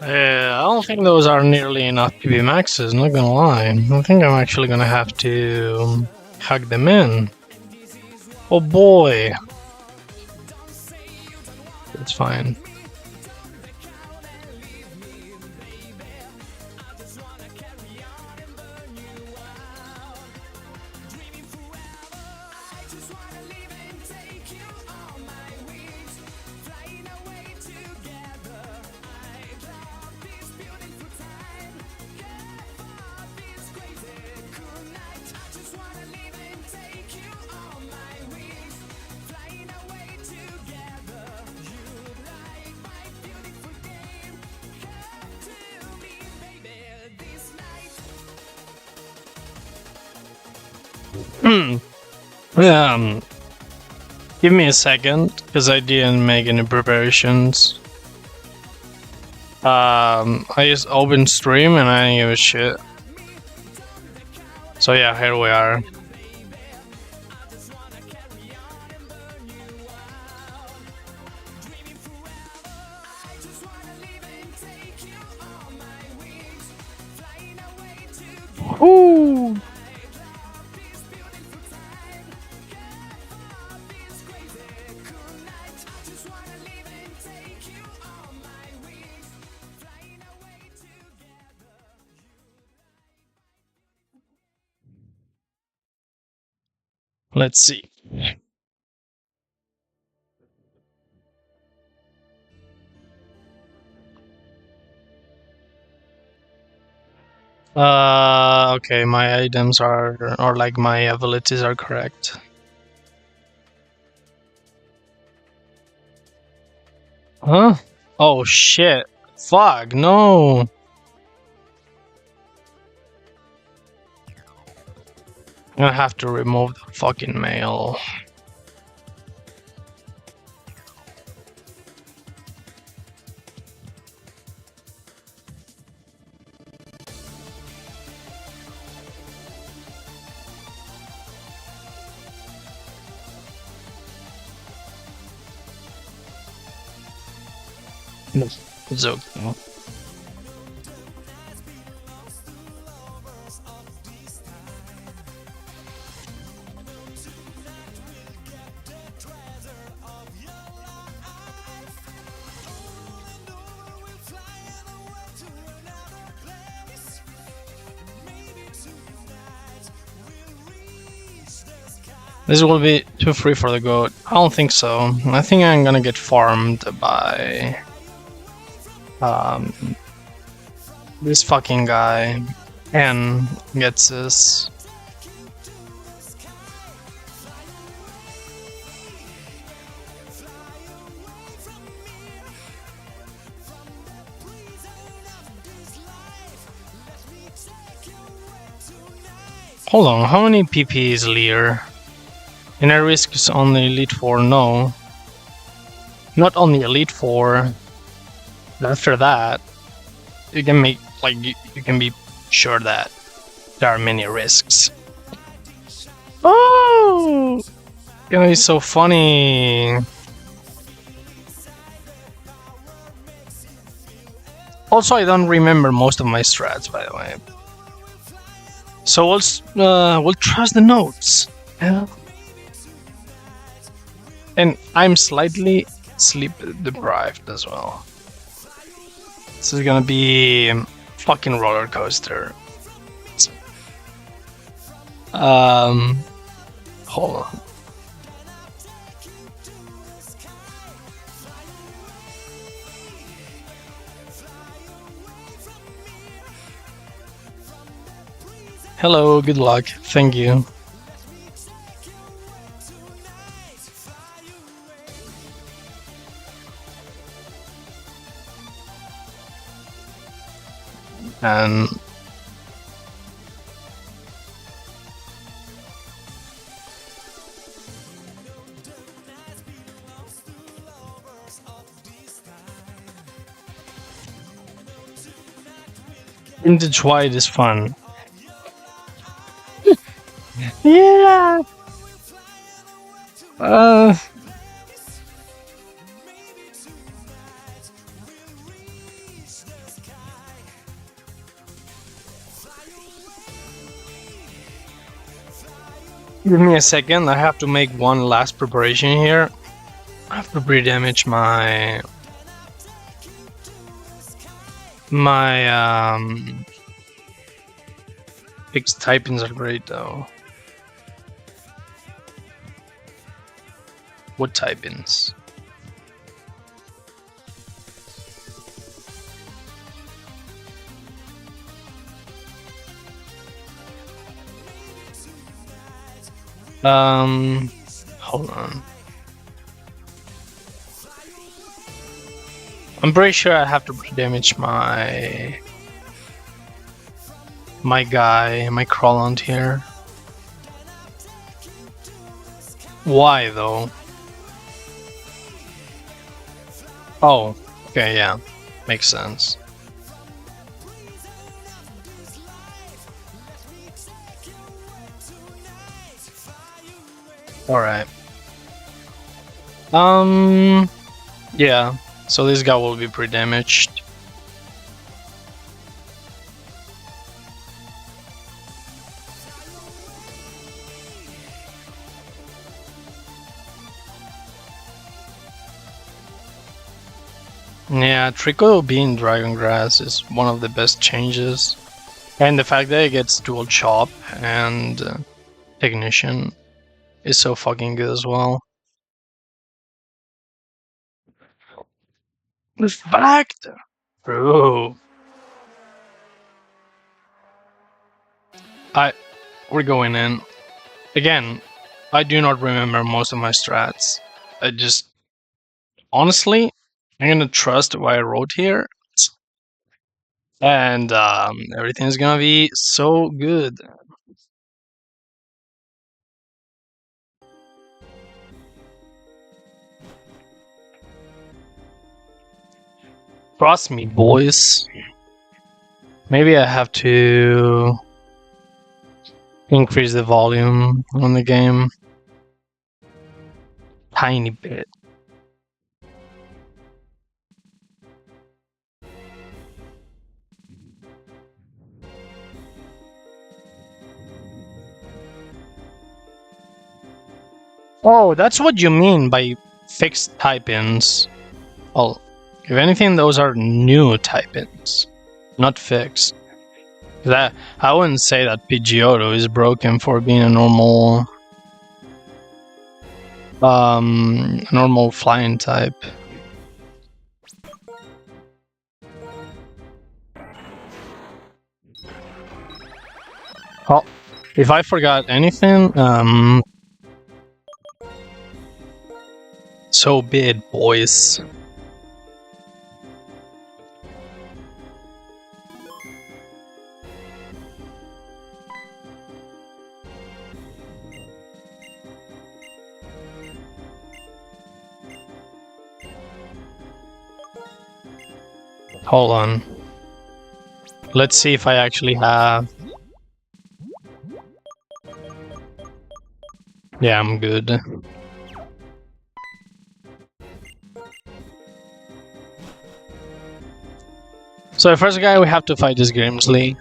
I don't think those are nearly enough PB maxes, not gonna lie. I think I'm actually gonna have to hug them in. Oh boy! It's fine. Um, give me a second, because I didn't make any preparations. I just opened stream and I didn't give a shit. So yeah, here we are. Woo! Let's see. Okay, my items are, or like my abilities are correct. Huh? Oh shit. Fuck, no. I'm gonna have to remove the fucking mail. No. It's okay. This will be too free for the goat. I don't think so. I think I'm gonna get farmed by this fucking guy. And gets this. Hold on, how many PP is Lear? Inner risk is only Elite 4, no. Not only Elite 4. After that, you can make, like, you can be sure that there are many risks. Oh! Gonna be so funny. Also, I don't remember most of my strats, by the way. So we'll trust the notes. Yeah. And I'm slightly sleep deprived as well. This is gonna be a fucking roller coaster. Hold on. Hello, good luck. Thank you. And vintage white is fun. Yeah. Give me a second, I have to make one last preparation here. I have to pre-damage my fixed typings are great though. What typings? Hold on. I'm pretty sure I have to damage my guy, my Crawlant here. Why though? Oh, okay, yeah, makes sense. All right. Yeah. So this guy will be pre-damaged. Yeah, Trico being Dragon Grass is one of the best changes. And the fact that it gets dual chop and Technician is so fucking good as well. The fact! Bro. We're going in. Again, I do not remember most of my strats. I just... Honestly, I'm gonna trust what I wrote here. And everything's gonna be so good. Trust me, boys. Maybe I have to increase the volume on the game. Tiny bit. Oh, that's what you mean by fixed type-ins. Well, if anything, those are new type-ins, not fixed. I wouldn't say that Pidgeotto is broken for being a normal flying type. Oh, if I forgot anything, so be it, boys. Hold on. Let's see if I actually have... Yeah, I'm good. So the first guy we have to fight is Grimsley.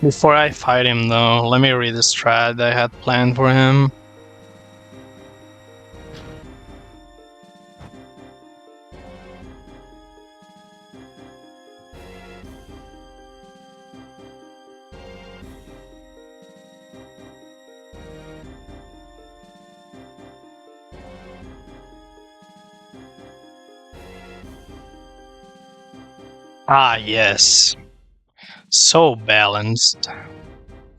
Before I fight him though, let me read the strat I had planned for him. Ah, yes. So balanced.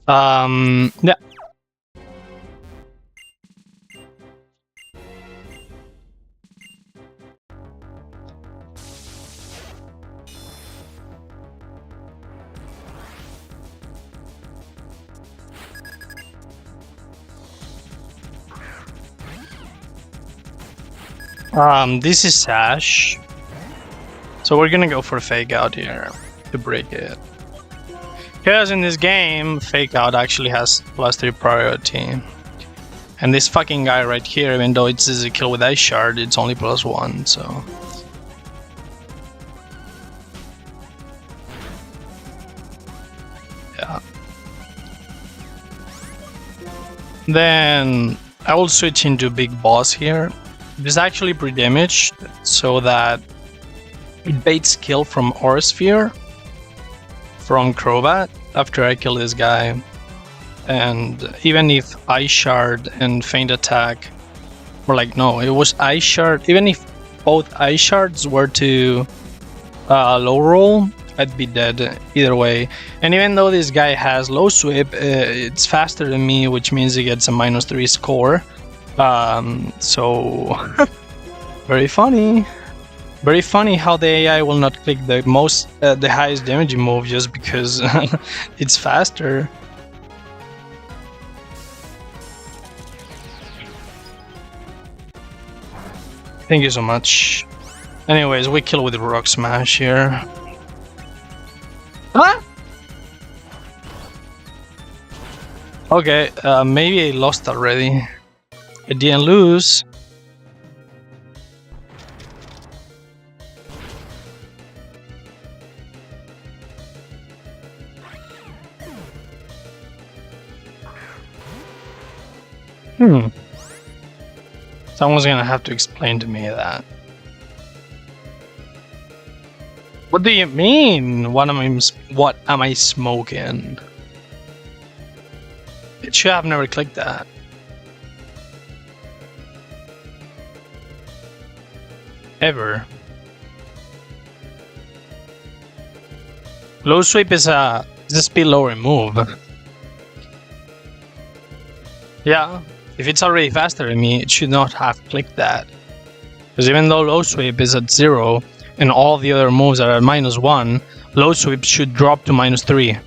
Yeah. This is Sash. So we're gonna go for Fake Out here to break it. Because in this game, Fake Out actually has +3 priority. And this fucking guy right here, even though it's a kill with Ice Shard, it's only +1, so... yeah. Then I will switch into Big Boss here. This is actually pre-damaged, so that it baits kill from Aura Sphere from Crobat after I kill this guy. And even if Ice Shard and Feint Attack were like, no, it was Ice Shard. Even if both Ice Shards were to low roll, I'd be dead either way. And even though this guy has low sweep, it's faster than me, which means he gets a -3 score. So very funny. Very funny how the AI will not click the highest damaging move just because it's faster. Thank you so much. Anyways, we kill with Rock Smash here. Huh? Okay, maybe I lost already. I didn't lose. Someone's gonna have to explain to me that. What do you mean? What am I smoking? It should have never clicked that. Ever. Low sweep is a speed lowering move. Yeah, if it's already faster than me, it should not have clicked that. Because even though low sweep is at 0 and all the other moves are at -1, low sweep should drop to -3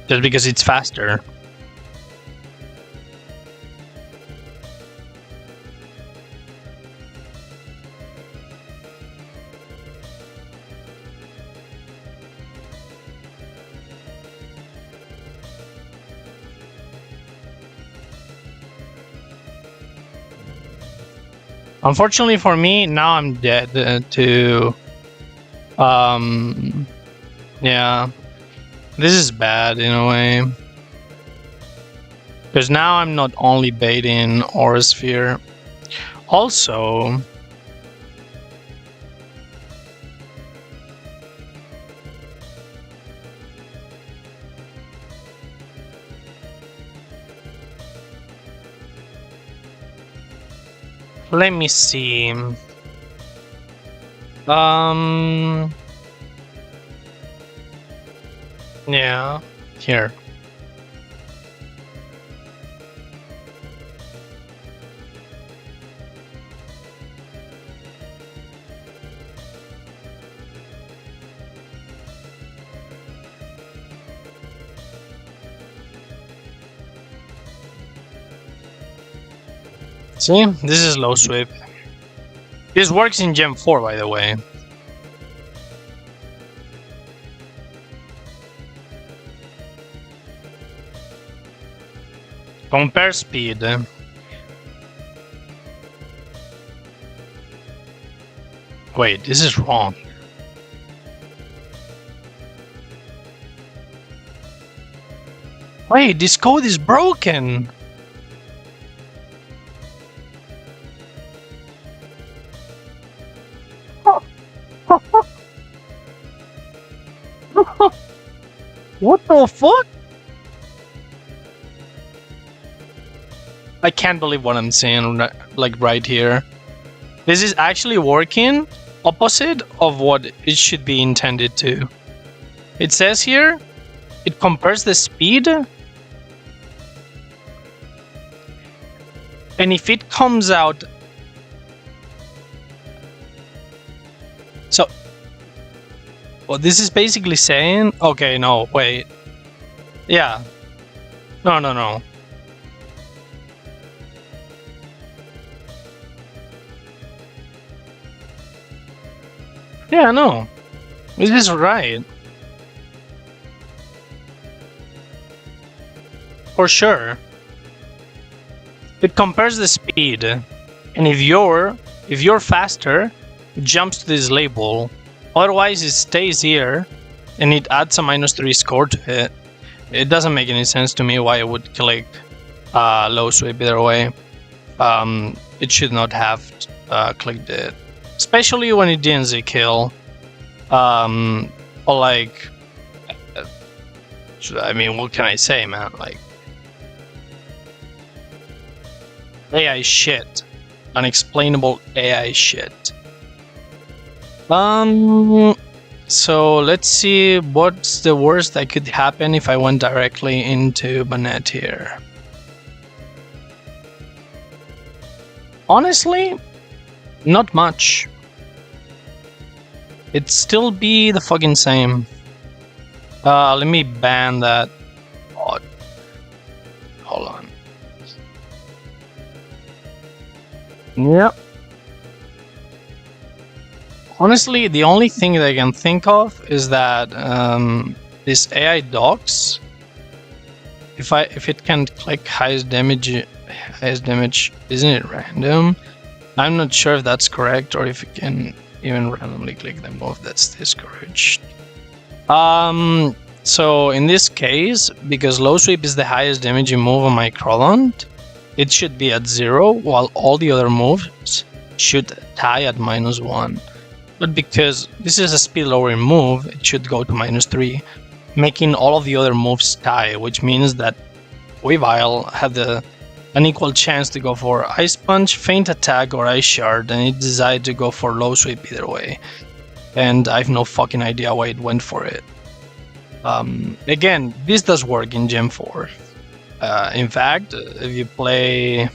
just because it's faster. Unfortunately for me, now I'm dead to... yeah. This is bad in a way. Because now I'm not only baiting Aura Sphere. Also... let me see. Yeah, here. See, this is low sweep. This works in Gen 4, by the way. Compare speed. Wait, this is wrong. Wait, this code is broken. What the fuck? I can't believe what I'm seeing, like right here. This is actually working opposite of what it should be intended to. It says here, it compares the speed. And if it comes out... So... well, this is basically saying... okay, no, wait. Yeah. No. Yeah, no. This is right. For sure. It compares the speed. And if you're faster, it jumps to this label. Otherwise it stays here and it adds a -3 score to it. It doesn't make any sense to me why I would click low sweep either way. It should not have clicked it. Especially when it didn't Z kill. Or like, I mean, what can I say, man? Like, AI shit. Unexplainable AI shit. So let's see what's the worst that could happen if I went directly into Permadeath here. Honestly, not much. It'd still be the fucking same. Let me ban that. Oh, hold on. Yep. Honestly, the only thing that I can think of is that this AI docs, if it can click highest damage, isn't it random? I'm not sure if that's correct or if it can even randomly click the move that's discouraged. So in this case, because low sweep is the highest damaging move on my Crawlant, it should be at 0, while all the other moves should tie at -1. But because this is a speed lowering move, it should go to -3, making all of the other moves tie, which means that Weavile had an equal chance to go for Ice Punch, Feint Attack, or Ice Shard, and it decided to go for low sweep either way. And I have no fucking idea why it went for it. Again, this does work in Gen 4. In fact, if you play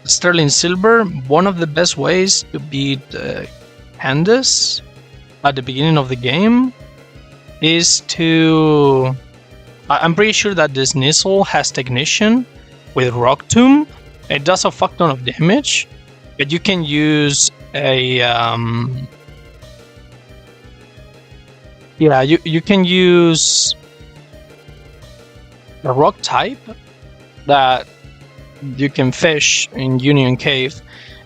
Sterling Silver, one of the best ways to beat Candace at the beginning of the game is to... I'm pretty sure that this Nuzlocke has Technician with Rock Tomb. It does a fuck ton of damage, but you can use a... you can use a rock type that you can fish in Union Cave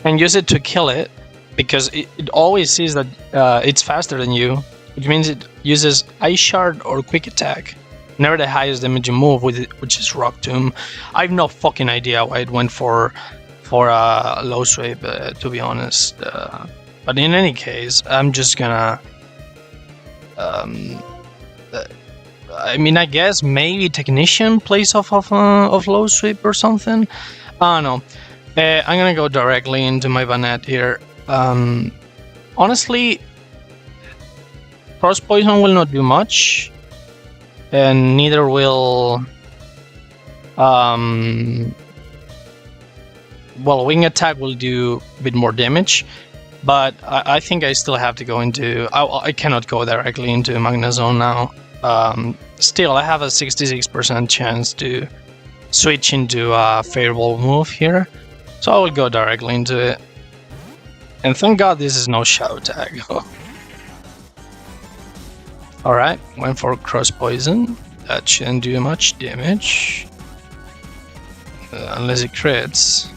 and use it to kill it, because it always sees that it's faster than you, which means it uses Ice Shard or Quick Attack, never the highest damaging move with it, which is Rock Tomb. I have no fucking idea why it went for low sweep, to be honest. But in any case, I'm just gonna I mean, I guess maybe Technician plays off of low sweep or something. I don't know. I'm gonna go directly into my Permadeath here. Honestly, Cross Poison will not do much, and neither will well, Wing Attack will do a bit more damage, but I think I still have to go into... I cannot go directly into Magnezone now. Still, I have a 66% chance to switch into a favorable move here, so I will go directly into it. And thank God this is no Shadow Tag. Alright, went for Cross Poison. That shouldn't do much damage. Unless it crits.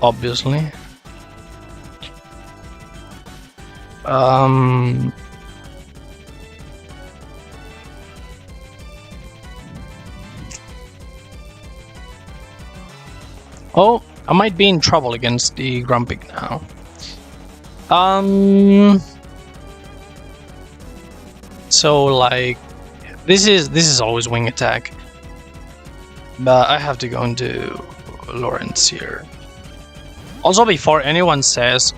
Obviously. Oh, I might be in trouble against the Grumpig now. So like, this is always Wing Attack, but I have to go into Lawrence here. Also, before anyone says,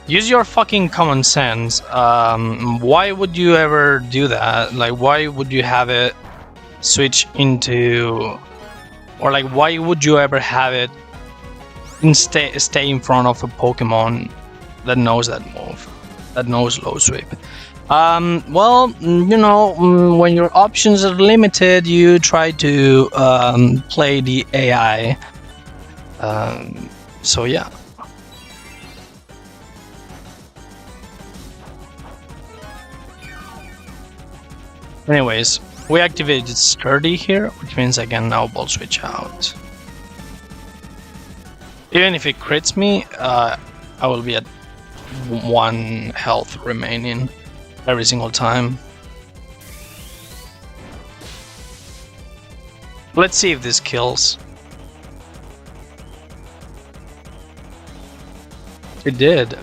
use your fucking common sense. Why would you ever do that? Like, why would you have it switch into, or like, why would you ever have it stay in front of a Pokemon that knows that move, that knows low sweep? Well, you know, when your options are limited, you try to play the AI. So yeah. Anyways, we activated Sturdy here, which means I can now ball switch out. Even if it crits me, I will be at 1 health remaining every single time. Let's see if this kills. It did.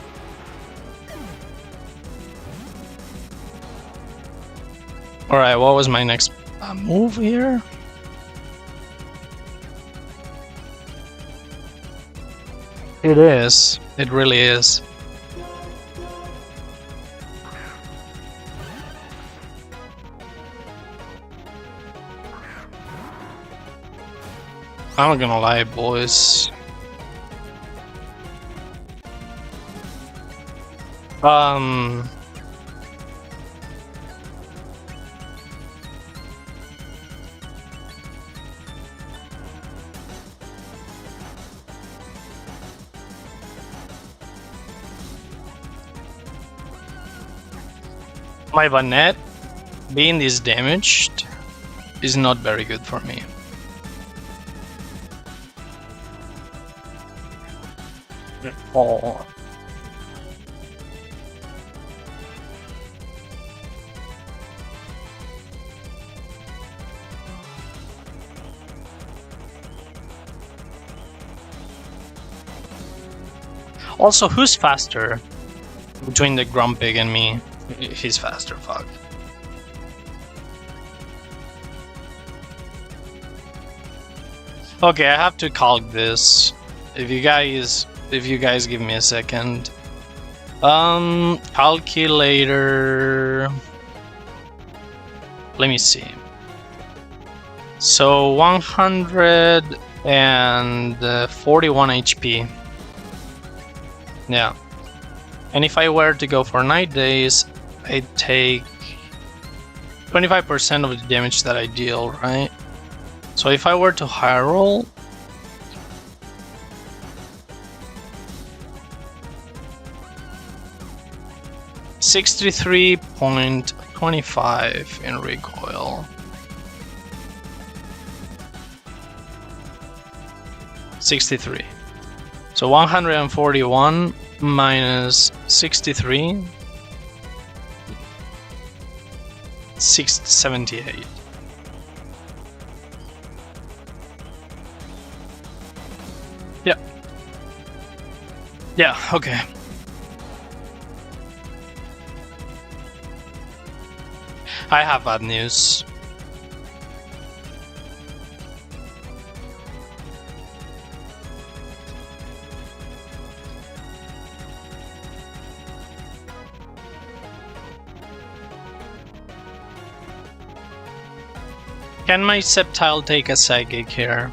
Alright, what was my next move here? It is. It really is. I'm not gonna lie, boys. My Vanette being this damaged is not very good for me. Oh. Also, who's faster between the Grumpig and me? He's faster, fuck. Okay, I have to calc this. If you guys give me a second. Calculator. Let me see. So 141 HP. Yeah. And if I were to go for night days, I'd take 25% of the damage that I deal, right? So if I were to high roll, $63.25 in recoil. 63. So 141 minus 63. 678. Yeah. Yeah, okay. I have bad news. Can my Sceptile take a Psychic here?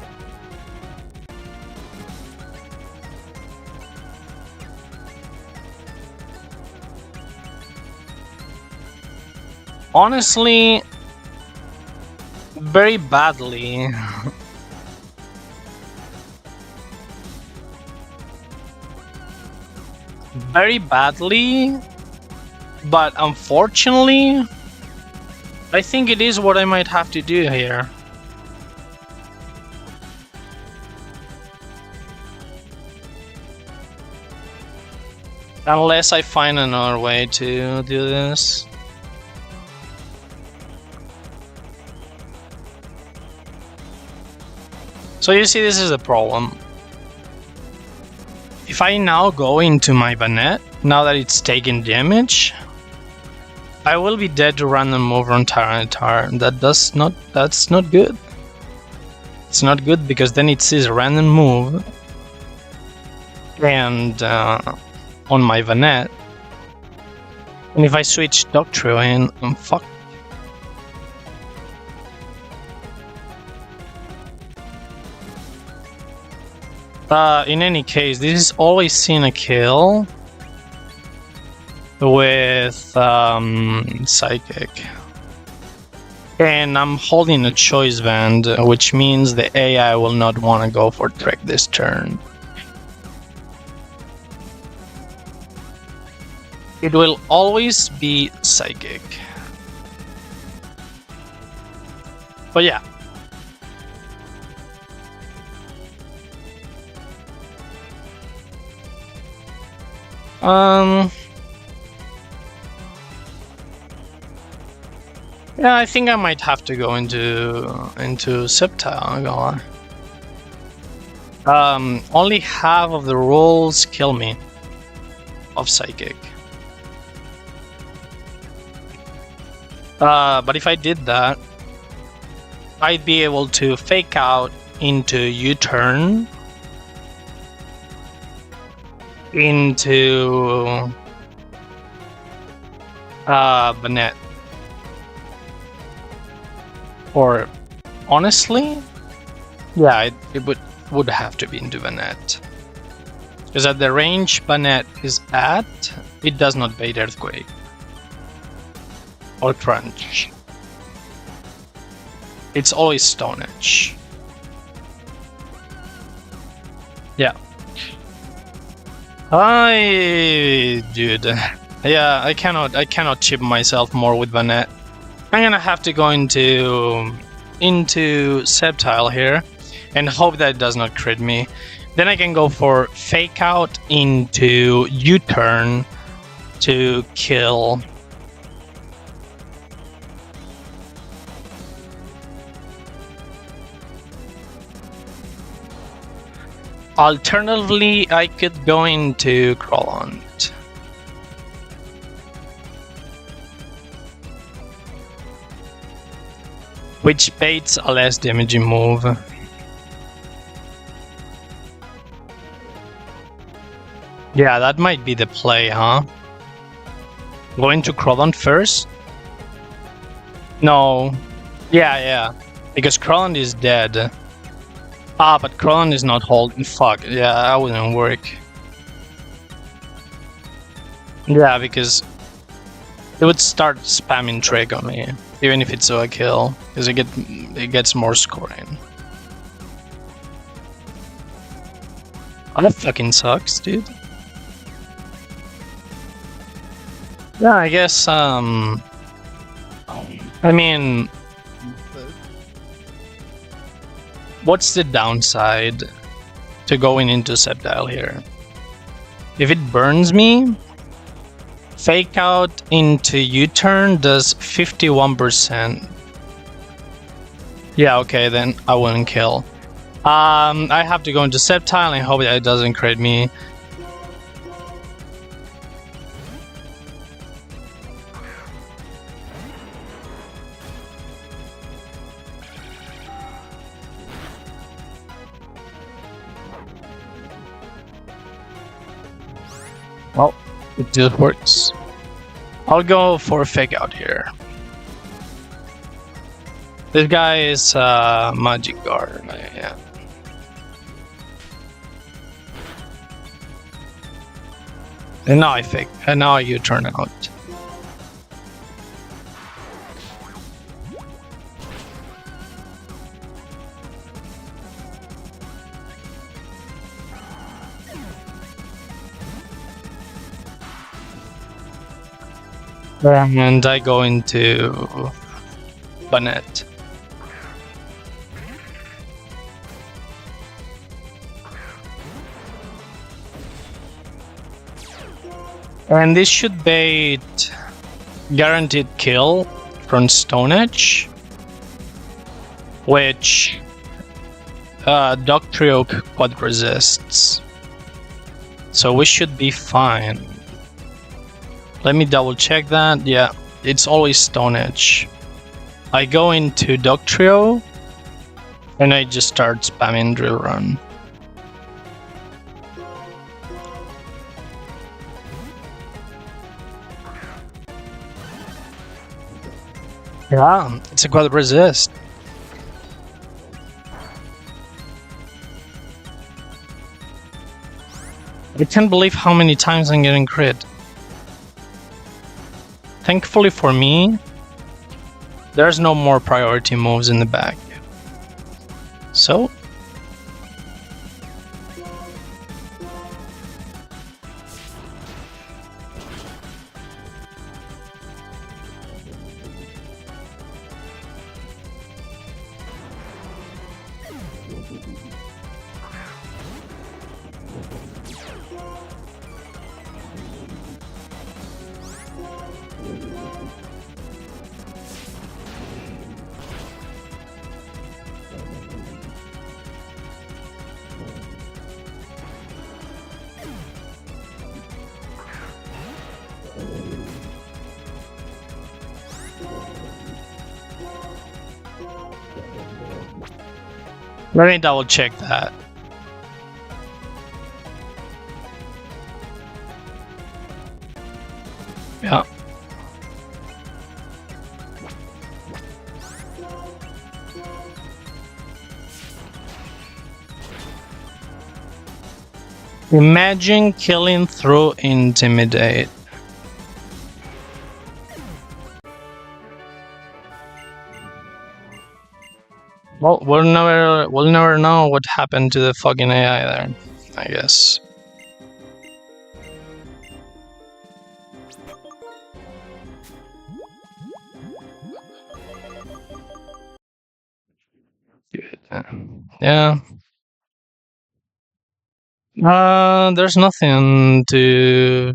Honestly, very badly. Very badly, but unfortunately, I think it is what I might have to do here. Unless I find another way to do this. So you see, this is the problem. If I now go into my Vanette, now that it's taking damage, I will be dead to random move on Tyranitar. That's not good. It's not good because then it sees a random move and on my Vanette. And if I switch Doctrine, I'm fucked. In any case, this is always seen a kill with Psychic. And I'm holding a Choice Band, which means the AI will not want to go for Trek this turn. It will always be Psychic. But yeah. Yeah, I think I might have to go into Sceptile. Only half of the rolls kill me of Psychic. But if I did that, I'd be able to fake out into U-turn into Banette. Or honestly, yeah, it would have to be into Banette. Because at the range Banette is at, it does not bait Earthquake. Or Crunch. It's always Stone Edge. Yeah. Dude. Yeah, I cannot chip myself more with Banette. I'm gonna have to go into Sceptile here and hope that it does not crit me. Then I can go for Fake Out into U-turn to kill. Alternatively, I could go into Crawlant. Which baits a less damaging move. Yeah, that might be the play, huh? Go into Crawlant first? No. Yeah. Because Crawlant is dead. Ah, but Crawlant is not holding. Fuck, yeah, that wouldn't work. Yeah, because it would start spamming Trick on me, even if it's a kill, because it gets more scoring. Oh, that fucking sucks, dude. Yeah, I guess, I mean, what's the downside to going into Sceptile here? If it burns me, Fake Out into U-turn does 51%. Yeah, okay, then I wouldn't kill. I have to go into Sceptile and hope that it doesn't crit me. Well, it just works. I'll go for Fake Out here. This guy is Magic Guard, yeah. And now I fake, and now you turn out. And I go into Banette. And this should bait guaranteed kill from Stone Edge, which Doctrio quad resists. So we should be fine. Let me double check that. Yeah, it's always Stone Edge. I go into Doctrio and I just start spamming Drill Run. Yeah, it's a quad resist. I can't believe how many times I'm getting crit. Thankfully for me, there's no more priority moves in the back. So, Let me double check that. Yeah. Imagine killing through intimidate. Well, we'll never know what happened to the fucking AI there, I guess. Good. Yeah. There's nothing to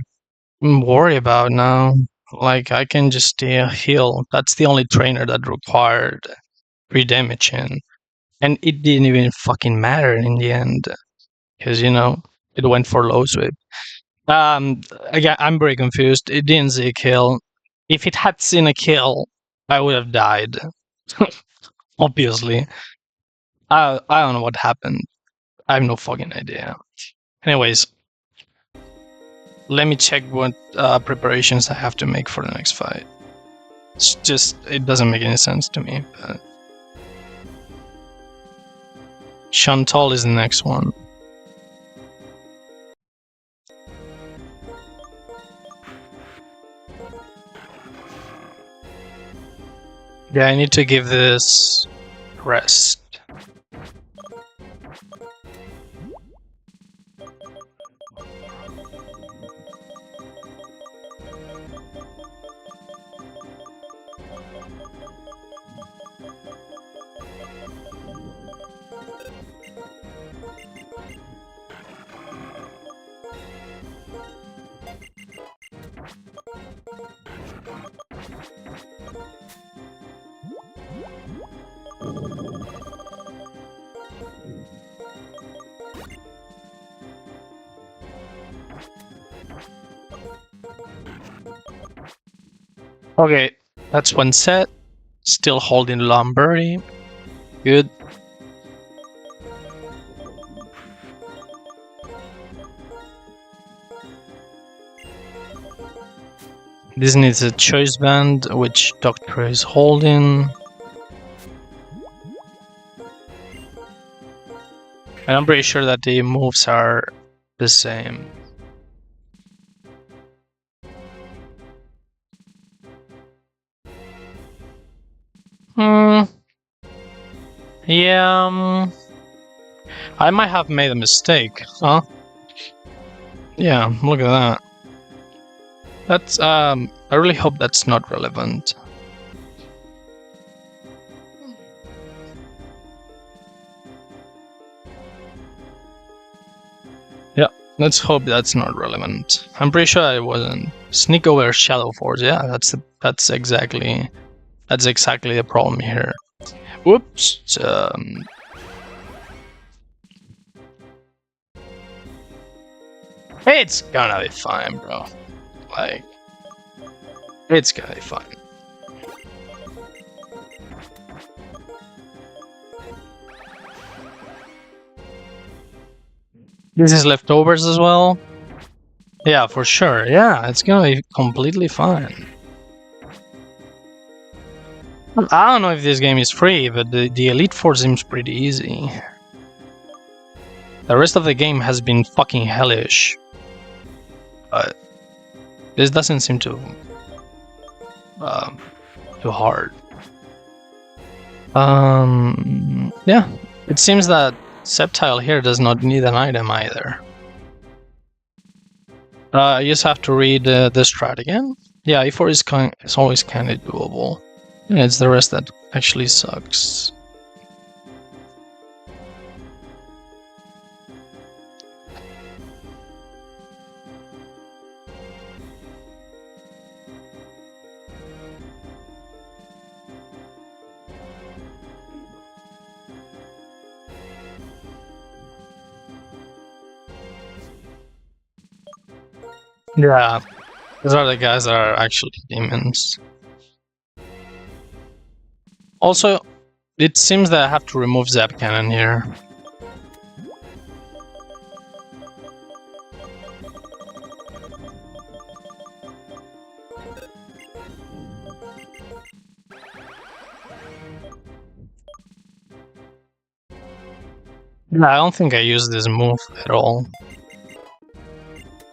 worry about now. Like, I can just heal. That's the only trainer that required 3 damage in. And it didn't even fucking matter in the end. Because, it went for low sweep. Again, I'm very confused. It didn't see a kill. If it had seen a kill, I would have died. Obviously. I don't know what happened. I have no fucking idea. Anyways, let me check what preparations I have to make for the next fight. It's just, it doesn't make any sense to me. But Chantal is the next one. Yeah, I need to give this rest. Okay, that's one set. Still holding Lombardy. Good. This needs a choice band, which Doctor is holding. And I'm pretty sure that the moves are the same. Yeah, I might have made a mistake, huh? Yeah, look at that. That's, I really hope that's not relevant. Yeah, let's hope that's not relevant. I'm pretty sure I wasn't. Sneak over Shadow Force, yeah, that's exactly the problem here. Whoops. It's gonna be fine, bro. Like, it's gonna be fine. This is leftovers as well? Yeah, for sure. Yeah, it's gonna be completely fine. I don't know if this game is free, but the Elite Four seems pretty easy. The rest of the game has been fucking hellish. But this doesn't seem too hard. Yeah, it seems that Sceptile here does not need an item either. You just have to read the strat again. Yeah, E4 is always kind of doable. And it's the rest that actually sucks. Yeah, those are the guys that are actually demons. Also, it seems that I have to remove Zap Cannon here. No, I don't think I use this move at all.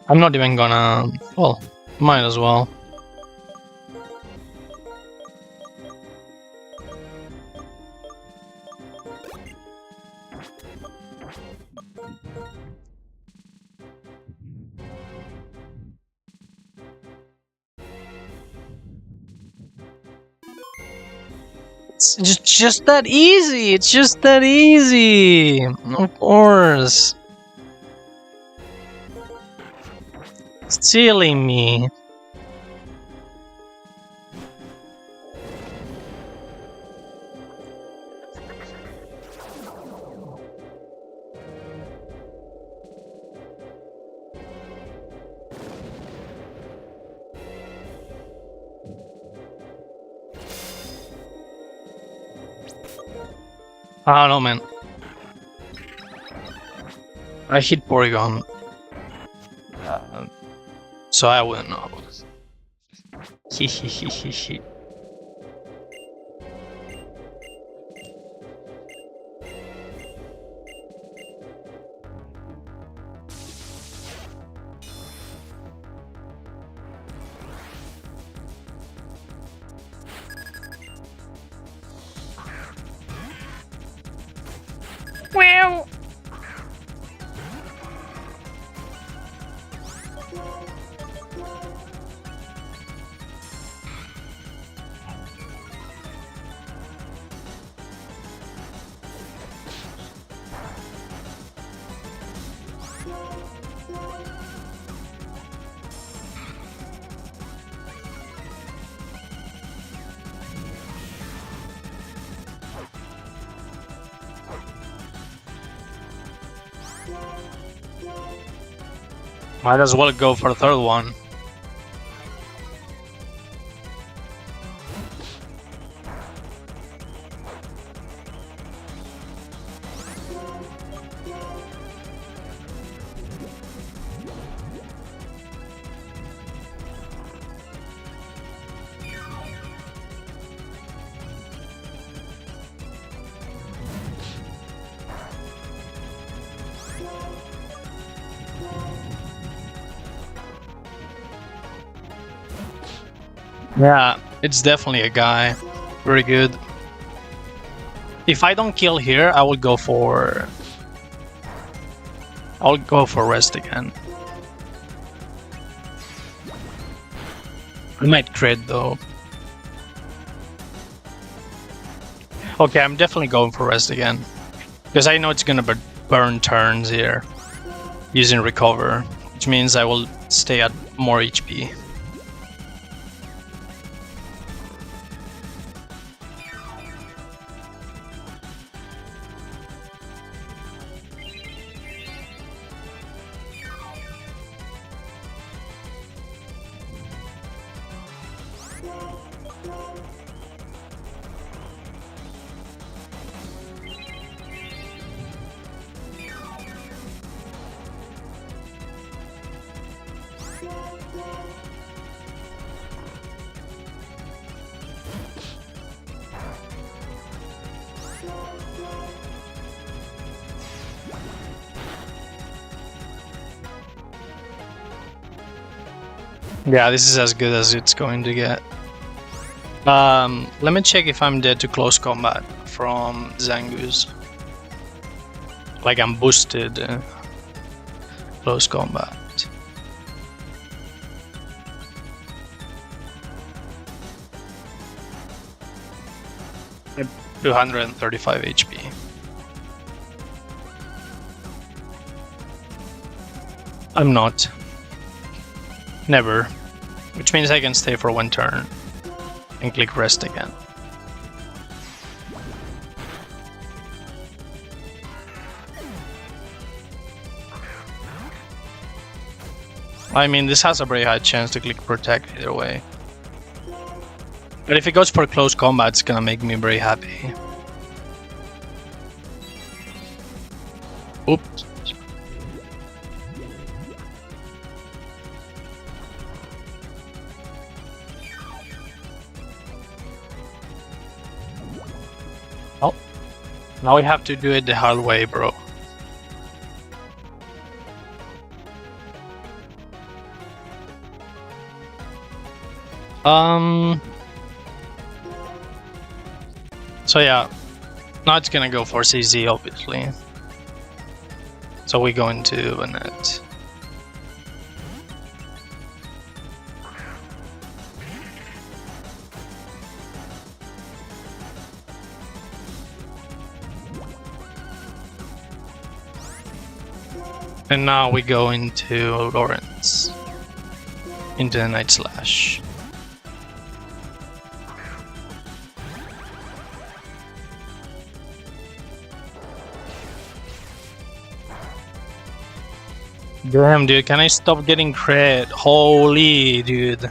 I'm not even gonna... well, might as well. It's just that easy! It's just that easy! Of course! Stealing me. I don't know, man. I hit Porygon. So I wouldn't know. Hehehehe. Well. Might as well go for the third one. Yeah, it's definitely a guy. Very good. If I don't kill here, I will go for... I'll go for rest again. I might crit though. Okay, I'm definitely going for rest again. Because I know it's gonna burn turns here. Using recover. Which means I will stay at more HP. Yeah, this is as good as it's going to get. Let me check if I'm dead to close combat from Zangoose. Like I'm boosted close combat. 235 HP. I'm not. Never. Which means I can stay for one turn and click rest again. I mean, this has a very high chance to click protect either way. But if it goes for close combat, it's gonna make me very happy. Oops. Oh. Now we have to do it the hard way, bro. So yeah, now it's gonna go for CZ, obviously. So we go into a net. And now we go into Lawrence. Into the Night Slash. Damn, dude, can I stop getting crit? Holy, dude.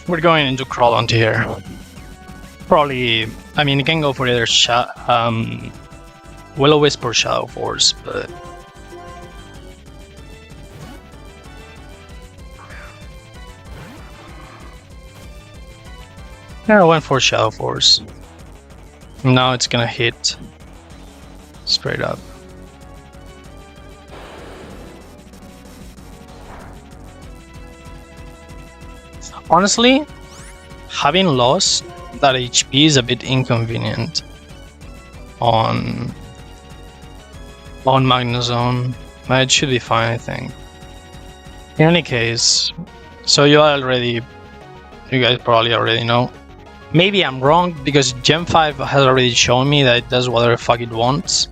We're going into crawl onto here. Probably, I mean, you can go for either Will-O-Wisp or Shadow Force, but yeah, I went for Shadow Force. Now it's gonna hit straight up. Honestly, having lost that HP is a bit inconvenient on Magnezone, but it should be fine, I think. In any case, so you guys probably already know. Maybe I'm wrong, because Gen 5 has already shown me that it does whatever the fuck it wants.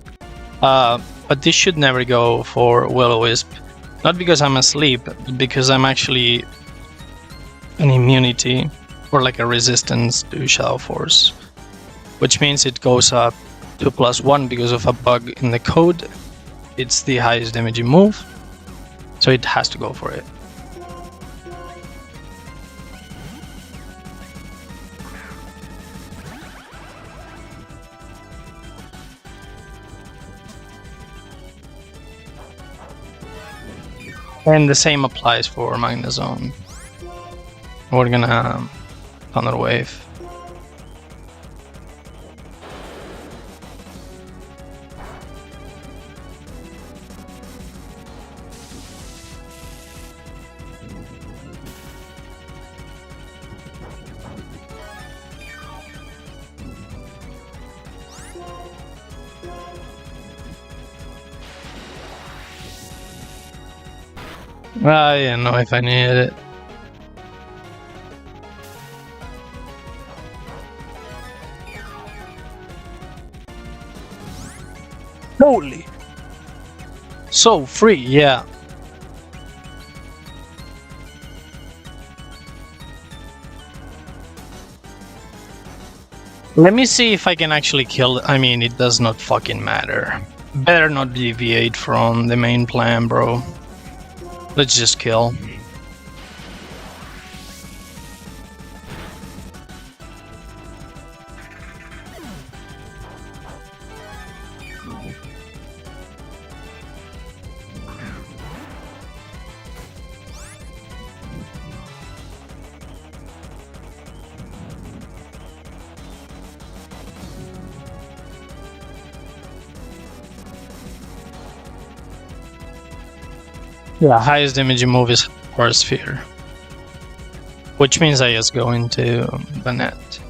But this should never go for Will-O-Wisp. Not because I'm asleep, but because I'm actually an immunity or like a resistance to Shadow Force, which means it goes up to +1 because of a bug in the code. It's the highest damaging move, so it has to go for it. And the same applies for Magnezone. We're gonna Thunder Wave. I didn't know if I needed it. Holy! So free, yeah. Let me see if I can actually kill. I mean, it does not fucking matter. Better not deviate from the main plan, bro. Let's just kill. Yeah, highest damage move is Horse Sphere. Which means I just go into the net.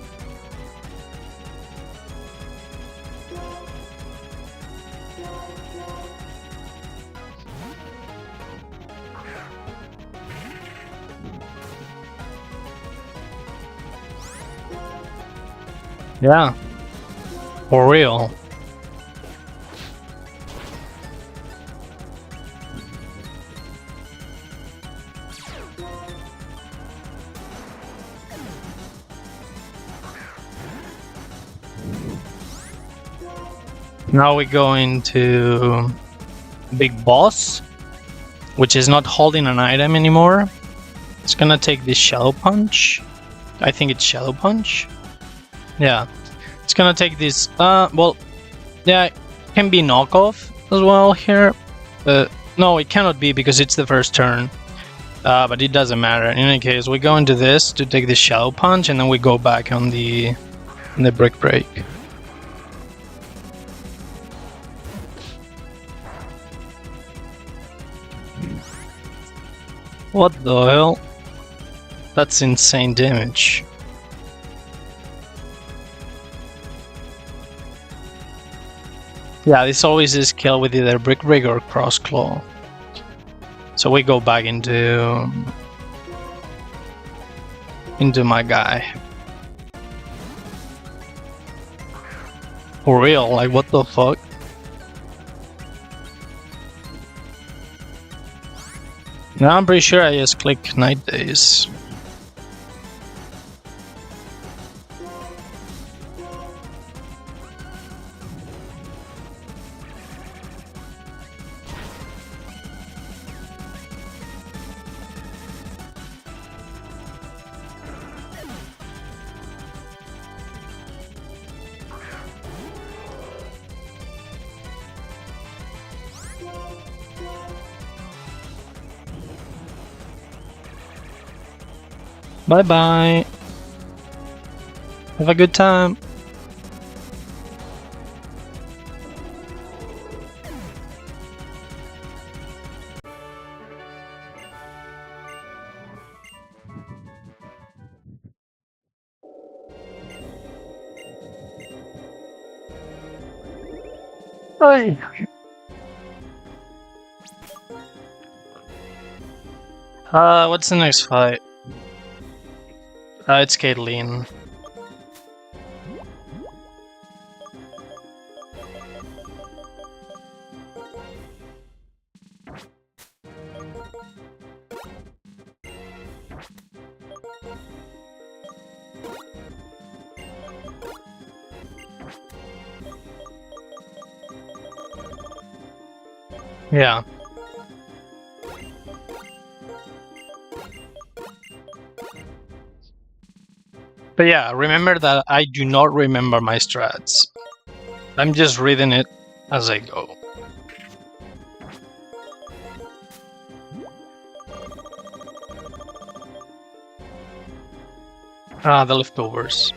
Yeah. For real. Now we go into Big Boss, which is not holding an item anymore. It's gonna take this Shadow Punch. I think it's Shadow Punch. Yeah. It's gonna take this, well, yeah, it can be knockoff as well here. No, it cannot be because it's the first turn. But it doesn't matter. In any case, we go into this to take the Shadow Punch, and then we go back on the Brick Break. What the hell? That's insane damage. Yeah, this always is killed with either Brick Break or Cross Claw. So we go back into my guy. For real, like what the fuck? Now I'm pretty sure I just click Night Days. Bye bye. Have a good time. Hey. What's the next fight? It's Caitlyn. Yeah. But yeah, remember that I do not remember my strats. I'm just reading it as I go. The leftovers.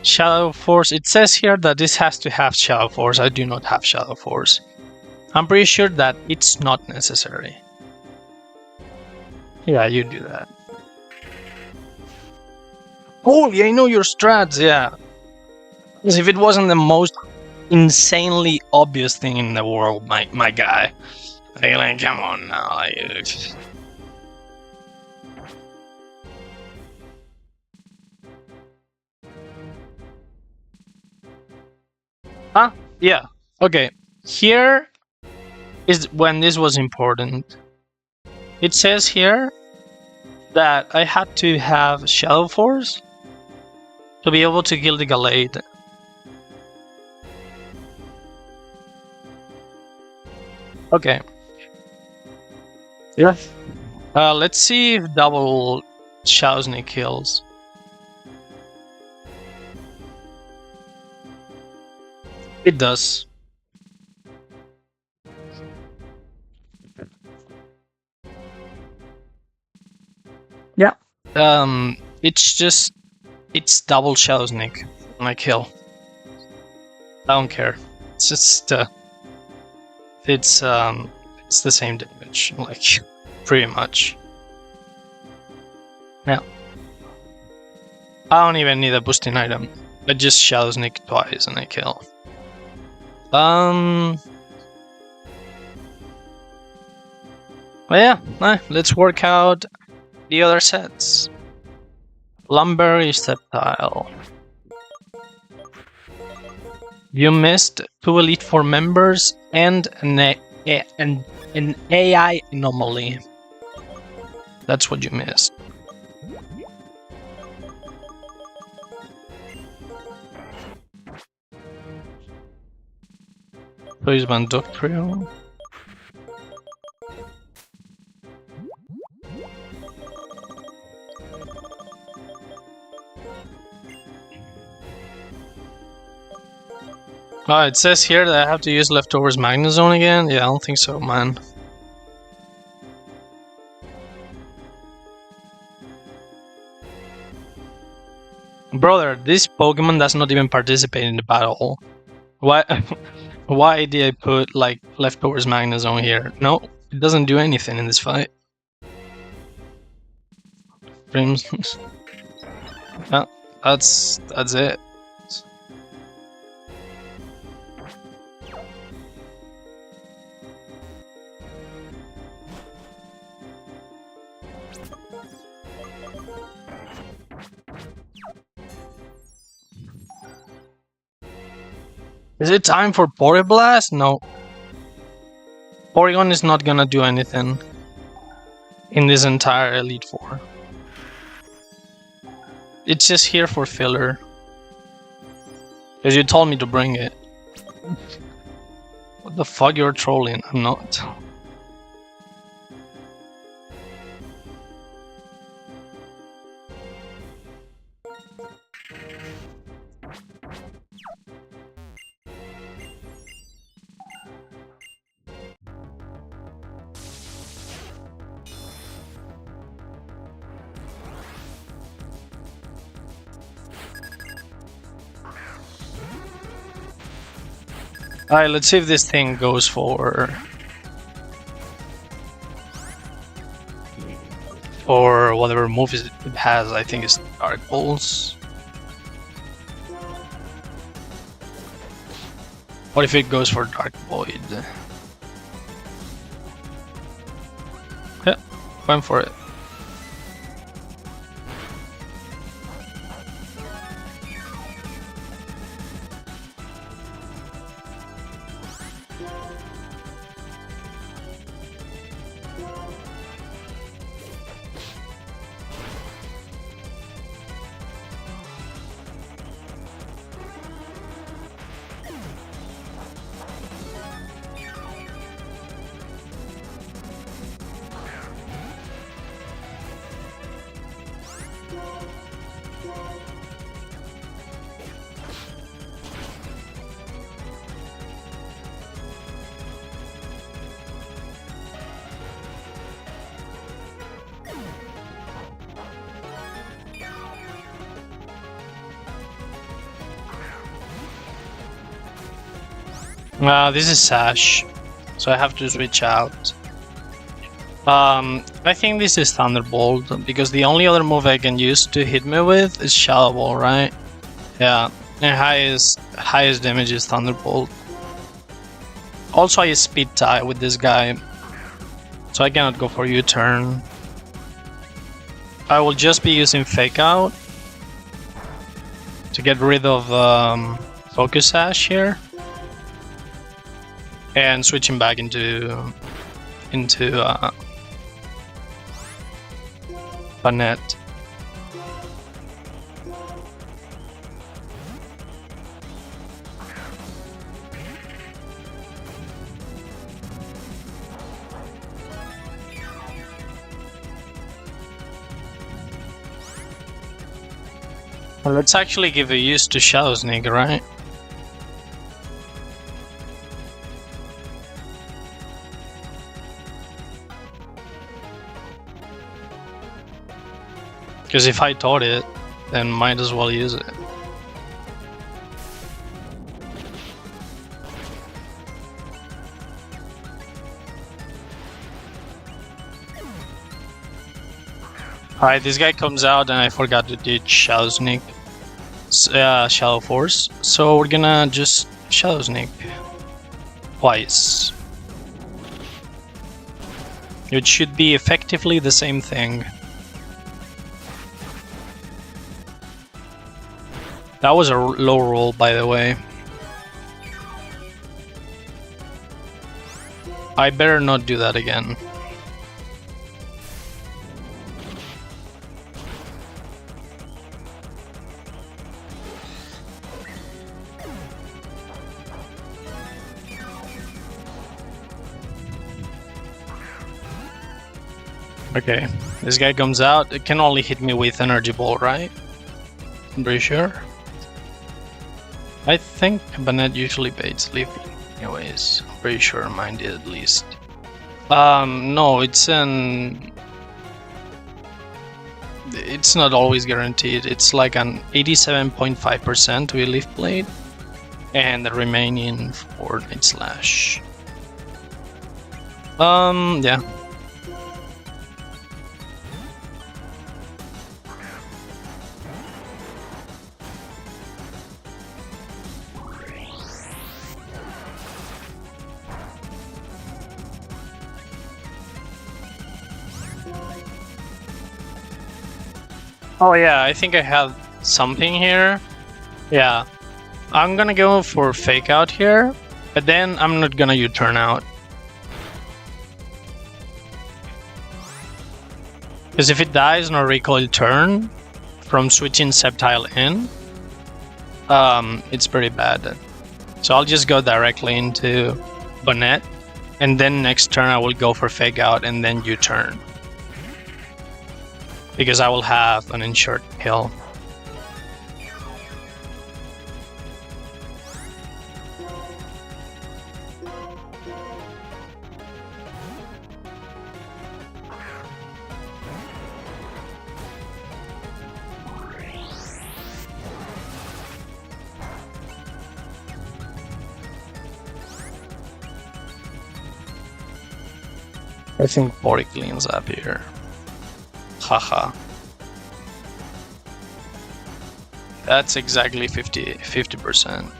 Shadow Force. It says here that this has to have Shadow Force. I do not have Shadow Force. I'm pretty sure that it's not necessary. Yeah, you do that. Holy, I know your strats, yeah. As if it wasn't the most insanely obvious thing in the world, my guy. Like, come on now. Yeah. Okay. Here is when this was important. It says here that I had to have Shadow Force to be able to kill the Gallade. Okay. Yeah. Let's see if double Shadow Snake kills. It does. Yeah. It's double Shadow Snake on my kill. I don't care. It's just it's the same damage, like pretty much. Yeah. I don't even need a boosting item. I just Shadow Sneak twice and I kill. Well, yeah, let's work out the other sets. Lumberry Sceptile. You missed 2 Elite Four members and an AI anomaly. That's what you missed. Please ban Doctrio. Oh, it says here that I have to use Leftovers Magnezone again? Yeah, I don't think so, man. Brother, this Pokemon does not even participate in the battle. Why why did I put, like, Leftovers Magnezone here? No, it doesn't do anything in this fight. Dreams. Yeah, that's it. Is it time for Poryblast? No. Porygon is not gonna do anything in this entire Elite Four. It's just here for filler. Because you told me to bring it. What the fuck, you're trolling? I'm not. Alright, let's see if this thing goes for whatever move it has. I think it's Dark Pulse. What if it goes for Dark Void? Yeah, went for it. This is Sash, so I have to switch out. I think this is Thunderbolt, because the only other move I can use to hit me with is Shadow Ball, right? Yeah, and highest damage is Thunderbolt. Also, I speed tie with this guy, so I cannot go for U-turn. I will just be using Fake Out to get rid of Focus Sash here. And switching back into Banette. Well, let's actually give a use to Shadow Sneak, right? Because if I taught it, then might as well use it. Alright, this guy comes out and I forgot to ditch Shadow Sneak. Shadow Force. So we're gonna just Shadow Sneak. Twice. It should be effectively the same thing. That was a low roll, by the way. I better not do that again. Okay, this guy comes out. It can only hit me with Energy Ball, right? I'm pretty sure. I think Banette usually baits Leaf anyways. I'm pretty sure mine did at least. No, it's not always guaranteed. It's like an 87.5% with Leaf Blade, and the remaining for Night Slash. Yeah. Oh yeah, I think I have something here. Yeah, I'm gonna go for Fake Out here, but then I'm not gonna U-turn out. Because if it dies on a recoil turn from switching Sceptile in, it's pretty bad. So I'll just go directly into Banette, and then next turn I will go for Fake Out and then U-turn. Because I will have an insured kill. I think Body cleans up here. Haha. That's exactly 50%.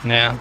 Yeah.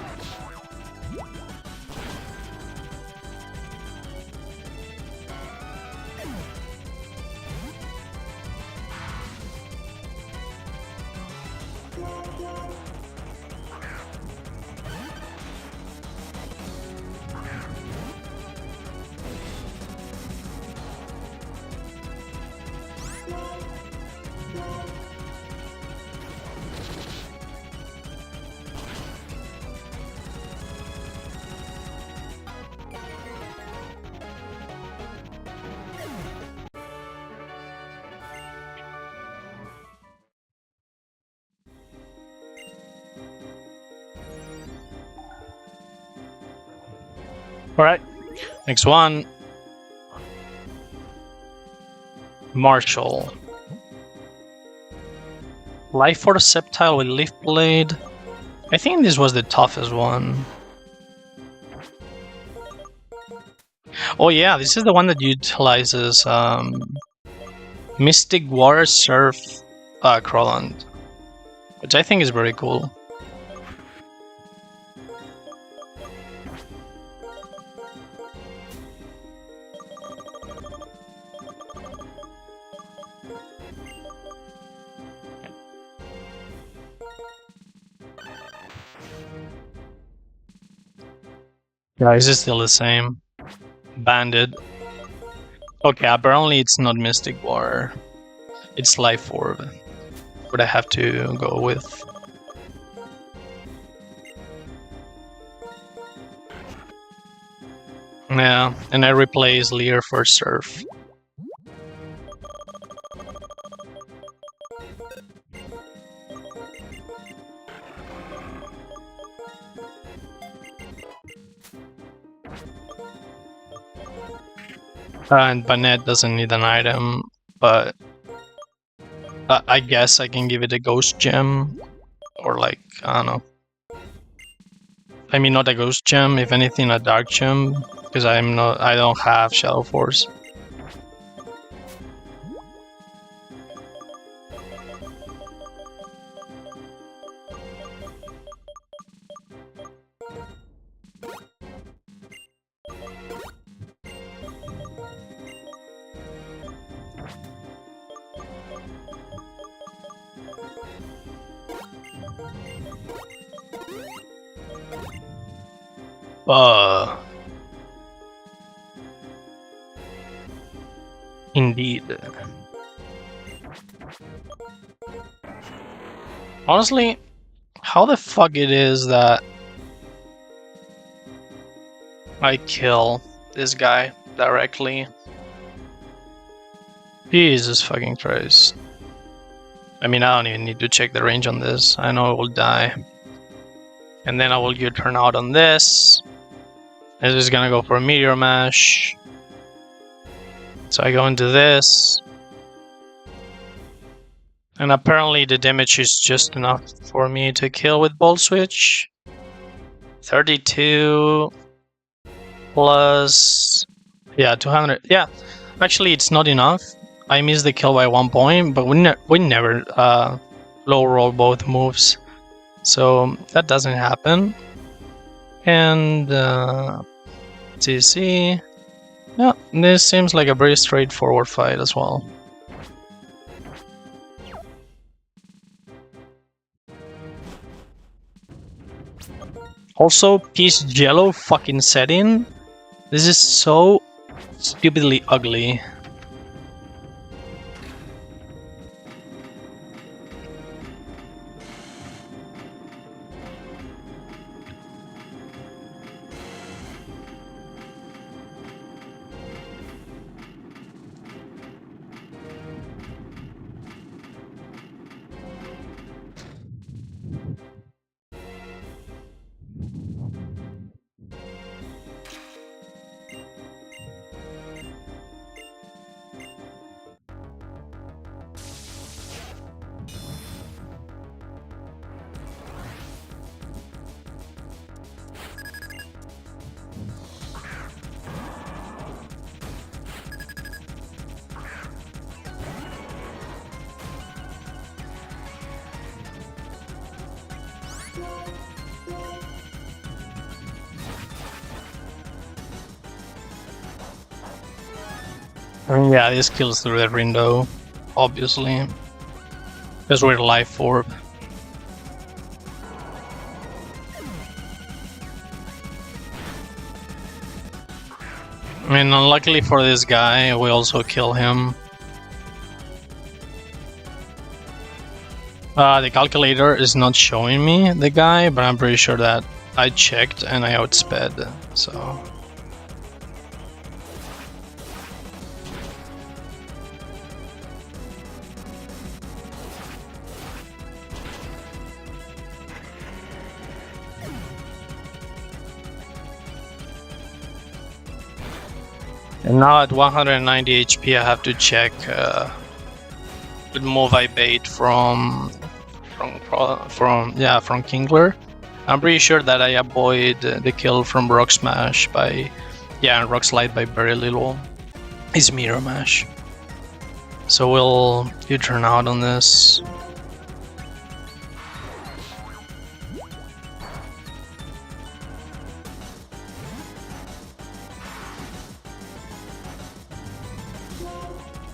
Alright, next one. Marshall. Life Force Sceptile with Leaf Blade. I think this was the toughest one. Oh yeah, this is the one that utilizes Mystic Water Surf Crowland, which I think is very cool. Yeah, this is still the same. Banded. Okay, apparently it's not Mystic Water. It's Life Orb. What I have to go with. Yeah, and I replace Leer for Surf. And Banette doesn't need an item, but I guess I can give it a Ghost Gem, or like, I don't know. I mean, not a ghost gem, if anything, a dark gem, because I don't have Shadow Force. Indeed. Honestly, how the fuck it is that I kill this guy directly? Jesus fucking Christ. I mean, I don't even need to check the range on this. I know I will die. And then I will U-turn out on this. This is gonna go for a Meteor Mash. So I go into this. And apparently the damage is just enough for me to kill with Bolt Switch. 32 plus... yeah, 200. Yeah, actually it's not enough. I missed the kill by 1 point, but we never low roll both moves. So that doesn't happen. And TC. Yeah, this seems like a very straightforward fight as well. Also, Peace Yellow fucking setting. This is so stupidly ugly. Yeah, this kills through the window, obviously. Because we're Life Orb. I mean, unluckily for this guy, we also kill him. The calculator is not showing me the guy, but I'm pretty sure that I checked and I outsped, so... And now at 190 HP I have to check what move I bait from Kingler. I'm pretty sure that I avoid the kill from Rock Smash by... yeah, and Rock Slide by very little. It's Meteor Mash. So we'll U-turn out on this.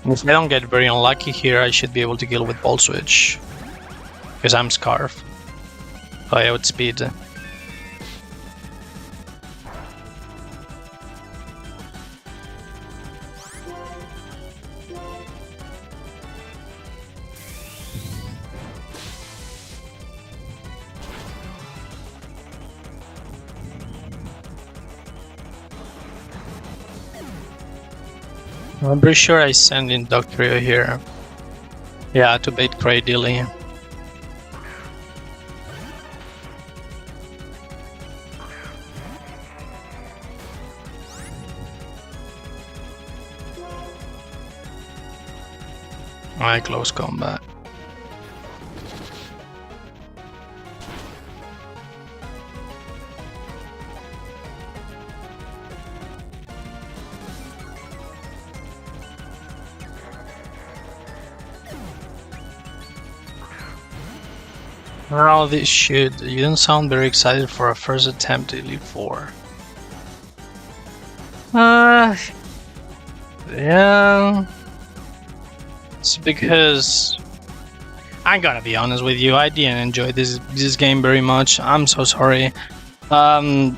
If I don't get very unlucky here, I should be able to kill with Bolt Switch. Because I'm Scarf. So I outspeed. I'm pretty sure I send in Doctrio here. Yeah, to bait Cradily. Alright, close combat. Oh, this shit. You don't sound very excited for a first attempt at Elite Four. Yeah. It's because I'm gonna be honest with you. I didn't enjoy this game very much. I'm so sorry. Like,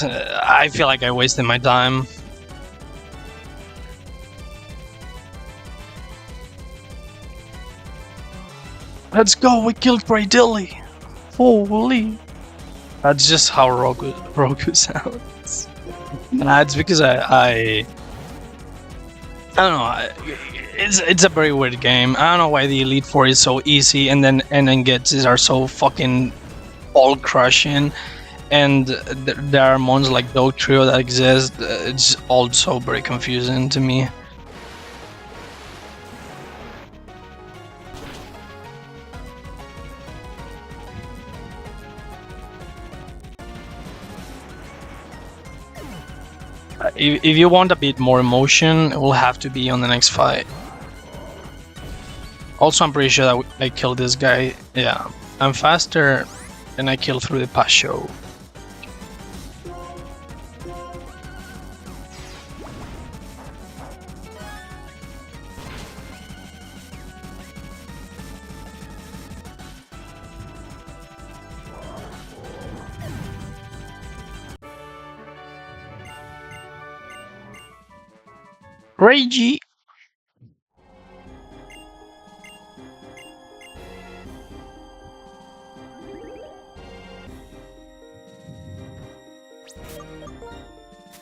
I feel like I wasted my time. Let's go, we killed Grey Dilly! Holy! That's just how Roku sounds. It's because I don't know. It's a very weird game. I don't know why the Elite Four is so easy, and then gets are so fucking all crushing, and there are mons like Dog Trio that exist. It's also very confusing to me. If you want a bit more emotion, it will have to be on the next fight. Also, I'm pretty sure that I killed this guy. Yeah, I'm faster than I kill through the past show. Ragey!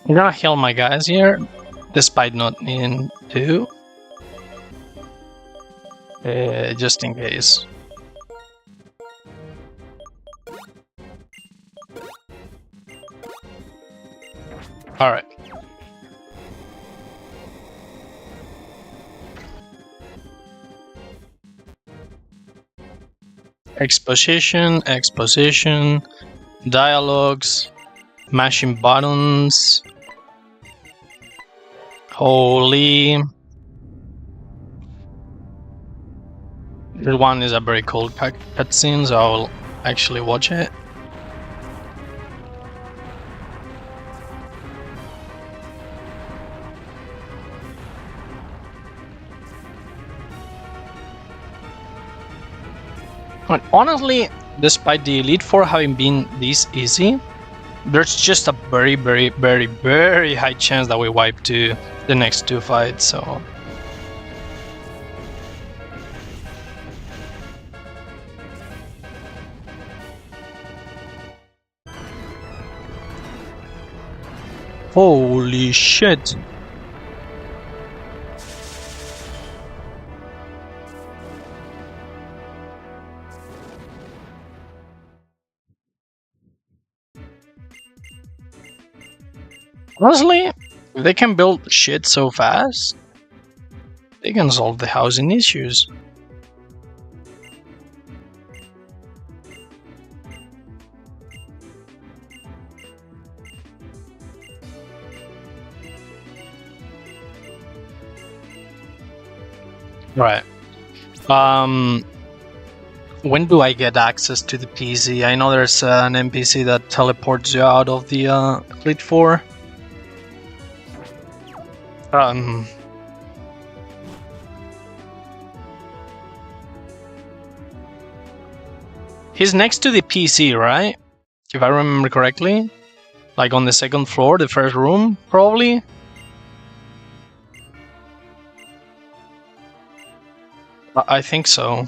I'm gonna heal my guys here, despite not needing to. Just in case. Alright. Exposition, dialogues, mashing buttons. Holy. This one is a very cool cutscene, so I'll actually watch it. But honestly, despite the Elite Four having been this easy, there's just a very, very, very, very high chance that we wipe to the next two fights, so... Holy shit! Honestly, if they can build shit so fast, they can solve the housing issues. Right. When do I get access to the PC? I know there's an NPC that teleports you out of the Elite Four. He's next to the PC, right? If I remember correctly. Like on the second floor, the first room, probably? I think so.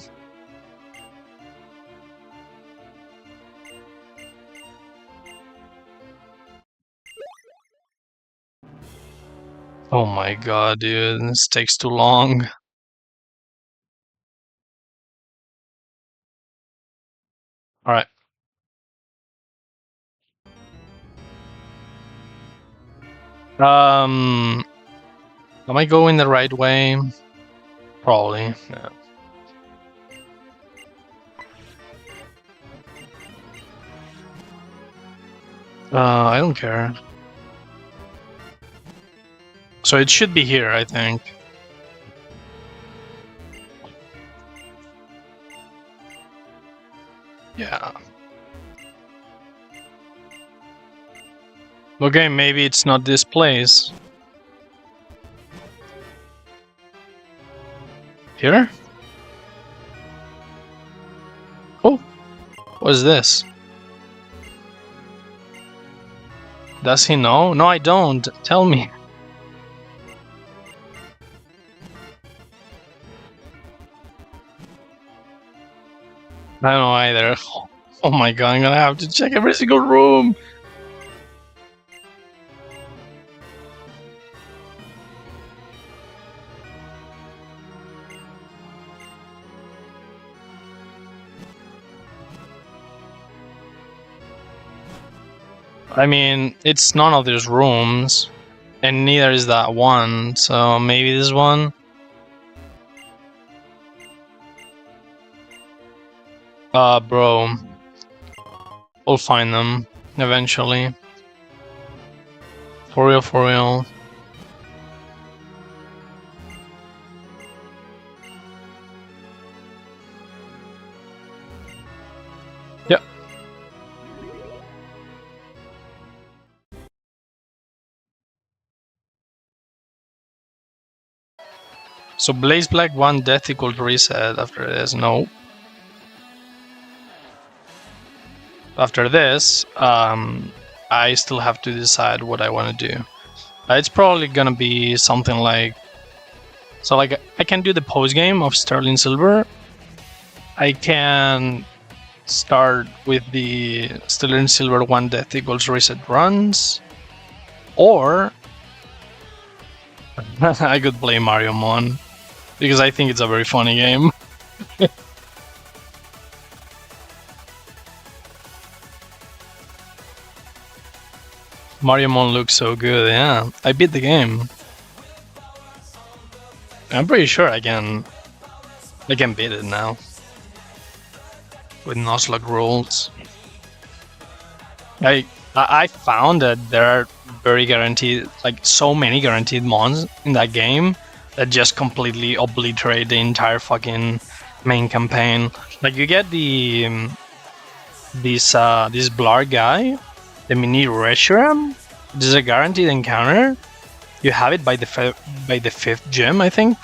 Oh my god, dude, this takes too long. Alright. Am I going the right way? Probably, yeah. I don't care. So it should be here, I think. Yeah. Okay, maybe it's not this place. Here? Oh, what is this? Does he know? No, I don't. Tell me. I don't know either. Oh my god, I'm gonna have to check every single room. I mean, it's none of these rooms, and neither is that one, so maybe this one? Bro. We'll find them, eventually. For real, for real. Yep. So Blaze Black 1 death equals reset after this. No. After this, I still have to decide what I want to do. It's probably gonna be something like... So like, I can do the post-game of Sterling Silver. I can start with the Sterling Silver 1 death equals reset runs. Or... I could play Mario Mon, because I think it's a very funny game. Mario Mon looks so good, yeah. I beat the game. I'm pretty sure I can beat it now. With Nuzlocke rules. I found that there are very guaranteed, like so many guaranteed mons in that game that just completely obliterate the entire fucking main campaign. Like you get the this Blar guy, the mini Reshiram. This is a guaranteed encounter. You have it by the fifth gym, I think,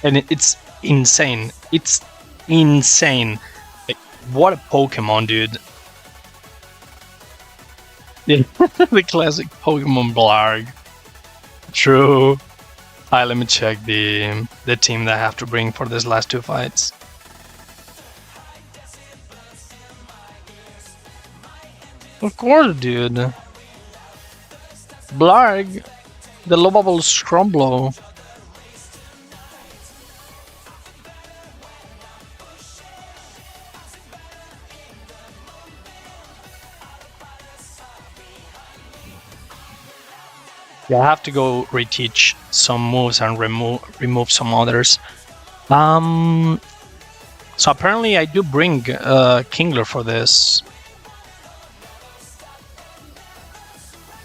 and it's insane. It's insane. Like, what a Pokemon, dude! Yeah, the classic Pokemon Blarg. True. Alright, let me check the team that I have to bring for these last two fights. Of course, dude. Blarg, the lovable Scrumblow. Yeah, I have to go reteach some moves and remove some others. So apparently I do bring Kingler for this.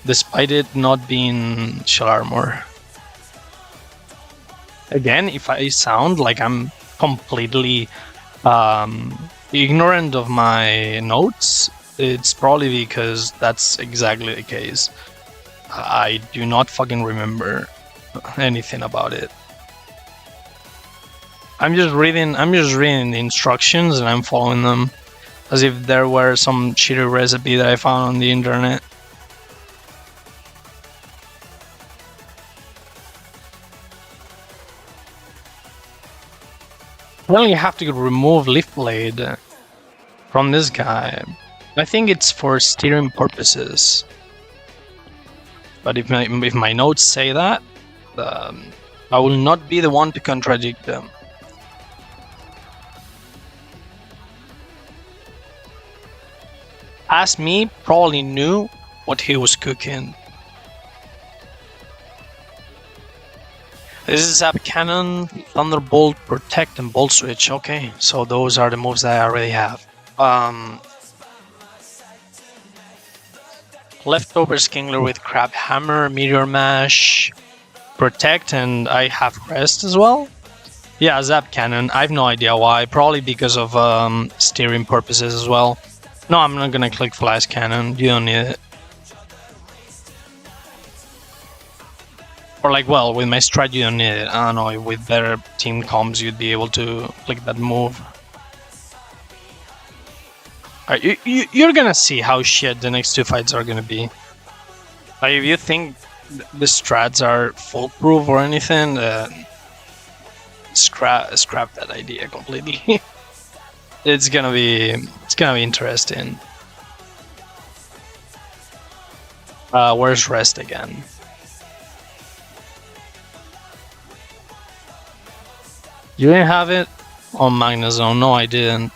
Despite it not being Shell Armor. Again, if I sound like I'm completely ignorant of my notes, it's probably because that's exactly the case. I do not fucking remember anything about it. I'm just reading the instructions and I'm following them as if there were some shitty recipe that I found on the internet. I only have to remove Leaf Blade from this guy. I think it's for steering purposes. But if my notes say that, I will not be the one to contradict them. Ask me, probably knew what he was cooking. This is Zap Cannon, Thunderbolt, Protect, and Bolt Switch. Okay, so those are the moves that I already have. Leftovers Kingler with Crab Hammer, Meteor Mash, Protect, and I have Rest as well. Yeah, Zap Cannon. I have no idea why. Probably because of steering purposes as well. No, I'm not gonna click Flash Cannon. You don't need it. Or like, well, with my strat you don't need it. I don't know, with better team comms you'd be able to click that move. Alright, you're gonna see how shit the next two fights are gonna be. Like, if you think the strats are foolproof or anything, scrap that idea completely. It's gonna be interesting. Where's rest again? You didn't have it on Magnezone? No, I didn't.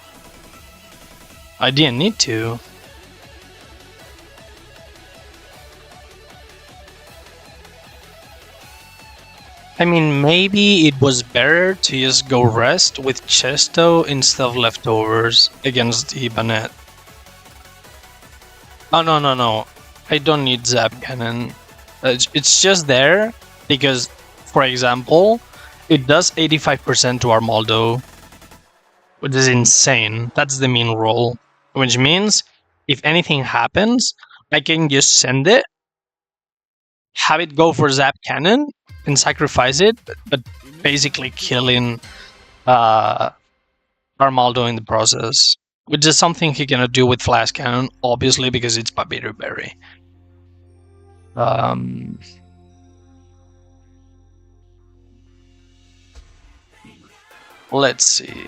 I didn't need to. I mean, maybe it was better to just go rest with Chesto instead of leftovers against Ibanez. Oh, no. I don't need Zap Cannon. It's just there because, for example, it does 85% to Armaldo, which is insane. That's the main roll. Which means, if anything happens, I can just send it, have it go for Zap Cannon, and sacrifice it, but basically killing Armaldo in the process. Which is something he cannot do with Flash Cannon, obviously, because it's Babito Berry. Let's see.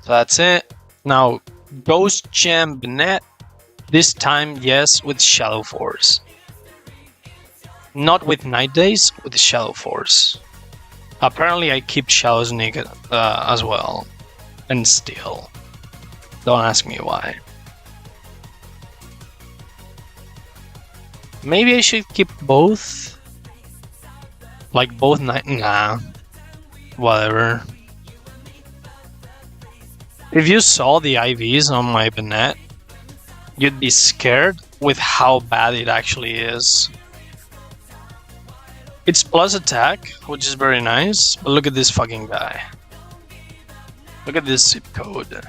So that's it. Now, Ghost Gem Net. This time, yes, with Shadow Force. Not with Night Days, with Shadow Force. Apparently, I keep Shadow Sneak as well. And still. Don't ask me why. Maybe I should keep both? Like both night? Nah. Whatever. If you saw the IVs on my Bennett, you'd be scared with how bad it actually is. It's plus attack, which is very nice, but look at this fucking guy. Look at this zip code.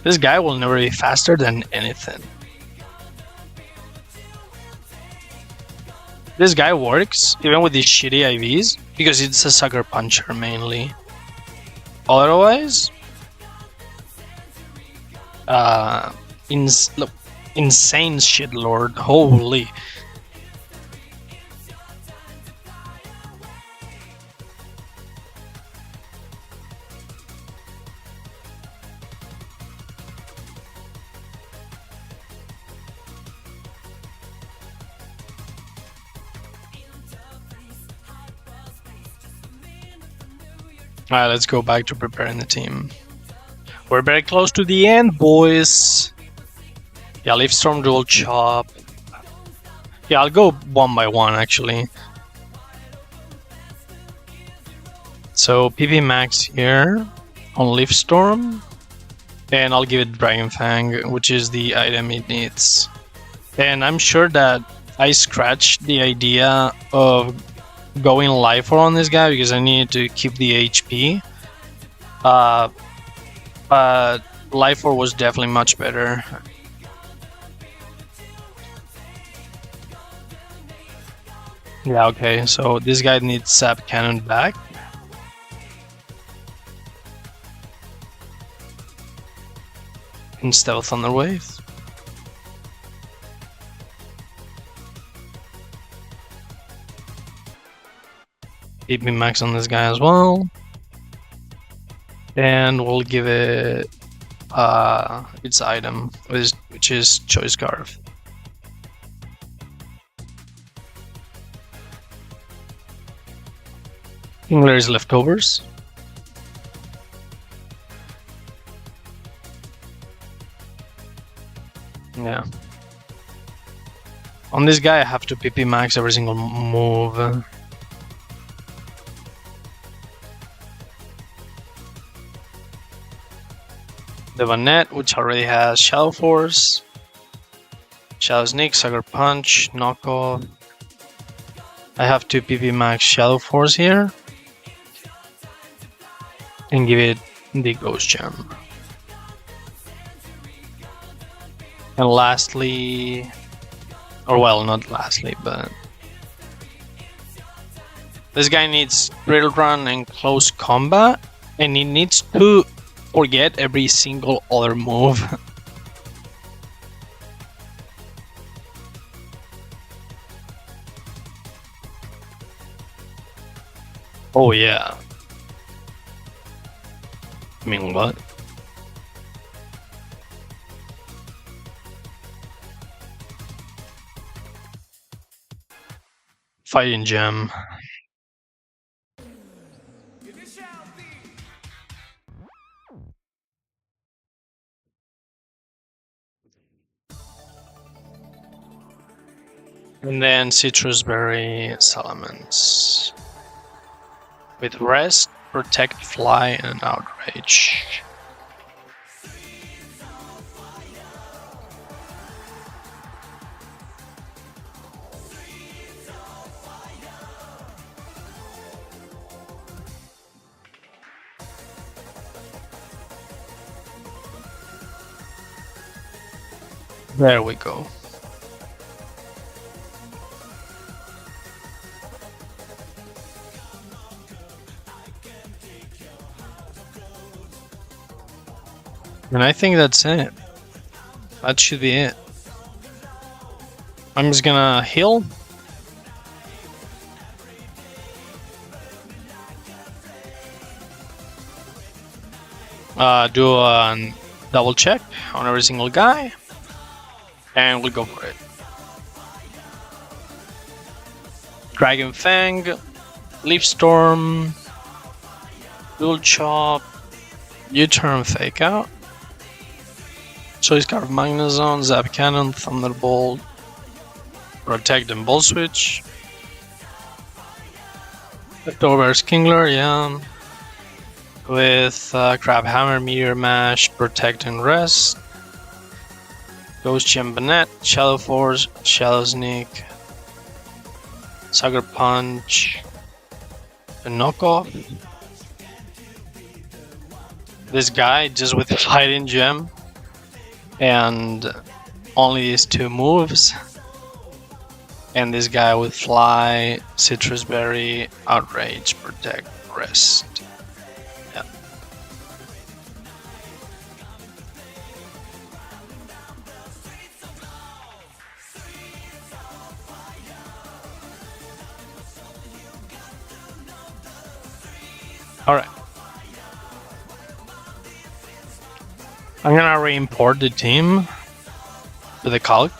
This guy will never be faster than anything. This guy works, even with these shitty IVs, because it's a sucker puncher mainly. Otherwise, insane shit lord, holy. Alright, let's go back to preparing the team. We're very close to the end, boys. Yeah, Leaf Storm, Dual Chop. Yeah, I'll go one by one, actually. So, PP Max here on Leaf Storm. And I'll give it Dragon Fang, which is the item it needs. And I'm sure that I scratched the idea of going Life on this guy because I needed to keep the HP. But Life was definitely much better. Yeah, okay, so this guy needs Sap Cannon back. Instead of Thunder Wave. Keep me max on this guy as well. And we'll give it its item, which is Choice Scarf. Kingler's Leftovers. Yeah. On this guy I have to PP max every single move. The Vanette, which already has Shadow Force, Shadow Sneak, Sucker Punch, Knockoff. I have to PP max Shadow Force here and give it the Ghost Gem. And lastly, or well, not lastly, but this guy needs drill run and close combat, and he needs to forget every single other move. Oh yeah. I mean, what? Fighting gem. And then citrus berry salamence. With rest, protect, fly, and outrage. There we go. And I think that's it. That should be it. I'm just gonna heal. Do a double check on every single guy. And we'll go for it. Dragon Fang, Leaf Storm, Dual Chop, U-turn Fake Out, Choice Card of Magnezone, Zap Cannon, Thunderbolt, Protect and Ball Switch, Leftovers Kingler, yeah, with Crab Hammer, Meteor Mash, Protect and Rest, Ghost Gem Banette, Shadow Force, Shadow Sneak, Sucker Punch, a knockoff. This guy just with Fighting Gem and only these two moves. And this guy with Fly, Citrus Berry, Outrage, Protect, Rest. Yeah. Alright. I'm gonna re-import the team to the calc.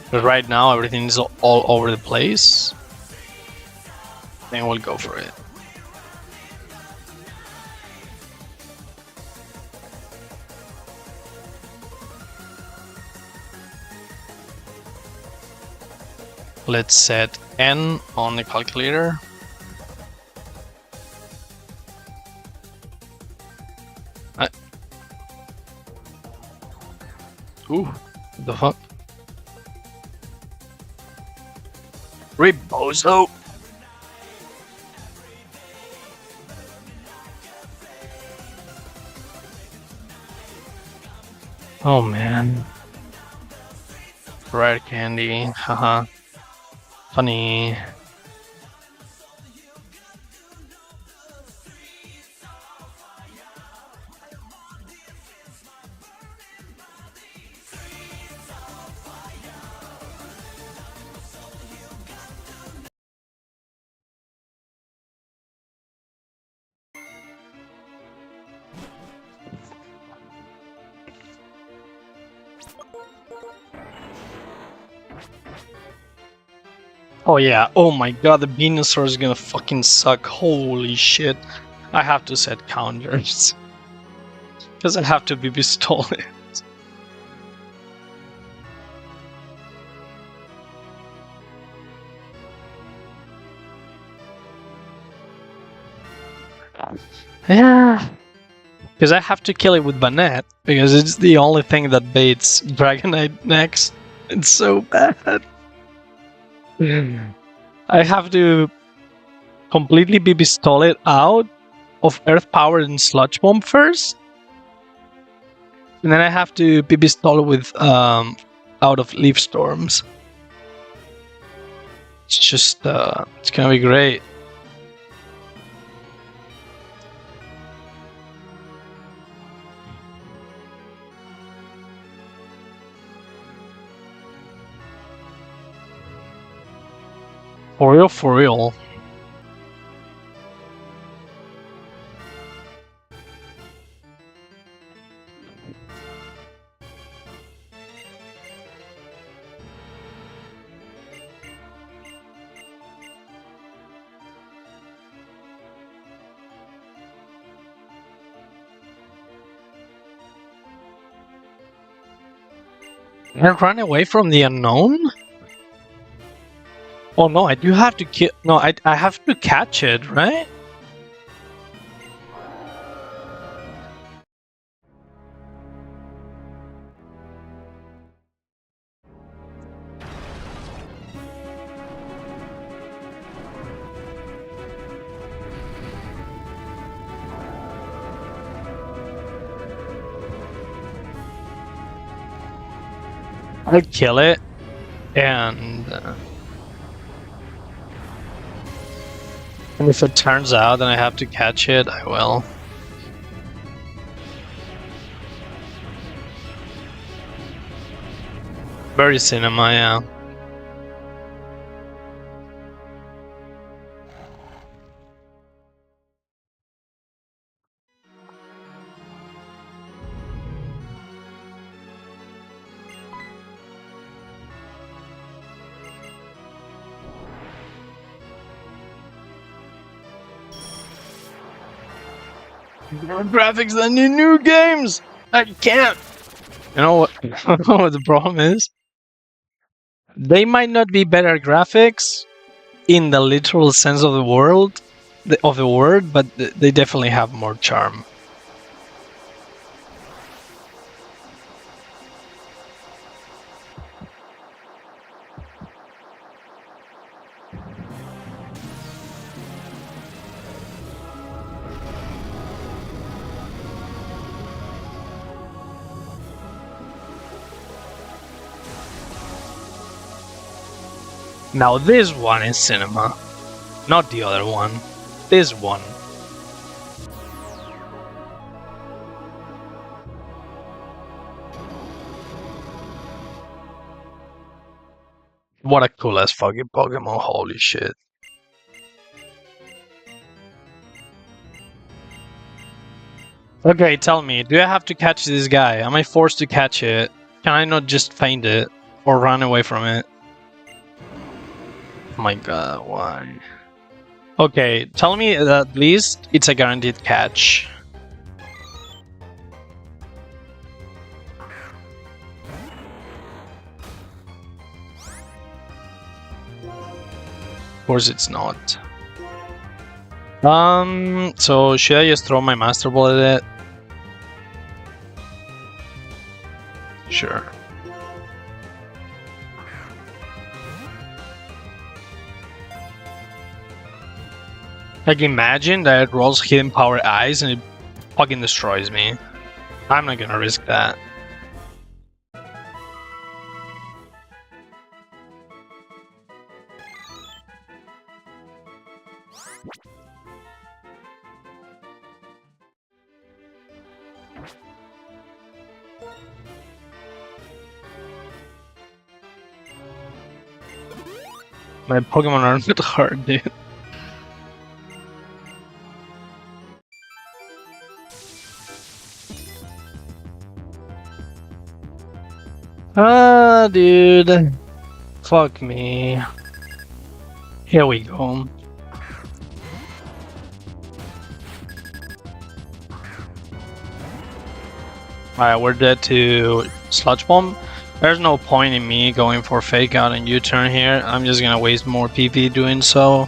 Because right now everything is all over the place. And we'll go for it. Let's set N on the calculator. Ooh, what the fuck? Rebozo! Oh man. Rare candy, haha. Funny. Oh yeah, oh my god, the Venusaur is gonna fucking suck, holy shit. I have to set counters. Because I have to be pistolet. Yeah. Because I have to kill it with Banette, because it's the only thing that baits Dragonite next. It's so bad. I have to completely be pistolet out of Earth Power and Sludge Bomb first And then I have to PP stall with out of leaf storms. It's just it's gonna be great. For real, for real. I run away from the unknown? Oh no, I do have to kill. No, I have to catch it, right? I'll kill it, and if it turns out that I have to catch it, I will. Very cinema, yeah. More graphics than in new games! I can't! You know what, what the problem is? They might not be better graphics in the literal sense of the word, but they definitely have more charm. Now this one is cinema, not the other one. This one. What a cool ass fucking Pokemon, holy shit. Okay, tell me, do I have to catch this guy? Am I forced to catch it? Can I not just feint it or run away from it? Oh my god, why? Okay, tell me that at least it's a guaranteed catch. Of course it's not. So should I just throw my Master Ball at it? Sure. Like, imagine that it rolls Hidden Power Eyes and it fucking destroys me. I'm not gonna risk that. My Pokemon are not hard, dude. Dude. Fuck me. Here we go. Alright, we're dead to Sludge Bomb. There's no point in me going for Fake Out and U-turn here. I'm just gonna waste more PP doing so.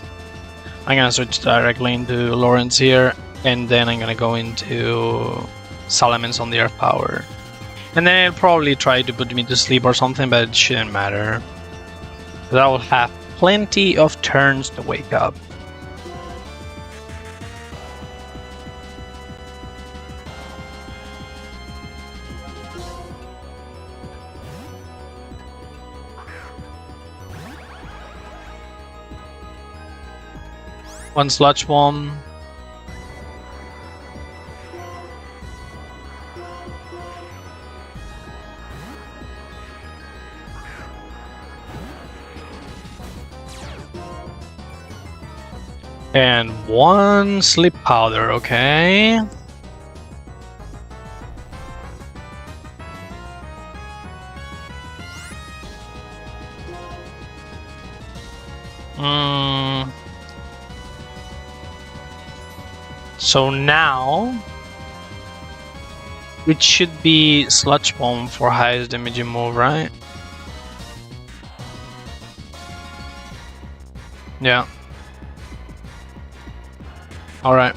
I'm gonna switch directly into Lawrence here, and then I'm gonna go into Salamence on the Earth Power. And then it'll probably try to put me to sleep or something, but it shouldn't matter. Because I will have plenty of turns to wake up. One sludge bomb. And one sleep powder, okay. So now it should be Sludge Bomb for highest damaging move, right? Yeah. Alright.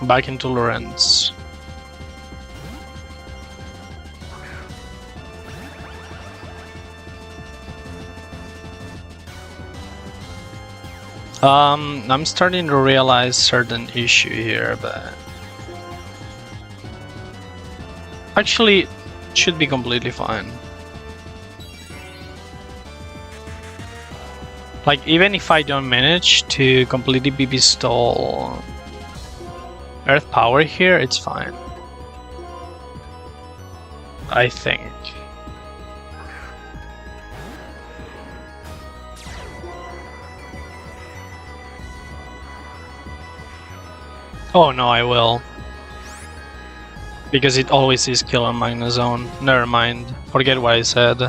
Back into Lorenz. I'm starting to realize certain issue here, but actually it should be completely fine. Like, even if I don't manage to completely BB stall Earth Power here, it's fine. I think. Oh no, I will. Because it always is kill on Magna Zone. Never mind. Forget what I said.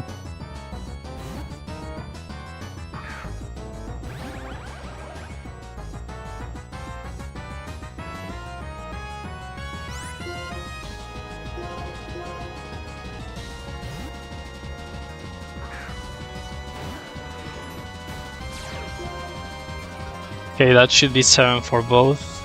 Okay, that should be 7 for both.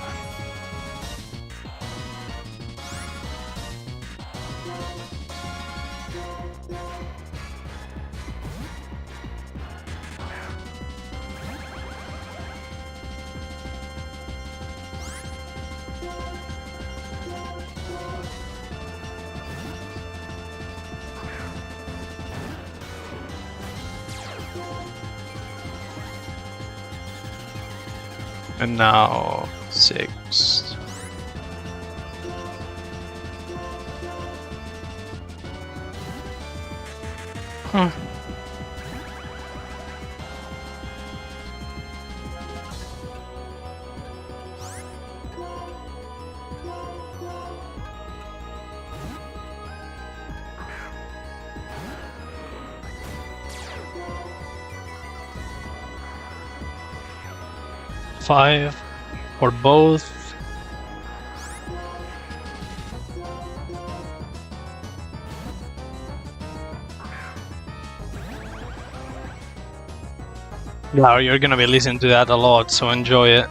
And now 6. Huh. Five for both. Wow, you're gonna be listening to that a lot, so enjoy it.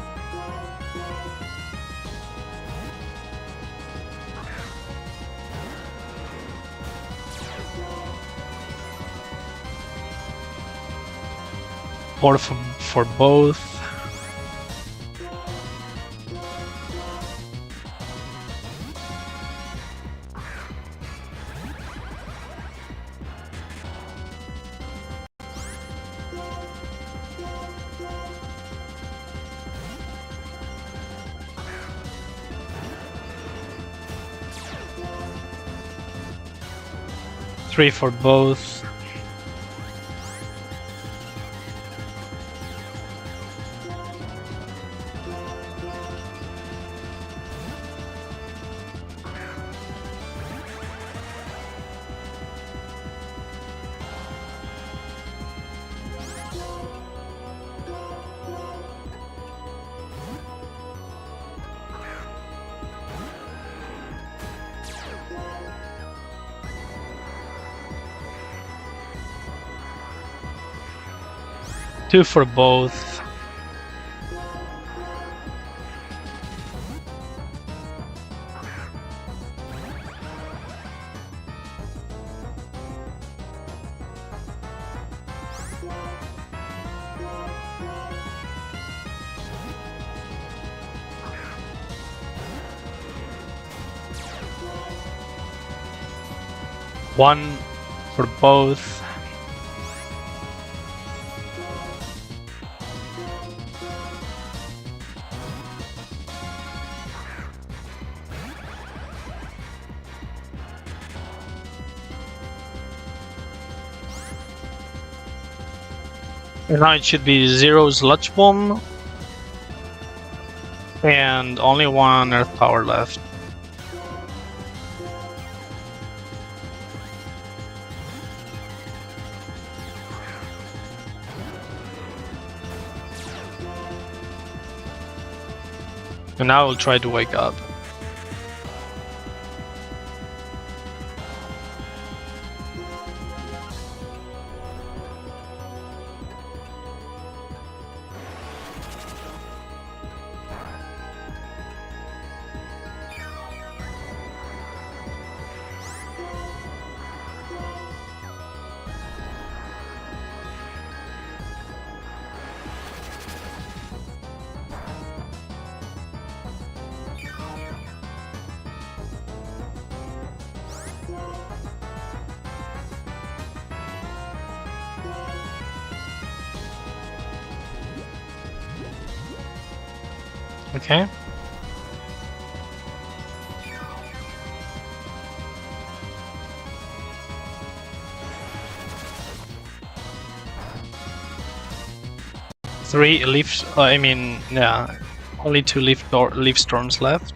Four for both. Three for both. Two for both. One for both. And now it should be 0 Sludge Bomb. And only 1 Earth Power left. And now we'll try to wake up. Okay. Three leaf. Yeah, only 2 leaf storms left.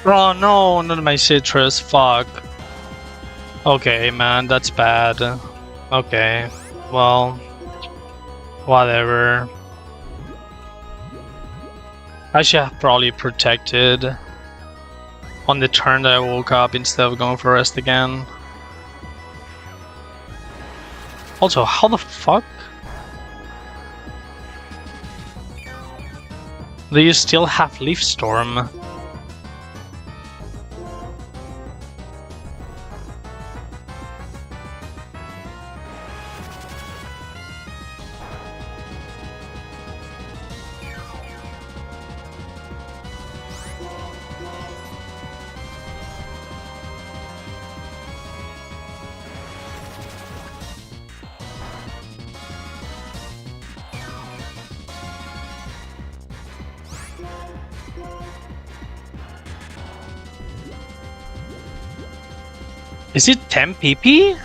Oh no, not my citrus, fuck. Okay, man, that's bad. Okay, well, whatever. I should have probably protected on the turn that I woke up instead of going for rest again. Also, how the fuck? Do you still have Leaf Storm? Is it 10 PP?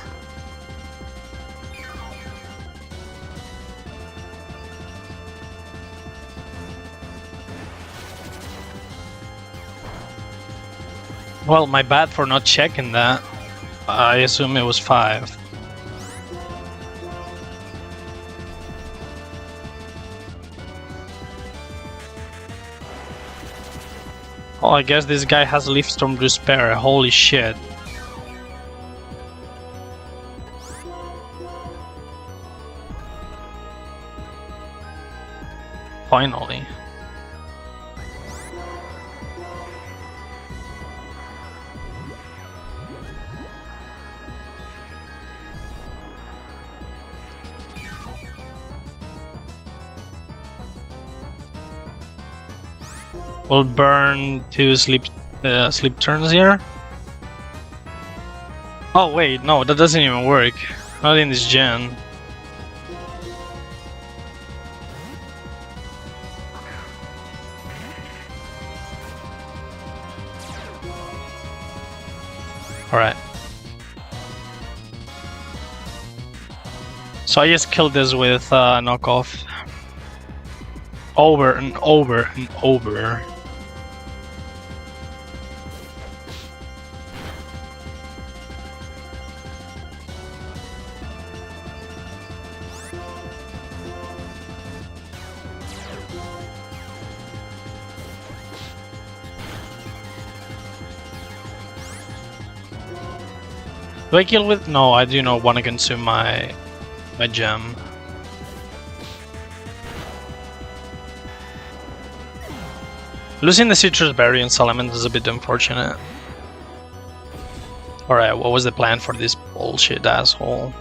Well, my bad for not checking that. I assume it was 5. Oh, I guess this guy has Leaf Storm to spare. Holy shit. Finally. We'll burn 2 sleep turns here. Oh wait, no, that doesn't even work. Not in this gen. Alright. So I just killed this with knockoff. Over and over and over. Do I kill with? No, I do not want to consume my gem. Losing the citrus berry and Salamence is a bit unfortunate. Alright, what was the plan for this bullshit asshole?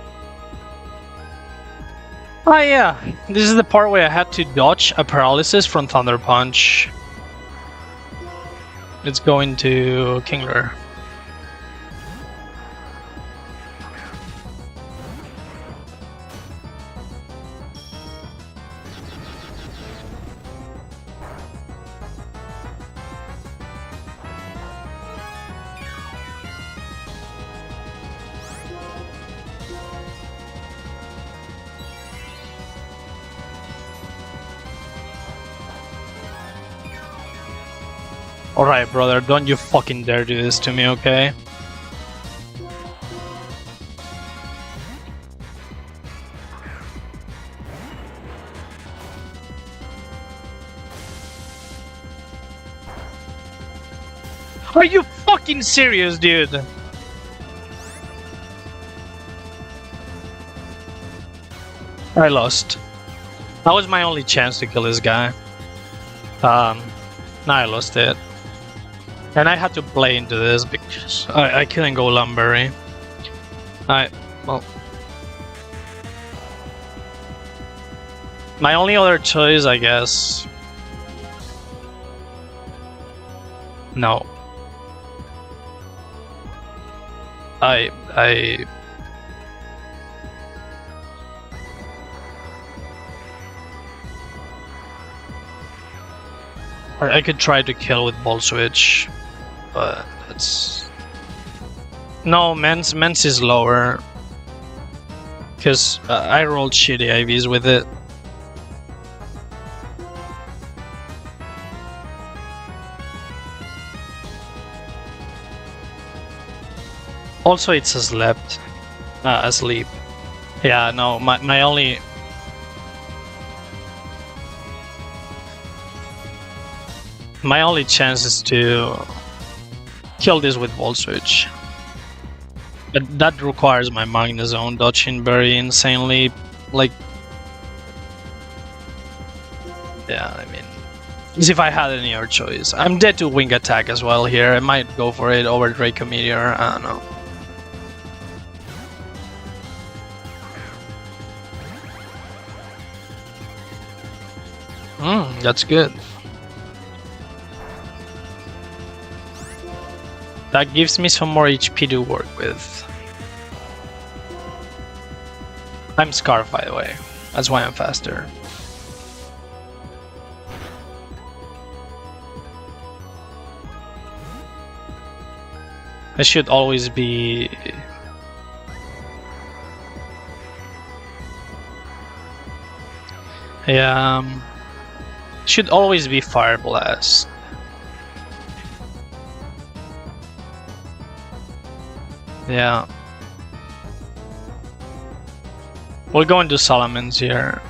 Oh yeah, this is the part where I had to dodge a paralysis from Thunder Punch. Let's go into Kingler. Alright, brother, don't you fucking dare do this to me, okay? Are you fucking serious, dude? I lost. That was my only chance to kill this guy. Now I lost it. And I had to play into this because I couldn't go Lumberry. Well... My only other choice, I guess... No. I could try to kill with Ball Switch, but that's... No, Men's is lower. Because I rolled shitty IVs with it. Also, it's asleep. Asleep. Yeah, no, my only... My only chance is to kill this with Volt Switch. But that requires my Magna Zone dodging very insanely, like... Yeah, I mean... As if I had any other choice. I'm dead to Wing Attack as well here. I might go for it over Draco Meteor, I don't know. That's good. That gives me some more HP to work with. I'm Scarf, by the way. That's why I'm faster. I should always be... Yeah, should always be Fire Blast. Yeah. We'll go into Salamence here.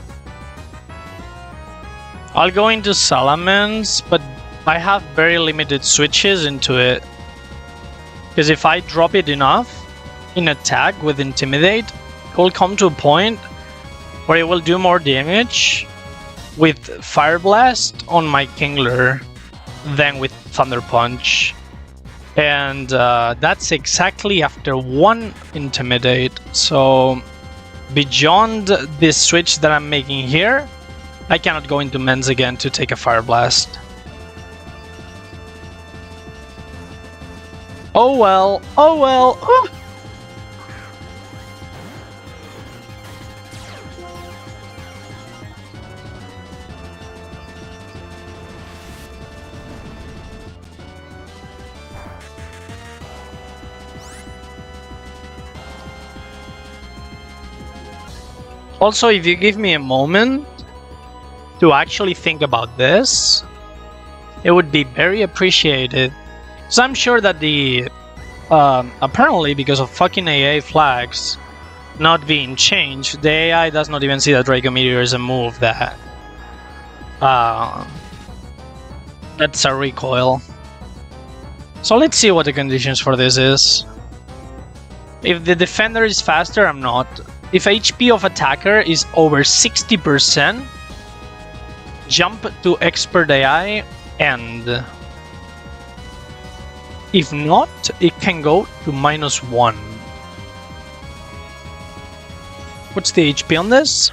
I'll go into Salamence, but I have very limited switches into it. Because if I drop it enough in attack with Intimidate, it will come to a point where it will do more damage with Fire Blast on my Kingler than with Thunder Punch. And that's exactly after one Intimidate. So beyond this switch that I'm making here, I cannot go into Men's again to take a Fire Blast. Oh well, oh well. Oh. Also, if you give me a moment to actually think about this, it would be very appreciated. So I'm sure that the apparently because of fucking AA flags not being changed, the AI does not even see that Draco Meteor is a move that that's a recoil. So let's see what the conditions for this is. If the defender is faster, I'm not. If HP of attacker is over 60%, jump to Expert AI, and if not, it can go to -1. What's the HP on this?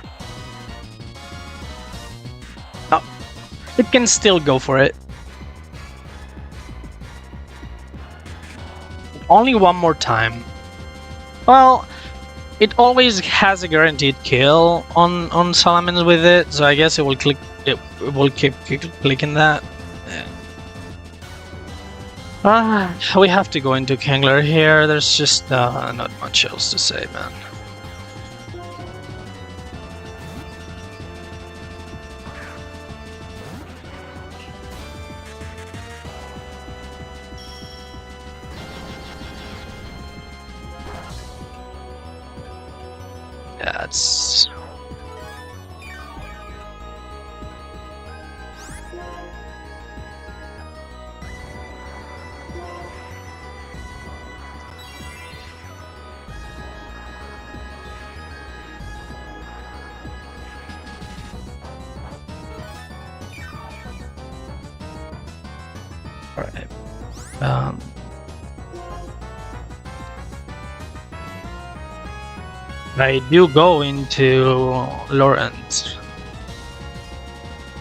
It can still go for it. Only one more time. Well, it always has a guaranteed kill on Salamence with it, so I guess it will click. It will keep clicking that. Yeah. We have to go into Kingler here. There's just not much else to say, man. Yeah, it's... Alright. I do go into Lawrence.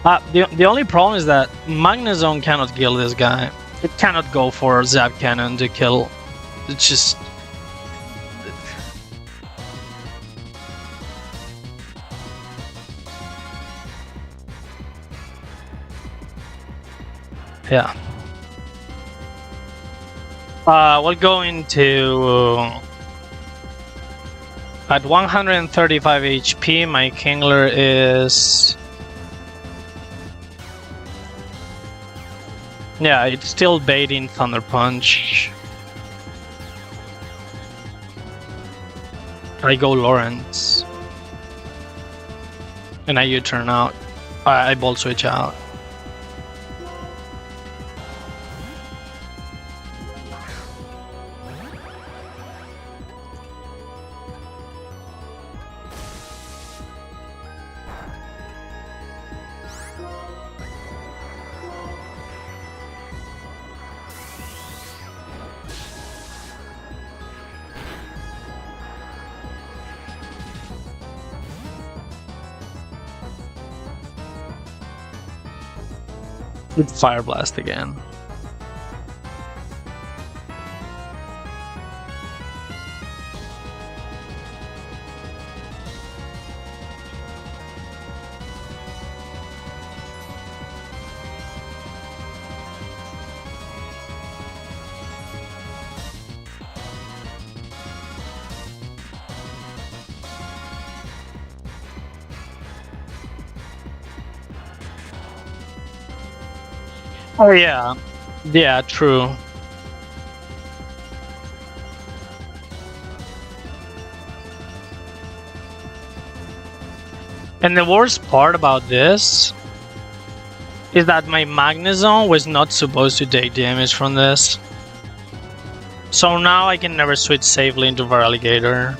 The only problem is that Magnezone cannot kill this guy. It cannot go for Zap Cannon to kill. It's just... Yeah. We'll go into... At 135 HP, my Kingler is... Yeah, it's still baiting Thunder Punch. I go Lawrence. And I U-turn out. I Bolt Switch out. With Fire Blast again. Oh yeah, yeah, true. And the worst part about this is that my Magnezone was not supposed to take damage from this. So now I can never switch safely into Varaligator.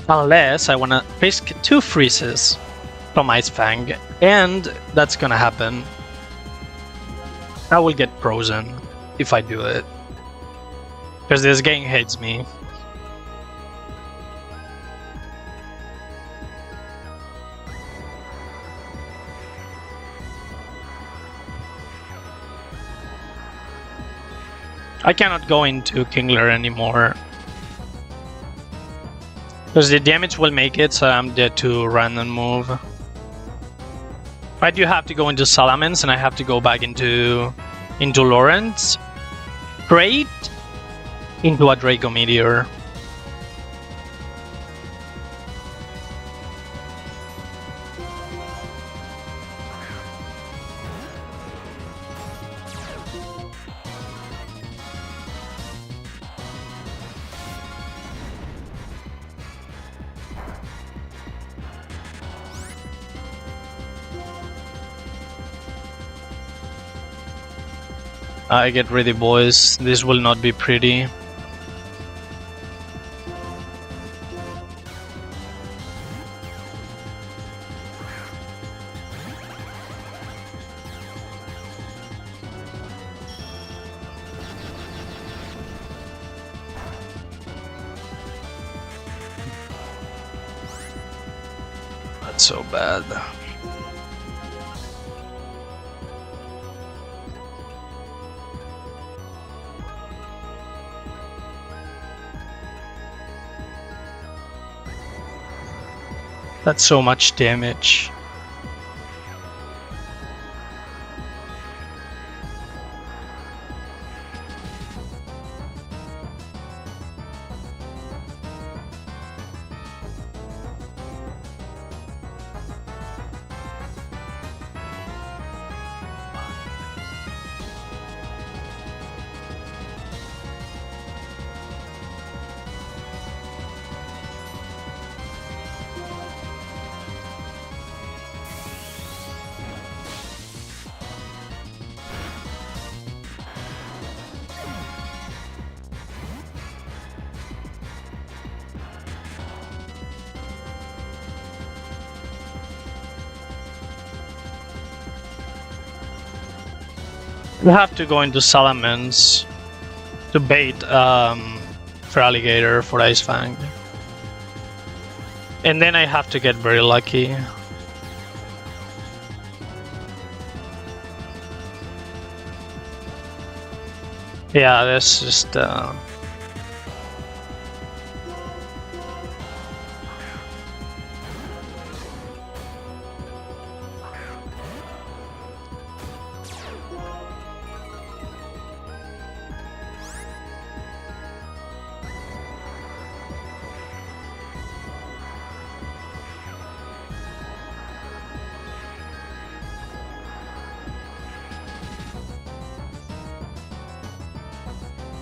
Unless I want to risk 2 freezes from Ice Fang. And that's gonna happen. I will get frozen if I do it. Because this game hates me. I cannot go into Kingler anymore. Because the damage will make it, so I'm dead to random move. I do have to go into Salamence, and I have to go back into Lawrence. Straight into a Draco Meteor. I get ready, boys. This will not be pretty. That's so bad. That's so much damage. We have to go into Salamence to bait Feraligatr for Ice Fang. And then I have to get very lucky. Yeah, that's just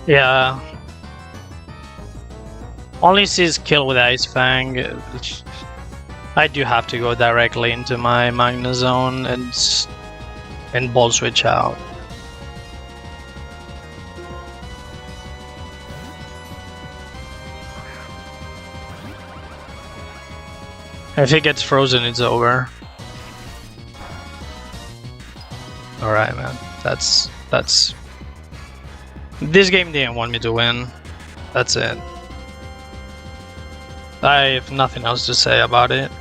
yeah. Only sees kill with Ice Fang. I do have to go directly into my Magna Zone and Ball Switch out. If it gets frozen, it's over. Alright, man. That's... This game didn't want me to win. That's it. I have nothing else to say about it.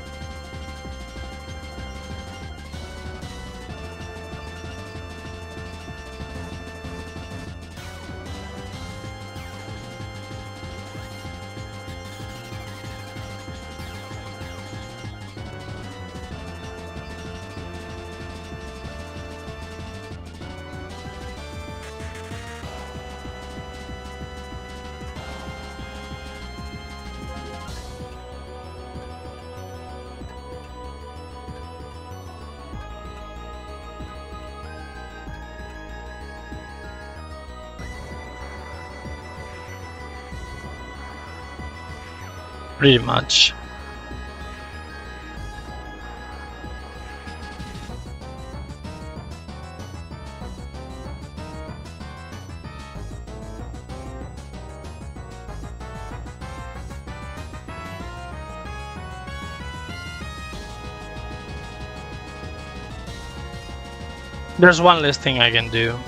Pretty much. There's one less thing I can do.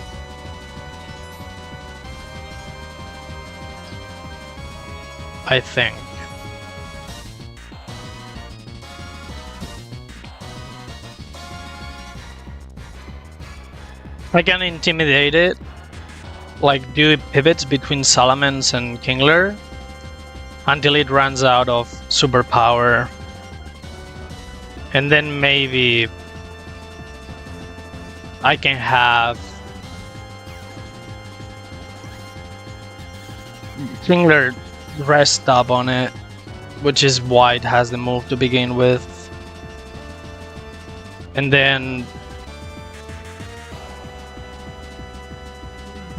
I think. I can intimidate it, like do pivots between Salamence and Kingler until it runs out of superpower, and then maybe I can have Kingler rest up on it, which is why it has the move to begin with, and then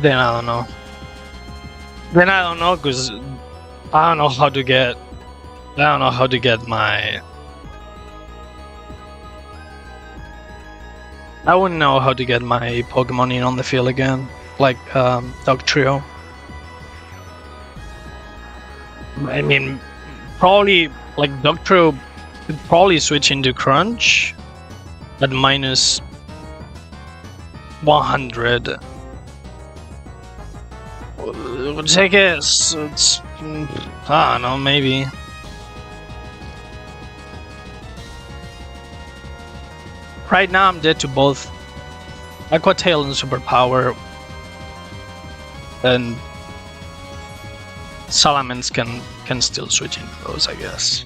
I don't know. Then I don't know, because I don't know how to get my... I wouldn't know how to get my Pokemon in on the field again, like Dugtrio. I mean, probably, like Dugtrio could probably switch into Crunch at minus 100. Which I guess it's, I don't know, maybe. Right now I'm dead to both Aqua Tail and Superpower, and Salamence can still switch into those, I guess.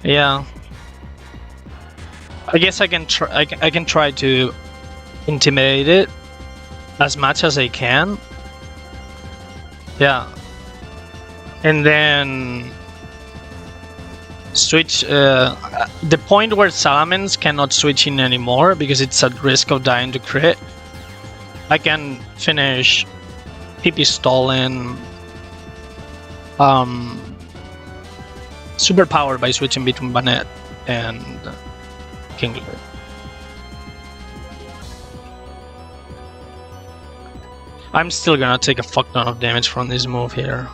Yeah. I guess I can try. I can try to intimidate it as much as I can. Yeah. And then switch. The point where Salamence cannot switch in anymore because it's at risk of dying to crit. I can finish PP Stolen. Superpower by switching between Banette and Kingler. I'm still gonna take a fuck ton of damage from this move here.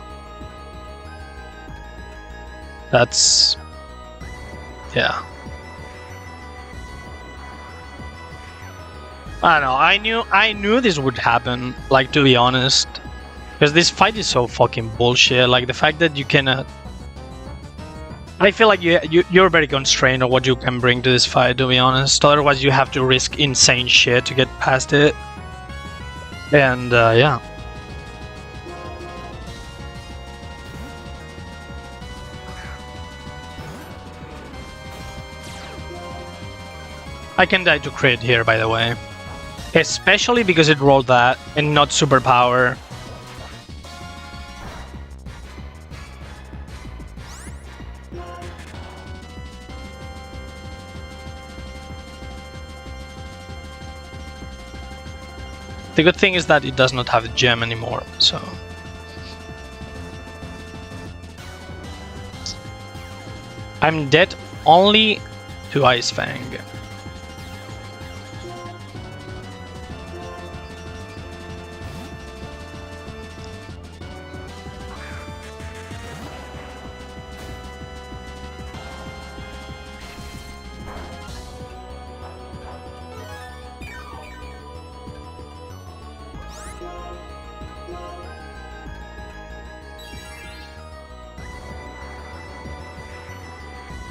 That's... yeah. I don't know, I knew this would happen, like, to be honest. Because this fight is so fucking bullshit, like the fact that you cannot... I feel like you're very constrained on what you can bring to this fight, to be honest. Otherwise you have to risk insane shit to get past it. And yeah. I can die to crit here, by the way. Especially because it rolled that and not superpower. The good thing is that it does not have a gem anymore, so... I'm dead only to Ice Fang.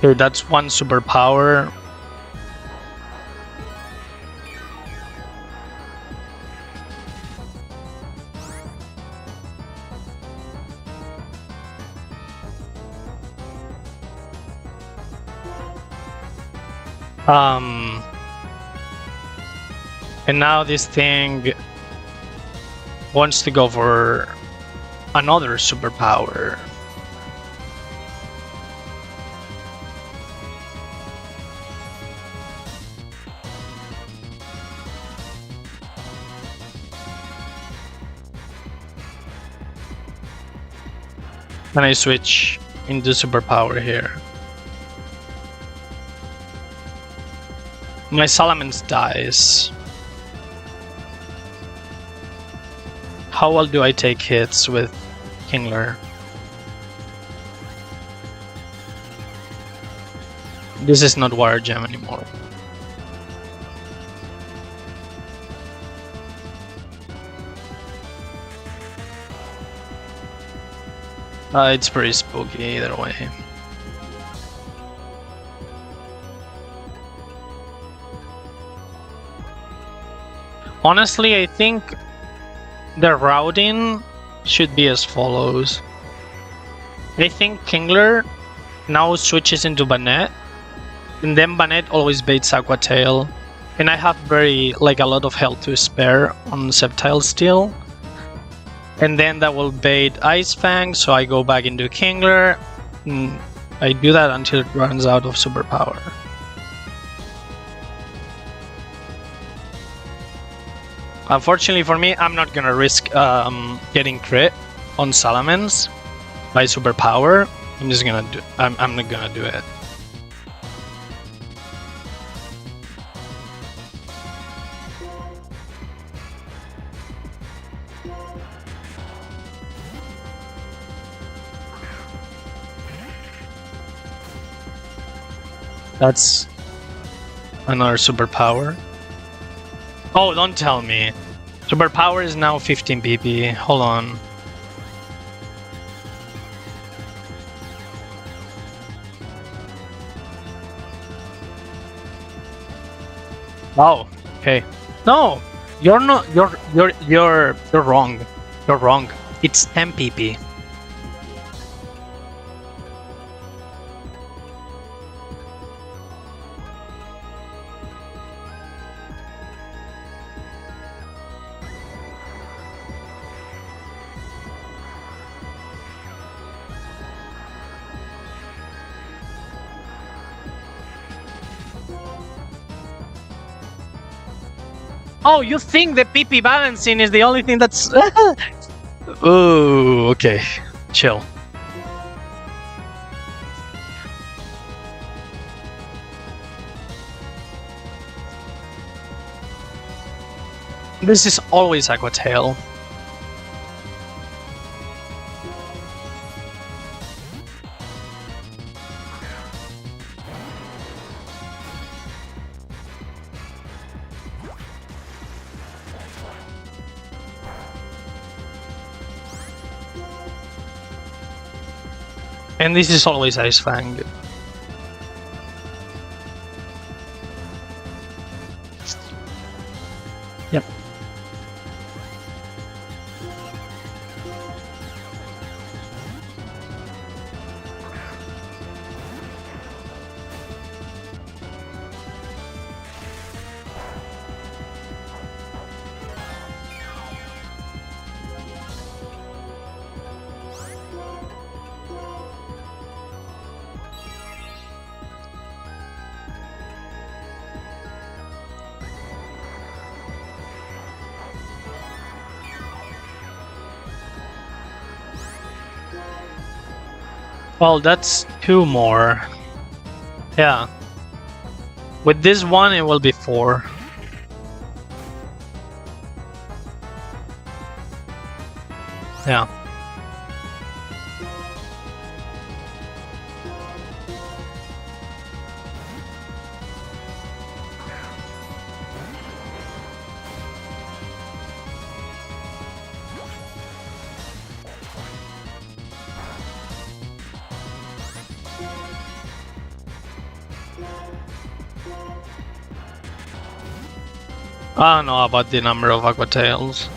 Okay, that's one superpower. And now this thing wants to go for another superpower. And I switch into superpower here. My Salamence dies. How well do I take hits with Kingler? This is not Water Gem anymore. It's pretty spooky either way. Honestly, I think the routing should be as follows. I think Kingler now switches into Banette, and then Banette always baits Aqua Tail, and I have a lot of health to spare on Sceptile still. And then that will bait Ice Fang, so I go back into Kingler. And I do that until it runs out of superpower. Unfortunately for me, I'm not gonna risk getting crit on Salamence by superpower. I'm just gonna do. I'm not gonna do it. That's another superpower. Oh, don't tell me. Superpower is now 15 PP. Hold on. Oh, okay. No, you're not. You're wrong. You're wrong. It's 10 PP. Oh, you think the PP balancing is the only thing that's... Oh, okay. Chill. This is always Aqua Tail. And this is always Ice Fang. Yep. Well, that's 2 more. Yeah. With this one, it will be 4. Yeah. I don't know about the number of Aqua Tails.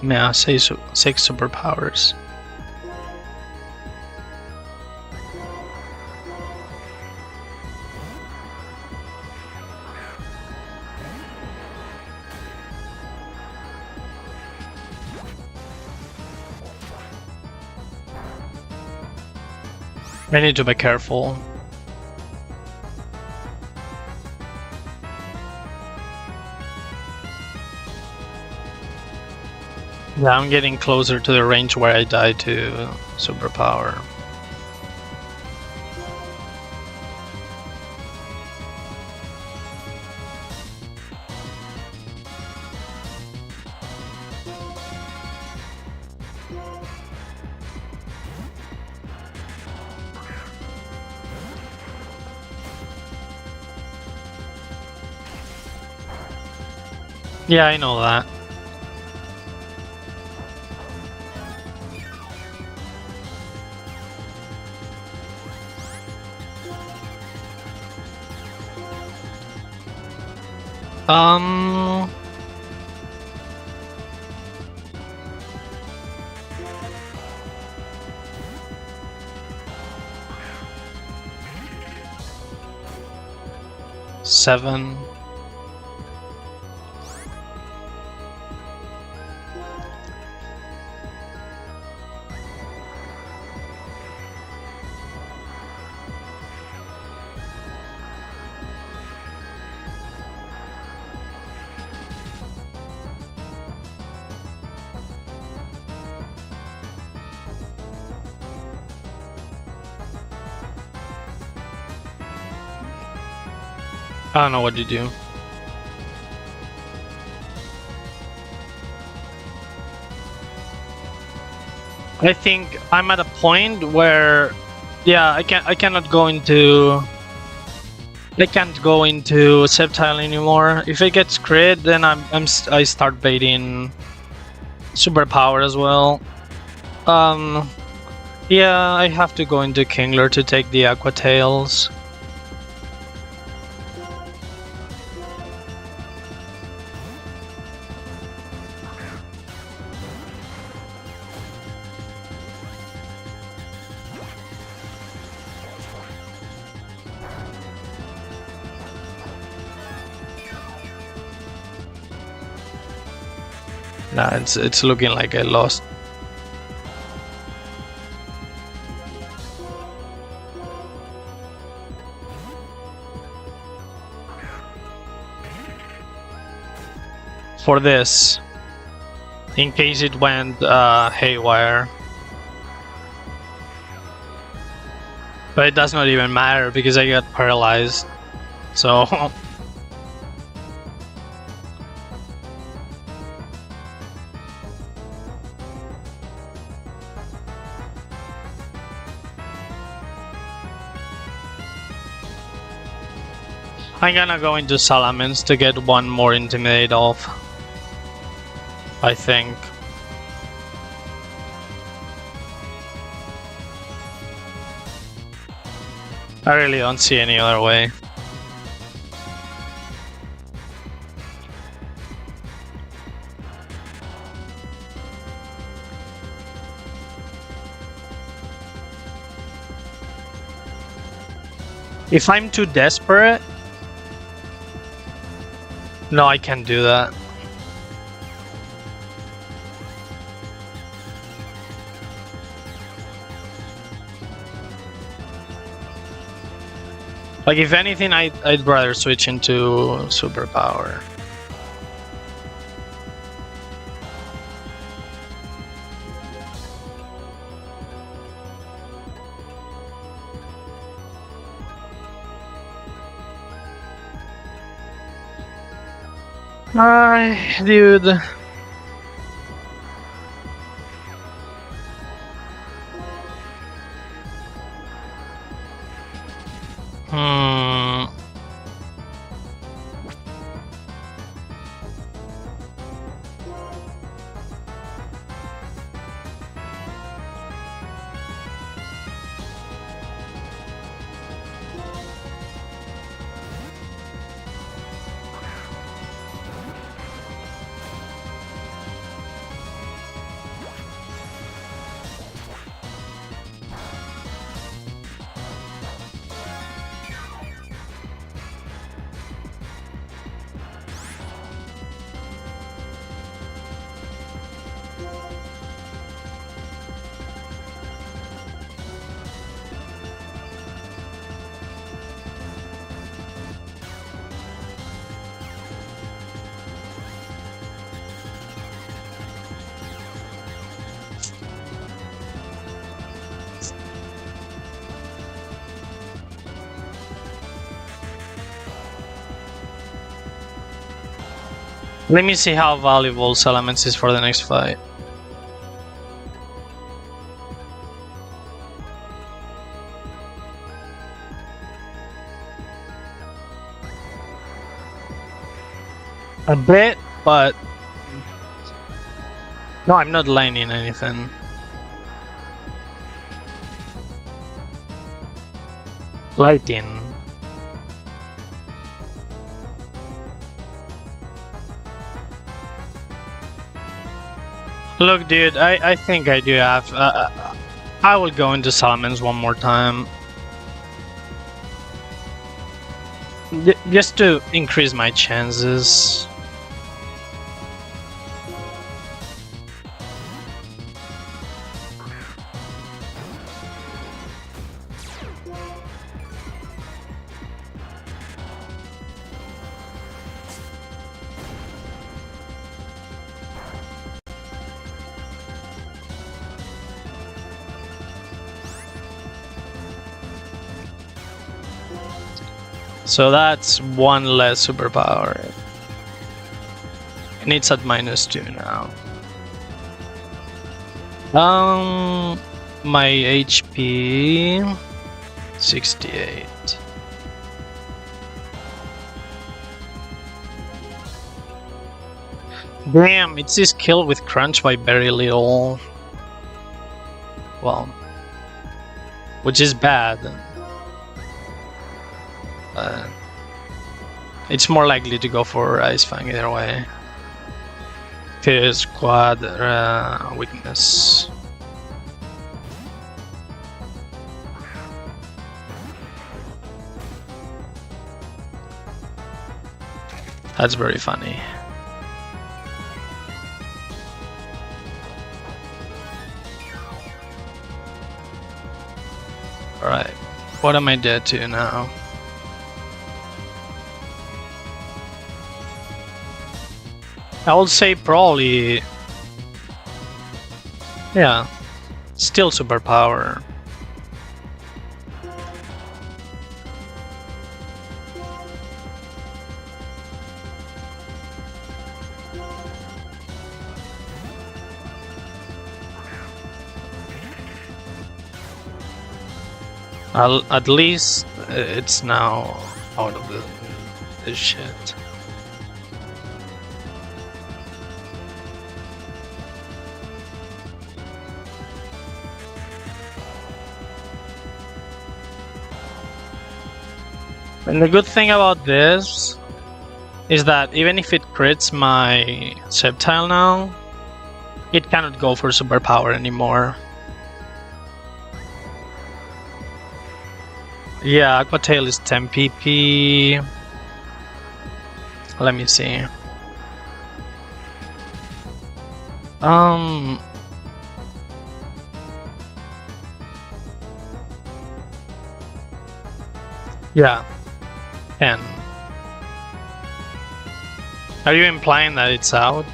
Yeah, say 6 superpowers. I need to be careful. Yeah, I'm getting closer to the range where I die to superpower. Yeah, I know that. Um... Seven. I don't know what to do. I think I'm at a point where, yeah, I cannot go into. I can't go into Sceptile anymore. If it gets crit, then I start baiting superpower as well. Yeah, I have to go into Kingler to take the Aqua Tails. Nah, it's looking like I lost. For this, in case it went haywire. But it does not even matter because I got paralyzed. So I'm gonna go into Salamence to get one more Intimidate off, I think. I really don't see any other way. If I'm too desperate... No, I can't do that. Like, if anything, I'd rather switch into Superpower. Dude. Let me see how valuable Salamence is for the next fight. A bit, but... No, I'm not lining anything. Lighting. Look, dude, I think I do have... I will go into Salamence one more time. Just to increase my chances. So that's one less superpower. And it's at -2 now. My HP 68. Damn, it's this kill with crunch by very little. Well, which is bad. It's more likely to go for Ice Fang either way. His quad weakness. That's very funny. Alright. What am I dead to now? I would say probably... Yeah. Still superpower. At least it's now out of the shit. And the good thing about this is that even if it crits my Sceptile now, it cannot go for superpower anymore. Yeah, Aqua Tail is 10 PP. Let me see. Yeah, 10. Are you implying that it's out?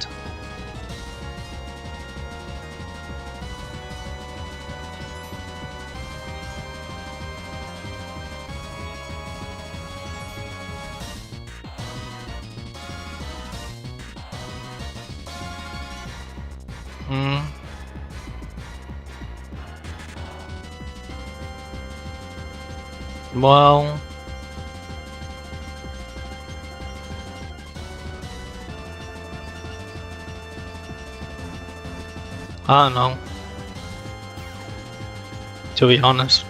Hmm. Well... I don't know. To be honest.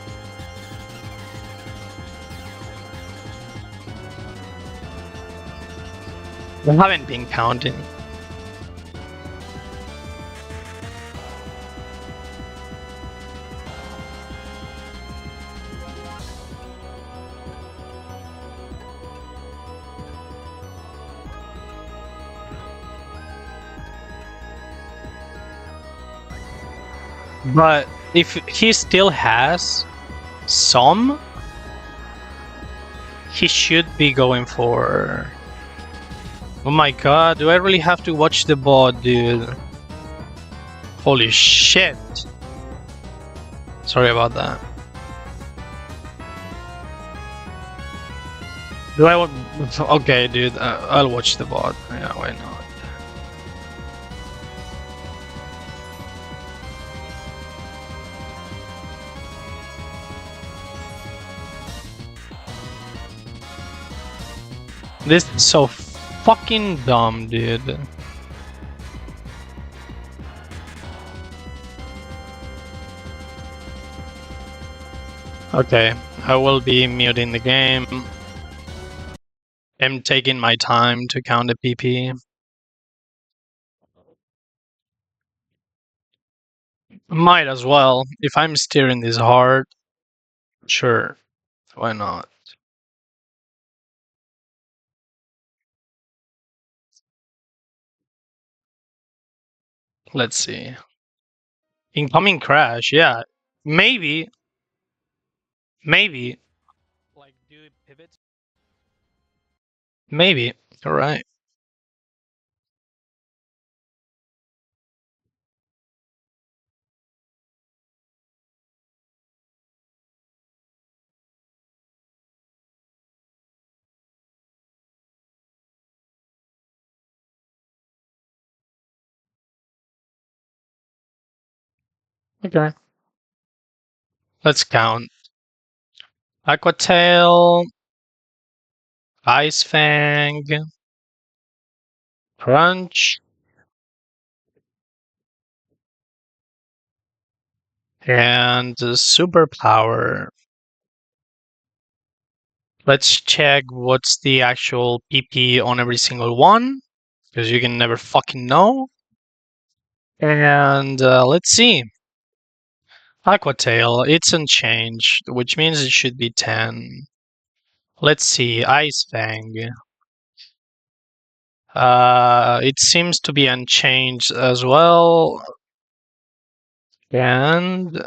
I haven't been counting. But if he still has some, he should be going for... Oh my god, do I really have to watch the bot, dude? Holy shit. Sorry about that. Do I want... Okay, dude, I'll watch the bot. Yeah, why not? This is so fucking dumb, dude. Okay, I will be muting the game. I'm taking my time to count the PP. Might as well. If I'm steering this hard, sure. Why not? Let's see. Incoming crash, yeah. Maybe. Maybe. Like, do it pivot? Maybe. Alright. Okay. Let's count. Aqua Tail, Ice Fang, Crunch, and Superpower. Let's check what's the actual PP on every single one, because you can never fucking know. And let's see. Aqua Tail, it's unchanged, which means it should be 10. Let's see, Ice Fang. It seems to be unchanged as well. And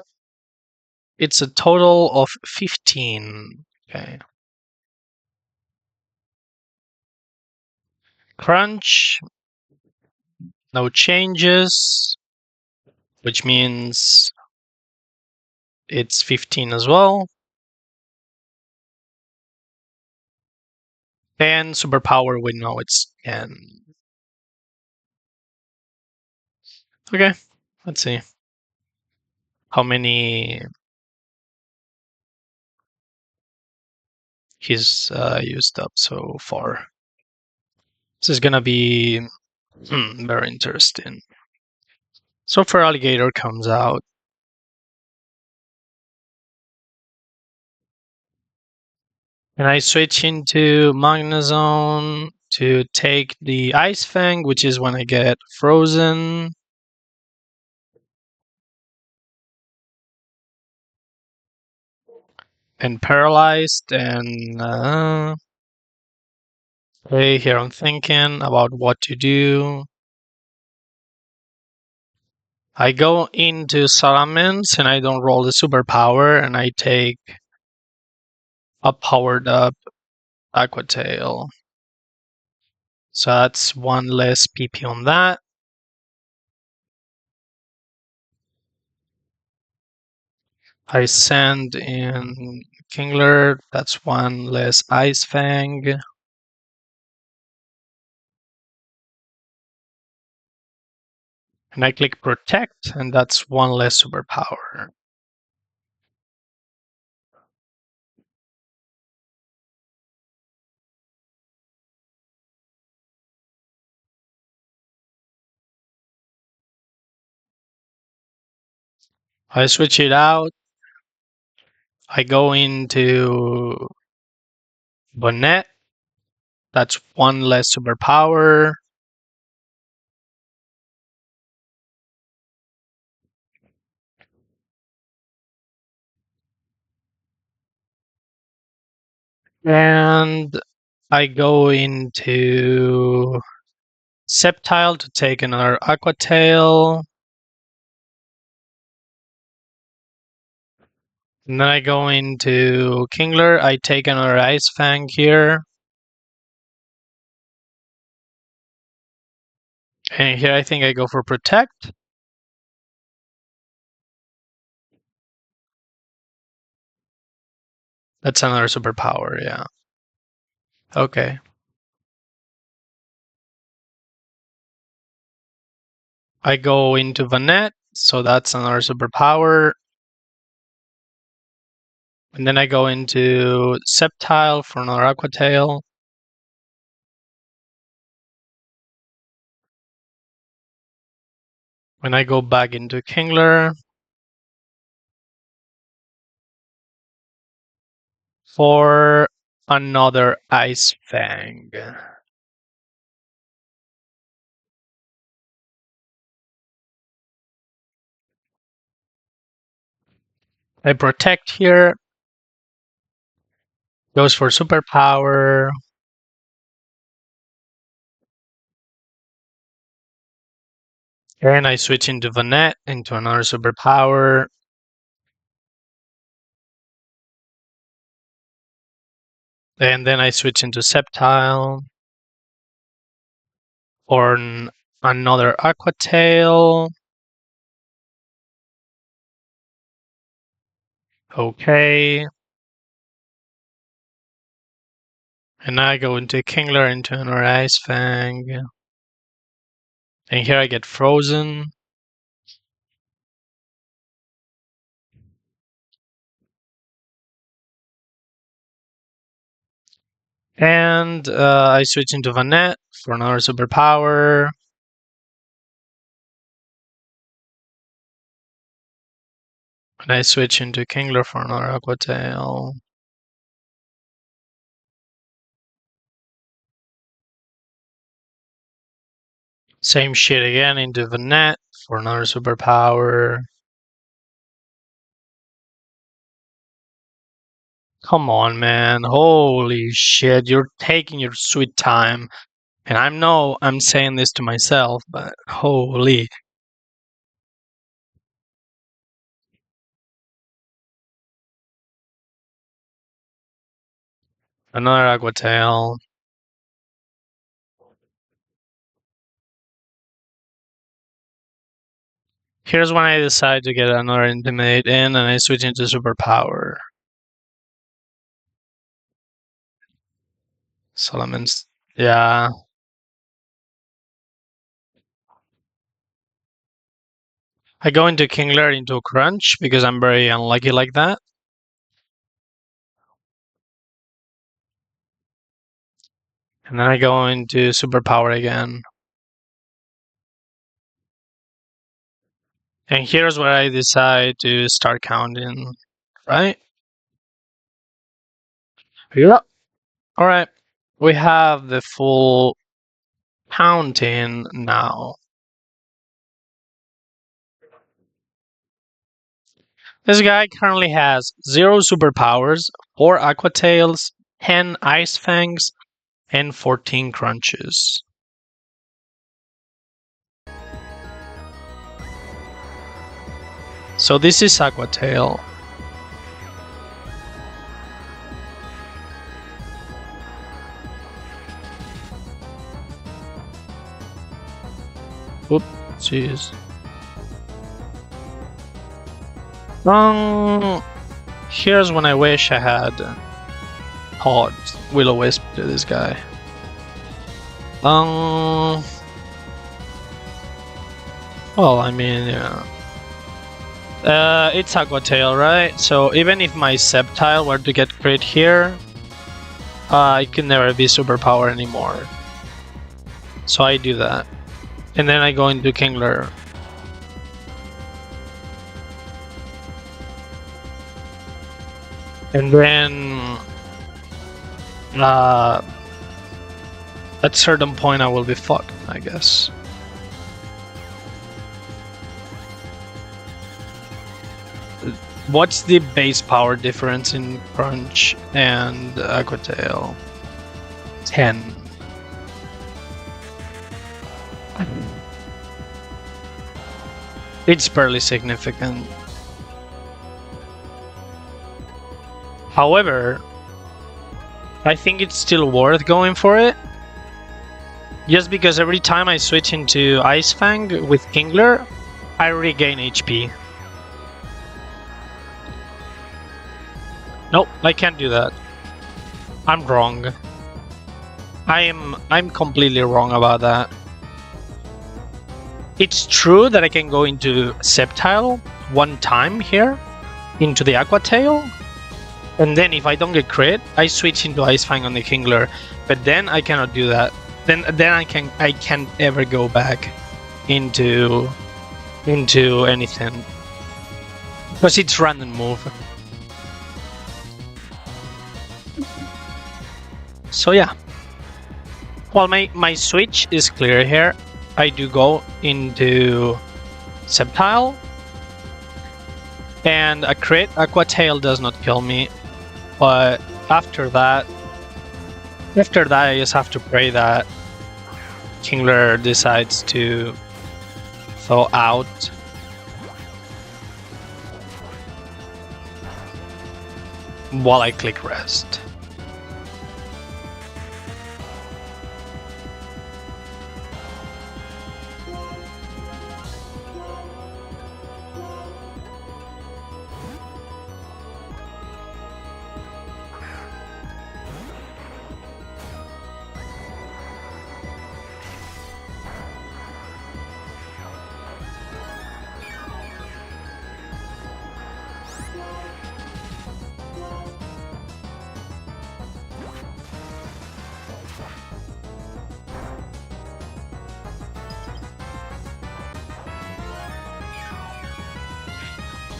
It's a total of 15. Okay. Crunch, no changes, which means it's 15 as well. And superpower, we know it's 10. Okay, let's see how many he's used up so far. This is gonna be very interesting. So far, Alligator comes out. And I switch into Magnezone to take the Ice Fang, which is when I get frozen. And paralyzed, and okay, here I'm thinking about what to do. I go into Salamence and I don't roll the superpower, and I take a powered up Aqua Tail. So that's one less PP on that. I send in Kingler, that's one less Ice Fang. And I click Protect, and that's one less superpower. I switch it out. I go into Bonnet. That's one less superpower. And I go into Sceptile to take another Aqua Tail. And then I go into Kingler. I take another Ice Fang here. And here I think I go for Protect. That's another superpower, yeah. Okay. I go into Vanette, so that's another superpower. And then I go into Sceptile for another Aqua Tail. When I go back into Kingler for another Ice Fang. I protect here. Goes for superpower. And I switch into Vanette into another superpower. And then I switch into Sceptile for another Aqua Tail. Okay. And I go into Kingler into another Ice Fang. And here I get frozen. And I switch into Vanette for another superpower. And I switch into Kingler for another Aqua Tail. Same shit again into Vanette for another superpower. Come on, man. Holy shit. You're taking your sweet time. And I know I'm saying this to myself, but holy. Another Aqua Tail. Here's when I decide to get another Intimidate in, and I switch into Superpower. Solomon's. Yeah. I go into Kingler into a Crunch because I'm very unlucky like that. And then I go into Superpower again. And here's where I decide to start counting, right? Yeah. Alright. We have the full counting now. This guy currently has 0 superpowers, 4 Aqua Tails, 10 Ice Fangs, and 14 Crunches. So this is Aqua Tail. Oop, jeez. Here's when I wish I had Hot Will-O-Wisp to this guy. Well, I mean, yeah. It's Aqua Tail, right? So even if my Sceptile were to get crit here, it can never be superpower anymore. So I do that. And then I go into Kingler. And then at certain point I will be fucked, I guess. What's the base power difference in Crunch and Aqua Tail? 10. It's barely significant. However, I think it's still worth going for it. Just because every time I switch into Ice Fang with Kingler, I regain HP. Nope, I can't do that. I'm wrong. I'm completely wrong about that. It's true that I can go into Sceptile one time here, into the Aqua Tail, and then if I don't get crit, I switch into Ice Fang on the Kingler. But then I cannot do that. Then I can't ever go back into anything because it's random move. So yeah. Well, my switch is clear here. I do go into Sceptile, and a crit Aqua Tail does not kill me, but after that I just have to pray that Kingler decides to thaw out. While I click rest.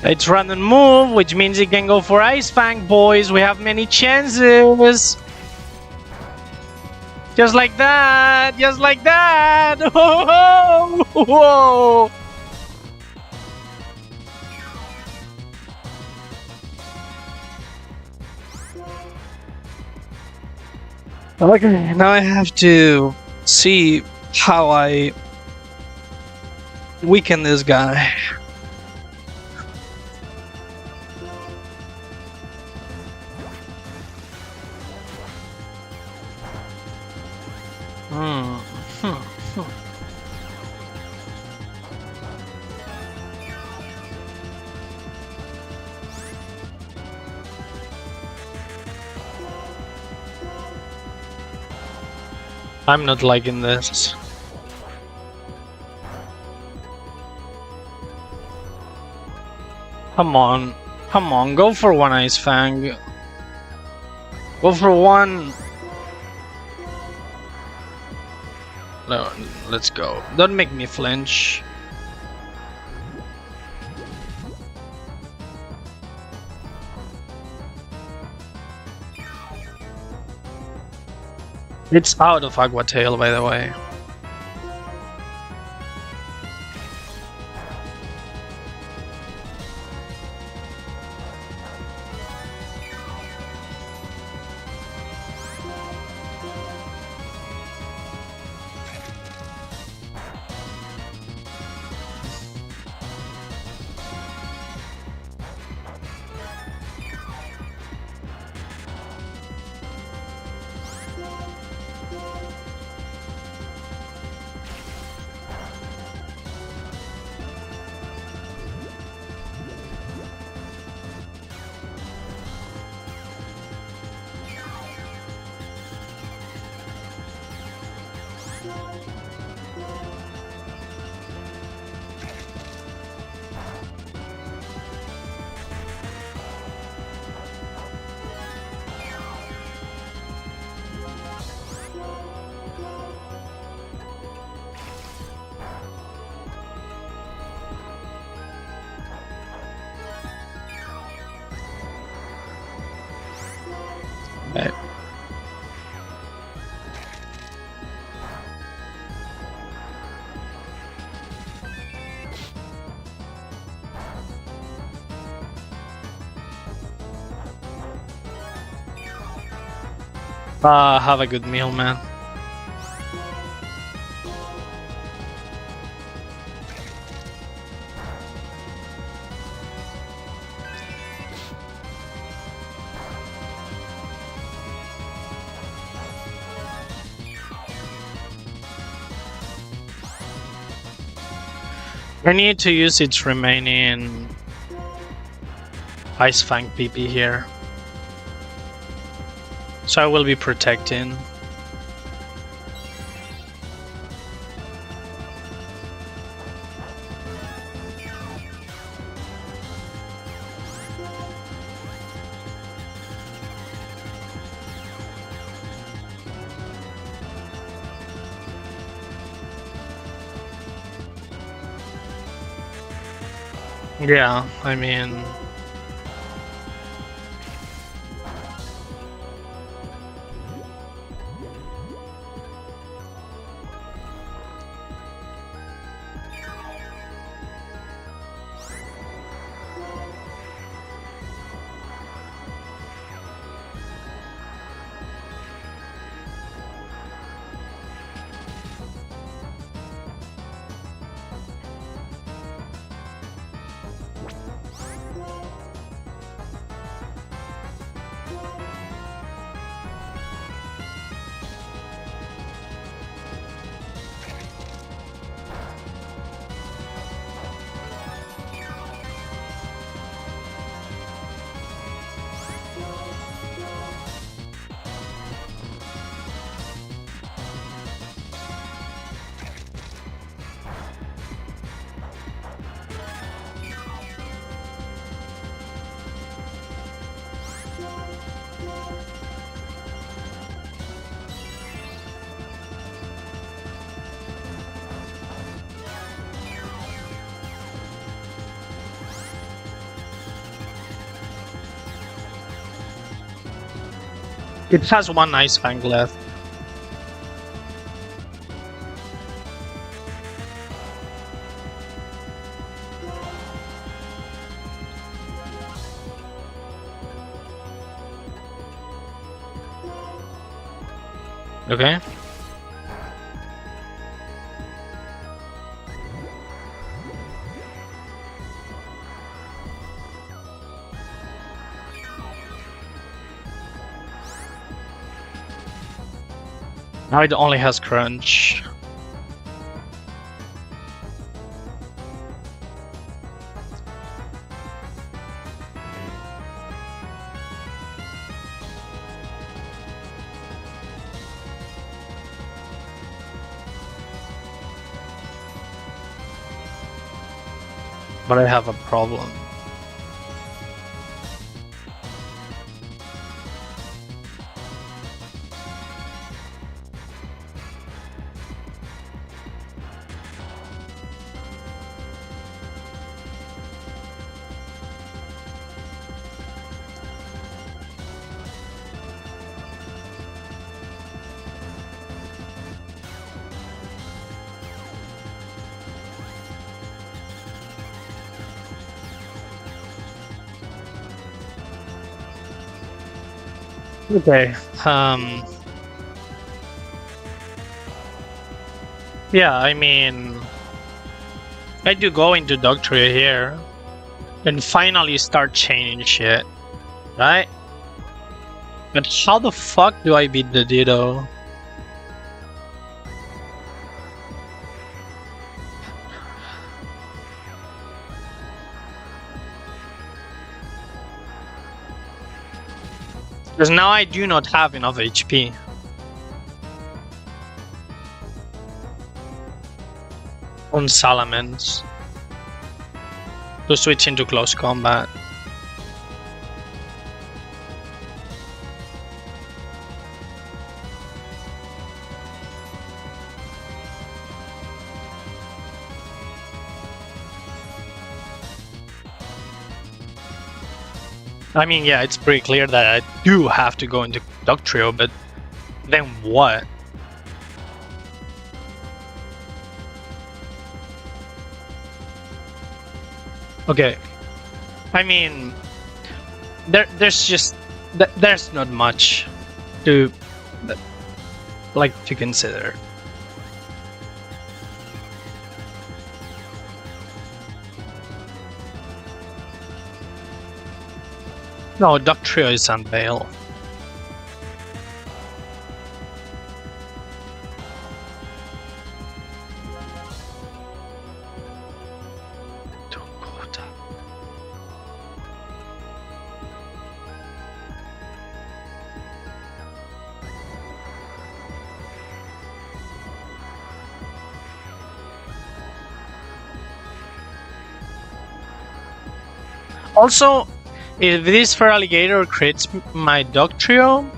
It's random move, which means he can go for Ice Fang, boys. We have many chances. Just like that. Just like that. Whoa! Whoa! Okay, now I have to see how I weaken this guy. Hmm. Hmm. Hmm. I'm not liking this. Come on. Come on, go for one Ice Fang. Go for one. No, let's go. Don't make me flinch. It's out of Agua Tail, by the way. Okay. Have a good meal, man. I need to use its remaining Ice Fang PP here. So I will be protecting. Yeah, I mean... It has one Ice Fang left. Okay. Now it only has crunch. But I have a problem. Okay. Yeah, I mean, I do go into Doctria here, and finally start changing shit, right? But how the fuck do I beat the Ditto? Because now I do not have enough HP. On Salamence to switch into close combat. I mean, yeah, it's pretty clear that I do have to go into Doctrio, but then what? Okay, I mean, there's not much to to consider. No, Doctrio is unveil. Also, if this Feraligatr crits my Doctrio,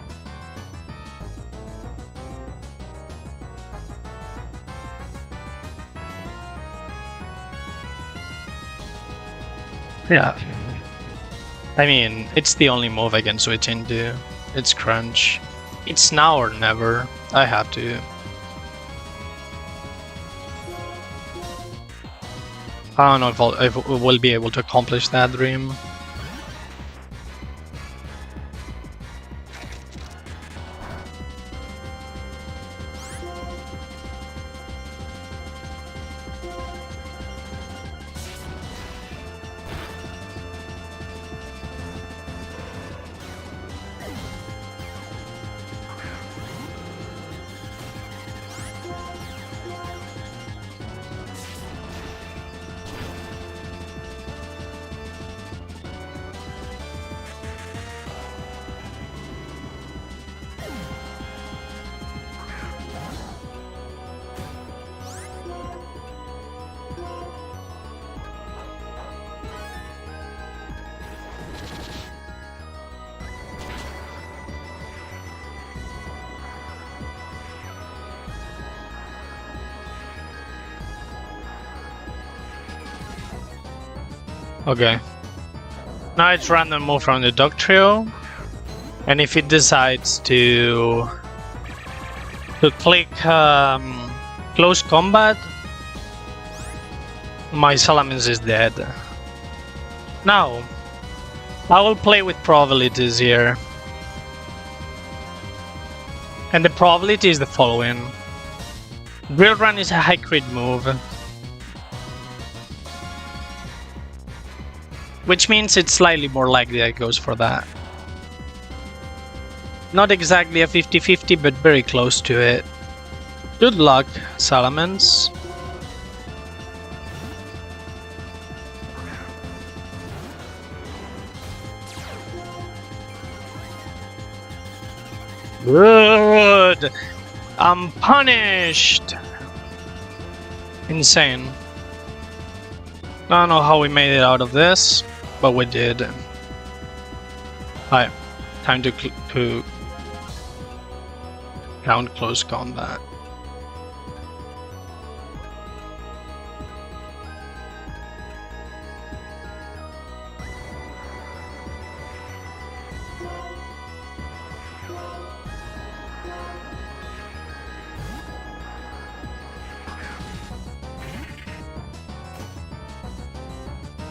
yeah. I mean, it's the only move I can switch into. It's Crunch. It's now or never. I have to. I don't know if we'll be able to accomplish that dream. Okay. Now it's random move from the Doctrio, and if it decides to click close combat, my Salamence is dead. Now, I will play with probabilities here. And the probability is the following. Drill Run is a high crit move, which means it's slightly more likely that it goes for that. Not exactly a 50-50, but very close to it. Good luck, Salamence. Good! I'm punished! Insane. I don't know how we made it out of this, but we did. Alright, time to count close combat.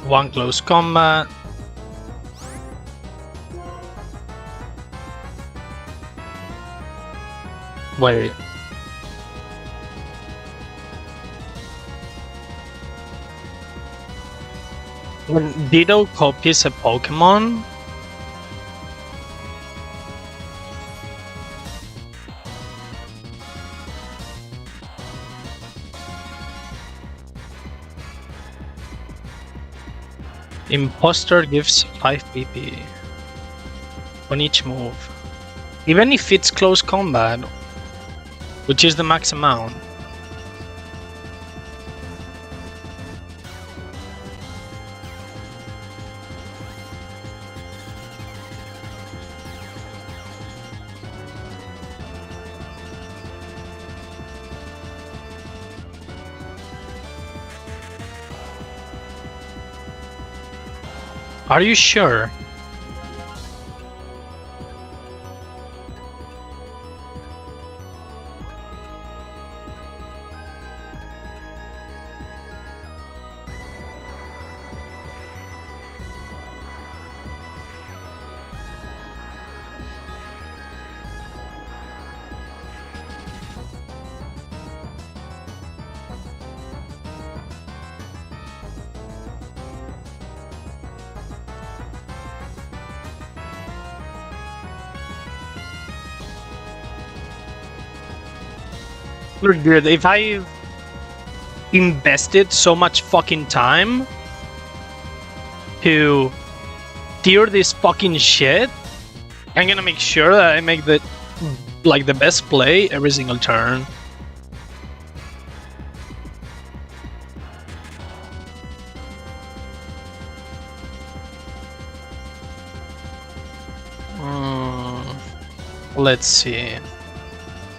One close combat. Wait. When Ditto copies a Pokémon, Imposter gives 5 PP on each move. Even if it's close combat, which is the max amount. Are you sure? Look, dude, if I've invested so much fucking time to steer this fucking shit, I'm gonna make sure that I make the best play every single turn. Let's see.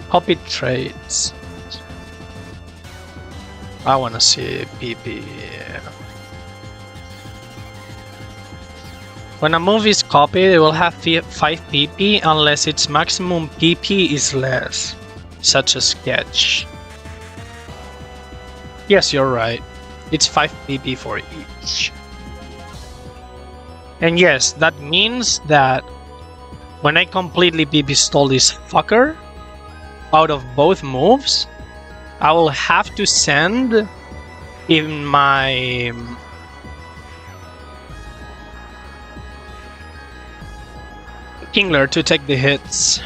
Copy traits. I wanna see PP. When a move is copied, it will have 5 PP unless its maximum PP is less, such as sketch. Yes, you're right. It's 5 PP for each. And yes, that means that when I completely PP stall this fucker out of both moves, I will have to send in my Kingler to take the hits.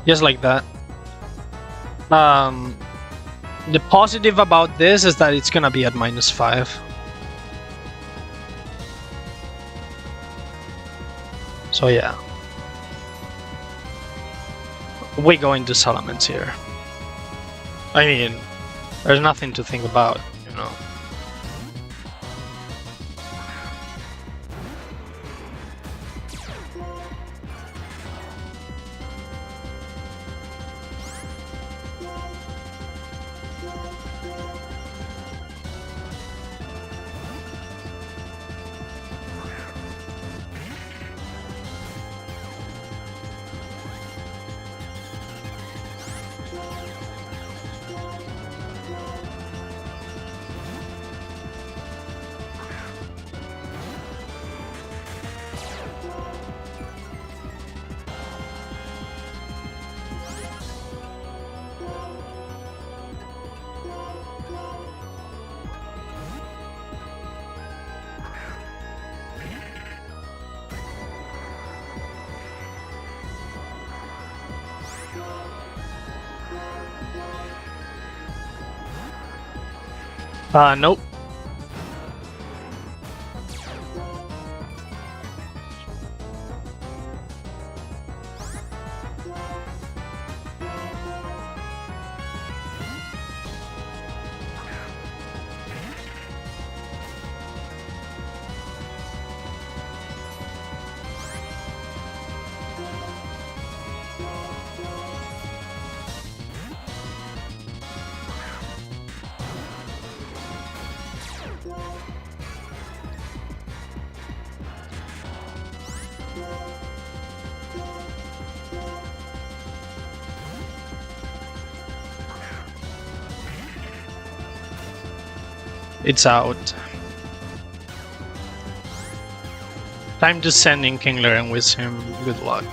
Just like that. The positive about this is that it's gonna be at -5. So yeah. We go into Salamence here. I mean, there's nothing to think about, you know. Nope. It's out. Time to send in Kingler and wish him good luck.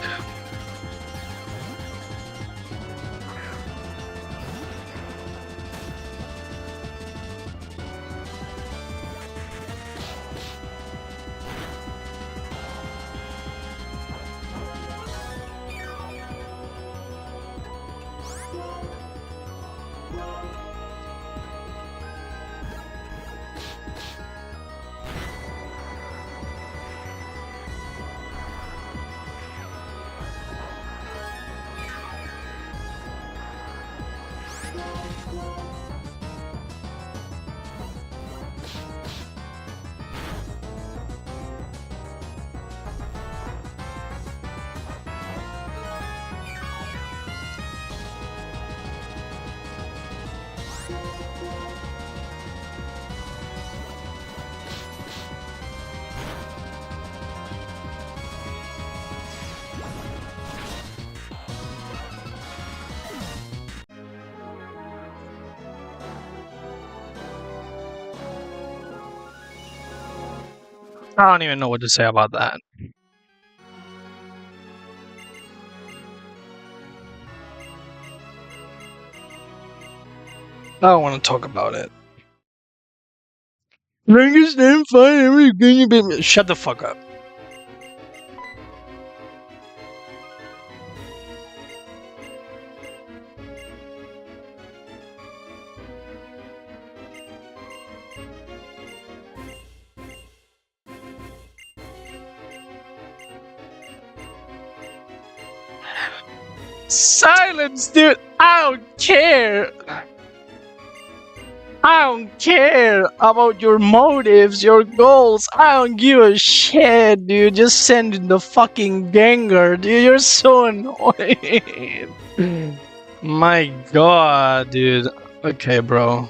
I don't even know what to say about that. I don't want to talk about it. Frankenstein fight everything. Shut the fuck up. Silence, dude. I don't care. I don't care about your motives, your goals. I don't give a shit, dude. Just send in the fucking Gengar, dude. You're so annoying. My god, dude. Okay, bro.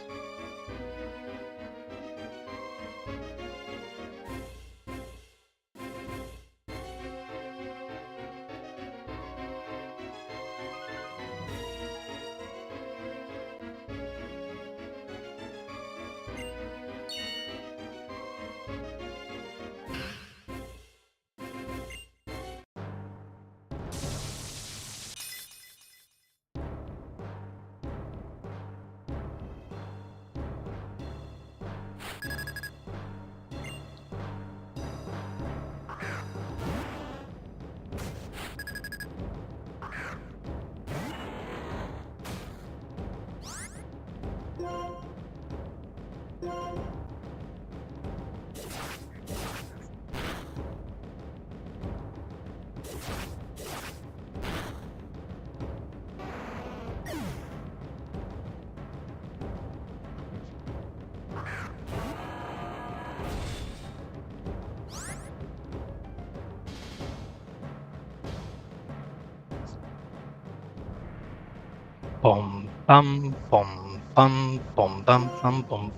Bum bum bum bum bum bum bum bum.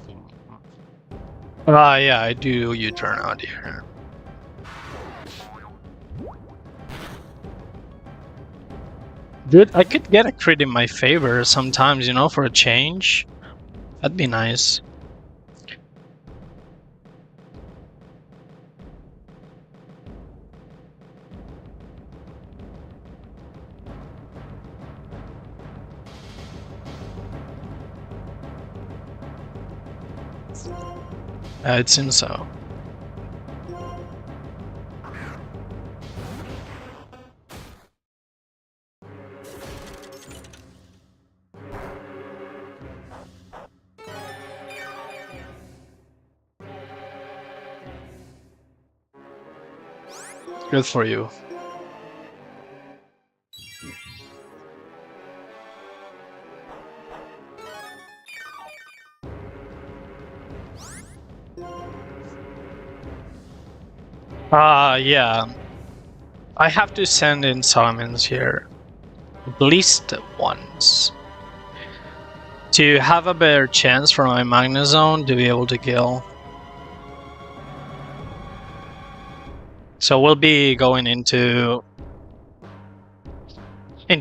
Yeah, I do U-turn out here. Dude, I could get a crit in my favor sometimes, you know, for a change. That'd be nice. It seems so. Good for you. Yeah. I have to send in summons here. At least once. To have a better chance for my Magnezone to be able to kill. So we'll be going into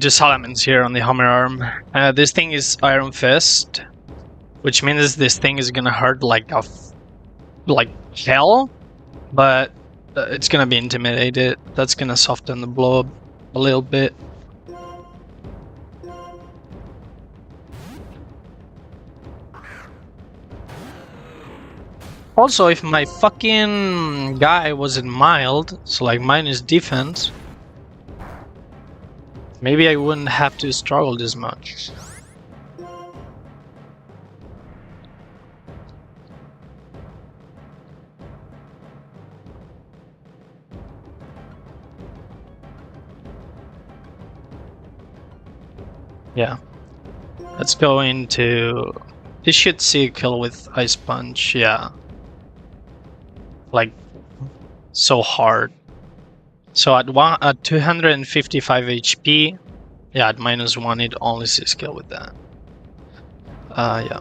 summons here on the Hammer Arm. This thing is Iron Fist, which means this thing is gonna hurt like hell, but it's gonna be intimidated. That's gonna soften the blow a little bit. Also, if my fucking guy wasn't mild, so like minus defense, maybe I wouldn't have to struggle this much. Yeah. Let's go into... This should see a kill with Ice Punch, yeah. Like, so hard. So at 255 HP, yeah, at -1 it only sees kill with that. Yeah.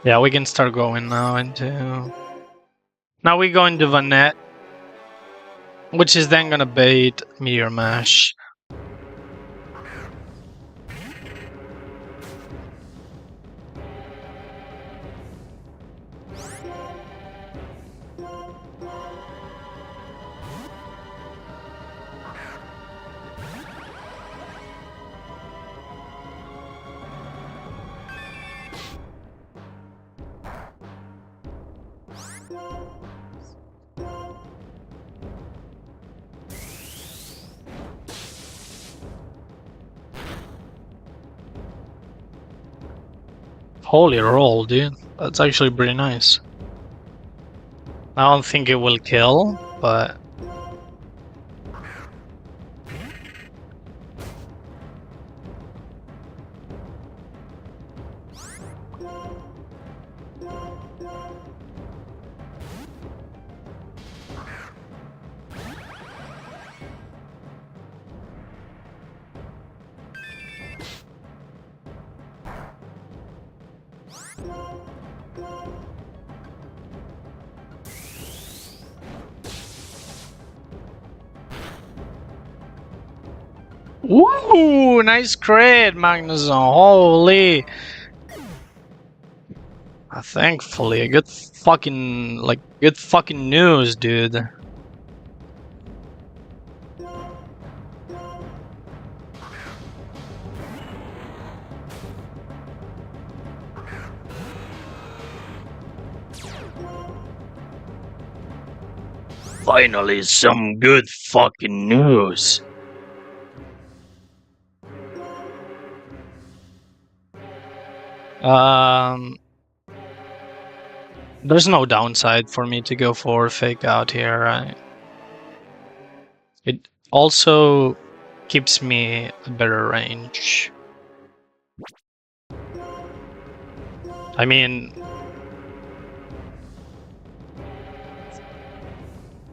Yeah, we can start going now into... Now we go into Vanette, which is then gonna bait Meteor Mash. Holy roll, dude. That's actually pretty nice. I don't think it will kill, but... Woo! Nice crit, Magnezone. Holy! Thankfully, good fucking news, dude. Finally, some good fucking news. There's no downside for me to go for Fake Out here, right? It also gives me a better range. I mean...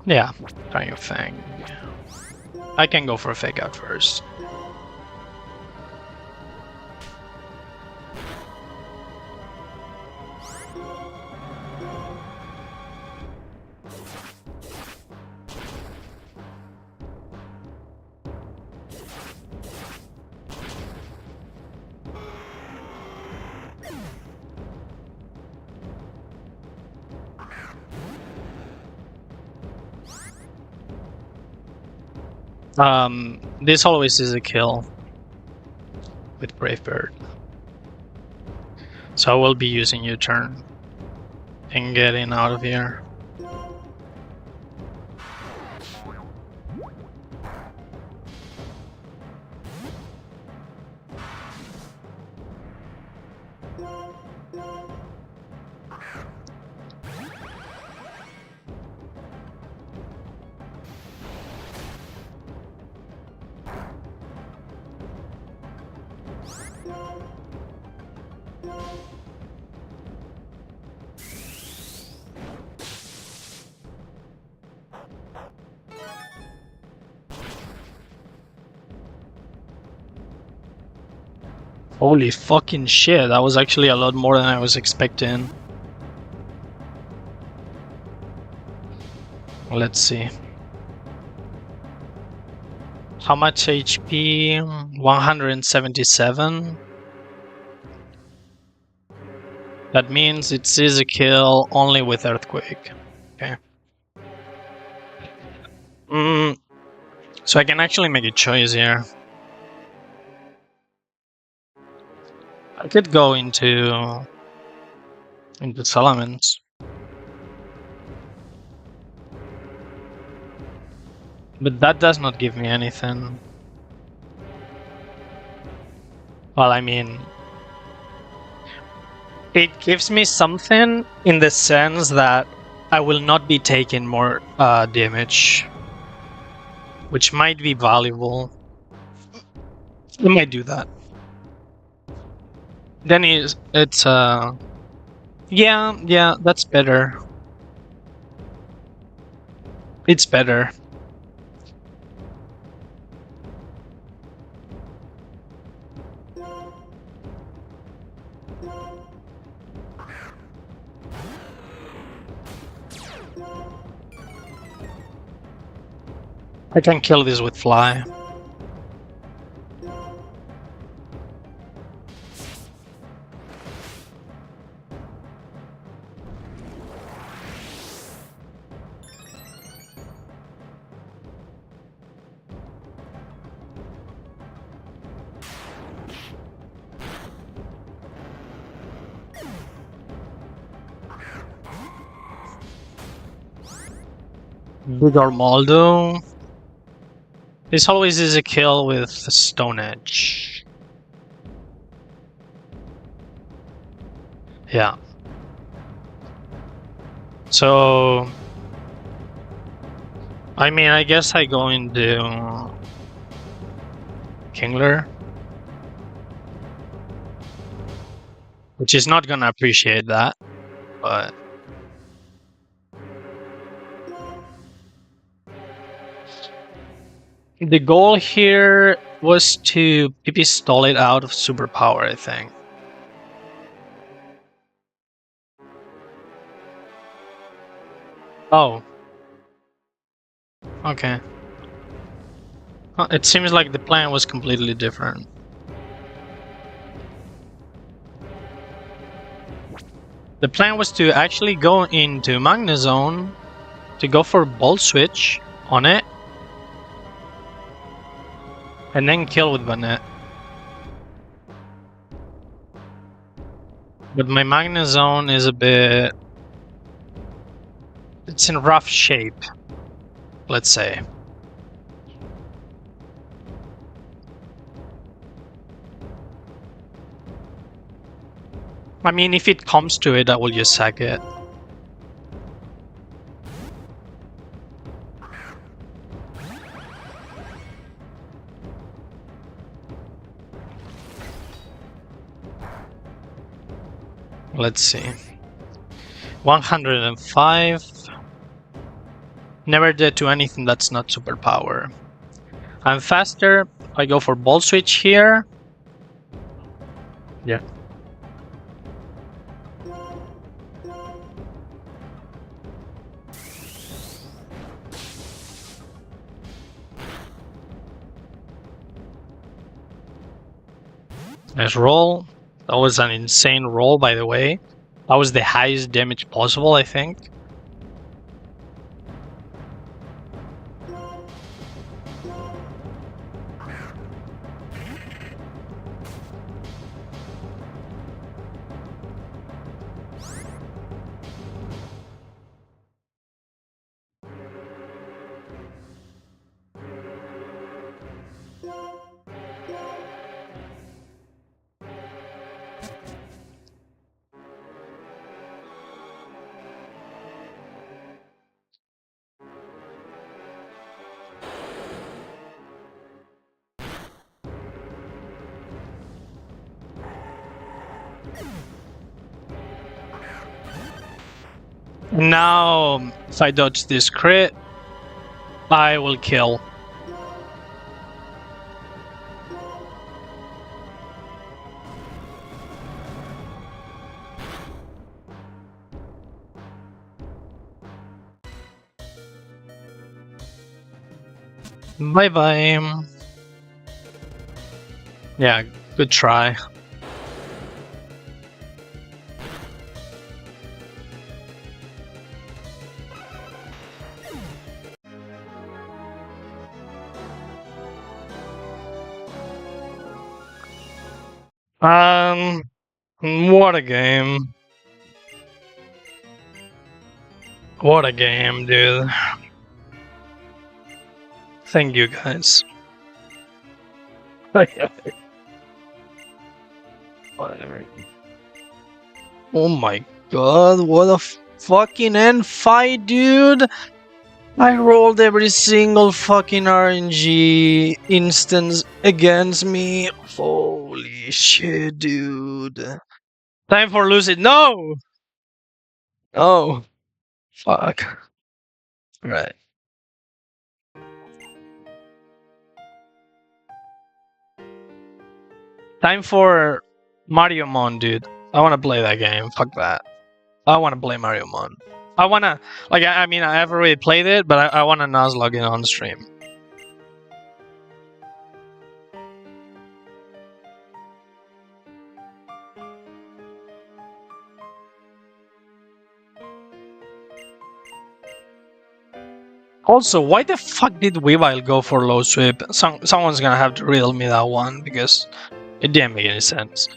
Yeah, trying a Fang. I can go for a Fake Out first. This always is a kill. with Brave Bird. So I will be using U-turn and getting out of here. Holy fucking shit, that was actually a lot more than I was expecting. Let's see. How much HP? 177. That means it's easy kill only with Earthquake. Okay. So I can actually make a choice here. I could go into Salamence. But that does not give me anything. Well, I mean, it gives me something in the sense that I will not be taking more damage, which might be valuable. I might do that. Then it's yeah, that's better. It's better. I can kill this with Fly. With Armaldo. This always is a kill with Stone Edge. Yeah. So I mean, I guess I go into Kingler, which is not gonna appreciate that, but the goal here was to PP stall it out of superpower, I think. Oh. Okay. It seems like the plan was completely different. The plan was to actually go into Magnezone, to go for Bolt Switch on it, and then kill with Banette. But my Magnezone is a bit... it's in rough shape, let's say. I mean, if it comes to it, I will just sack it. Let's see. 105. Never did to anything that's not superpower. I'm faster. I go for Bolt Switch here. Yeah. Nice roll. That was an insane roll, by the way. That was the highest damage possible, I think. Now, if I dodge this crit, I will kill. Bye-bye. Yeah, good try. What a game. What a game, dude. Thank you, guys. Whatever. Oh my god, what a fucking end fight, dude! I rolled every single fucking RNG instance against me. Holy shit, dude. Time for Lucid. No! Oh, fuck. Right. Time for Mario Mon, dude. I want to play that game. Fuck that. I want to play Mario Mon. I want to, like, I mean, I have already played it, but I want to Nuzlocke it on stream. Also, why the fuck did Weavile go for low sweep? Someone's gonna have to riddle me that one, because it didn't make any sense.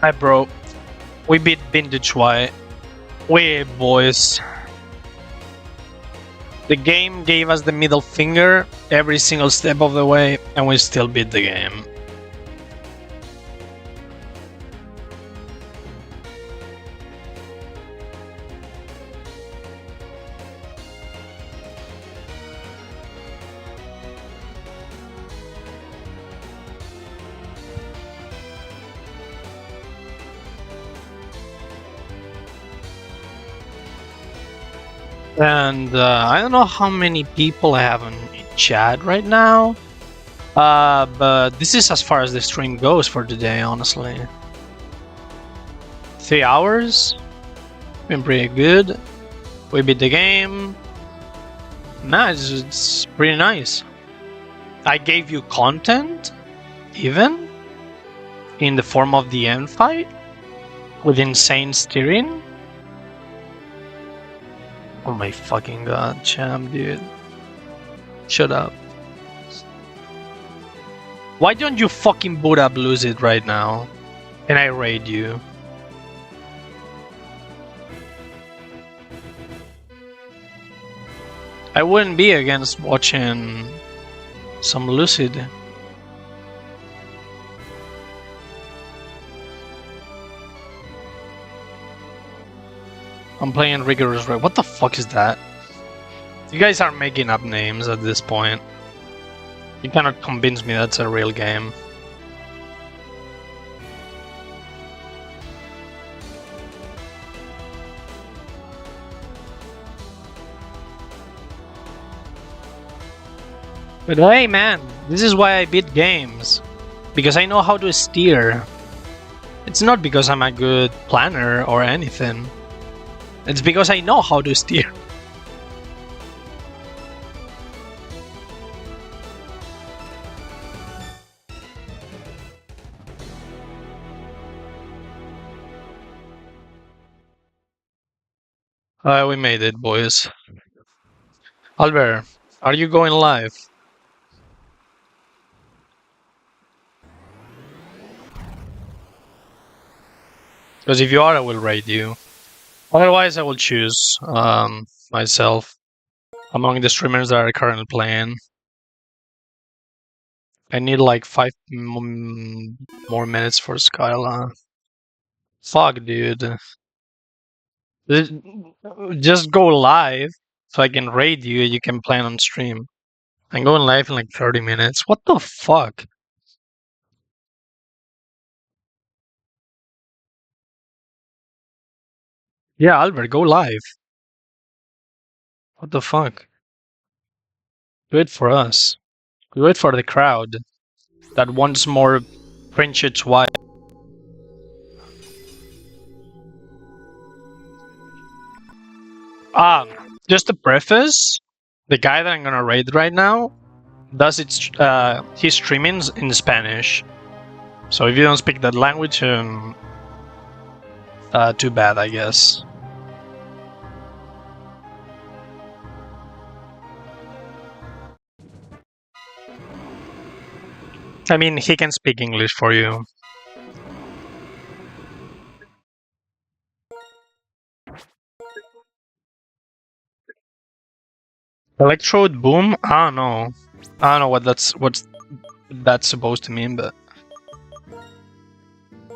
Hi, bro. We beat Vintage White. We boys. The game gave us the middle finger every single step of the way, and we still beat the game. And I don't know how many people I have in chat right now, but this is as far as the stream goes for today, honestly. 3 hours? Been pretty good. We beat the game. Nah, it's pretty nice. I gave you content, even, in the form of the end fight, with insane steering. Oh my fucking god, champ, dude. Shut up. Why don't you fucking boot up Lucid right now? And I raid you. I wouldn't be against watching some Lucid. I'm playing Rigorous Raid. What the fuck is that? You guys are making up names at this point. You cannot convince me that's a real game. But hey man, this is why I beat games. Because I know how to steer. It's not because I'm a good planner or anything. It's because I know how to steer. We made it, boys. Albert, are you going live? Because if you are, I will raid you. Otherwise, I will choose myself among the streamers that are currently playing. I need like 5 more minutes for Skyla. Fuck, dude. Just go live so I can raid you. You can plan on stream. I'm going live in like 30 minutes. What the fuck? Yeah, Albert, go live. What the fuck? Do it for us. Do it for the crowd that wants more Prince's wife. Um, just a preface, the guy that I'm gonna raid right now does his streamings in Spanish. So if you don't speak that language, too bad, I guess. I mean, he can speak English for you. Electrode boom? I don't know. I don't know what's that's supposed to mean, but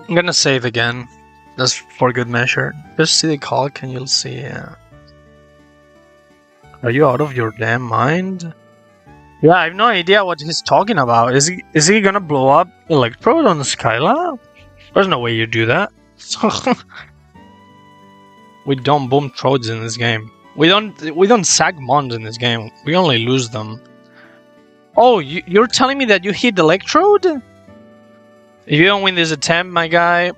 I'm gonna save again. Just for good measure. Just see the clock and you'll see. Are you out of your damn mind? Yeah, I have no idea what he's talking about. Is he gonna blow up Electrode on Skyla? There's no way you do that. We don't boom trodes in this game. We don't sack mons in this game. We only lose them. Oh, you're telling me that you hit Electrode? If you don't win this attempt, my guy...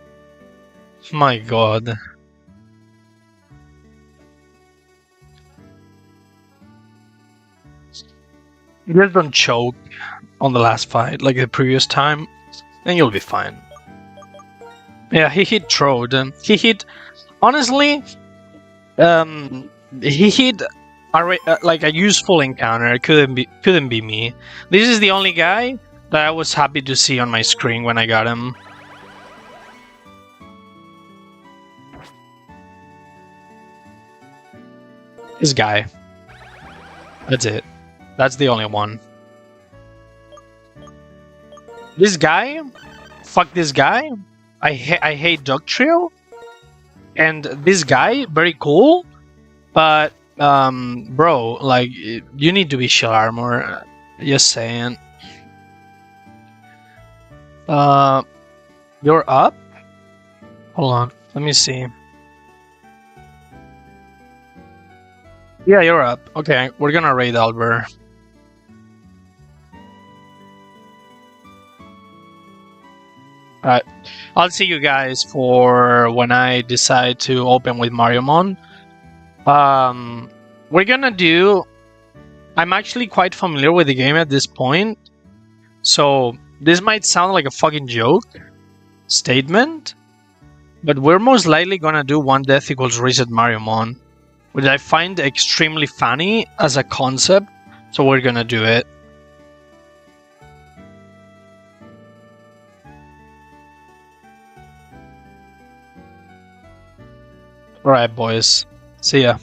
My god. You just don't choke on the last fight like the previous time, and you'll be fine. Yeah, he hit Trode. He hit... Honestly, he hit like a useful encounter. It couldn't be me. This is the only guy that I was happy to see on my screen when I got him. This guy. That's it. That's the only one. This guy? Fuck this guy? I hate Dog Trio. And this guy, very cool. But, bro, like, you need to be shield armor. Just saying. You're up? Hold on. Let me see. Yeah, you're up. Okay, we're gonna raid Albert. Alright. I'll see you guys for when I decide to open with Mariomon. We're gonna do... I'm actually quite familiar with the game at this point. So, this might sound like a fucking joke statement. But we're most likely gonna do 1 death equals reset Mariomon. Which I find extremely funny as a concept. So we're gonna do it. Alright, boys. See ya.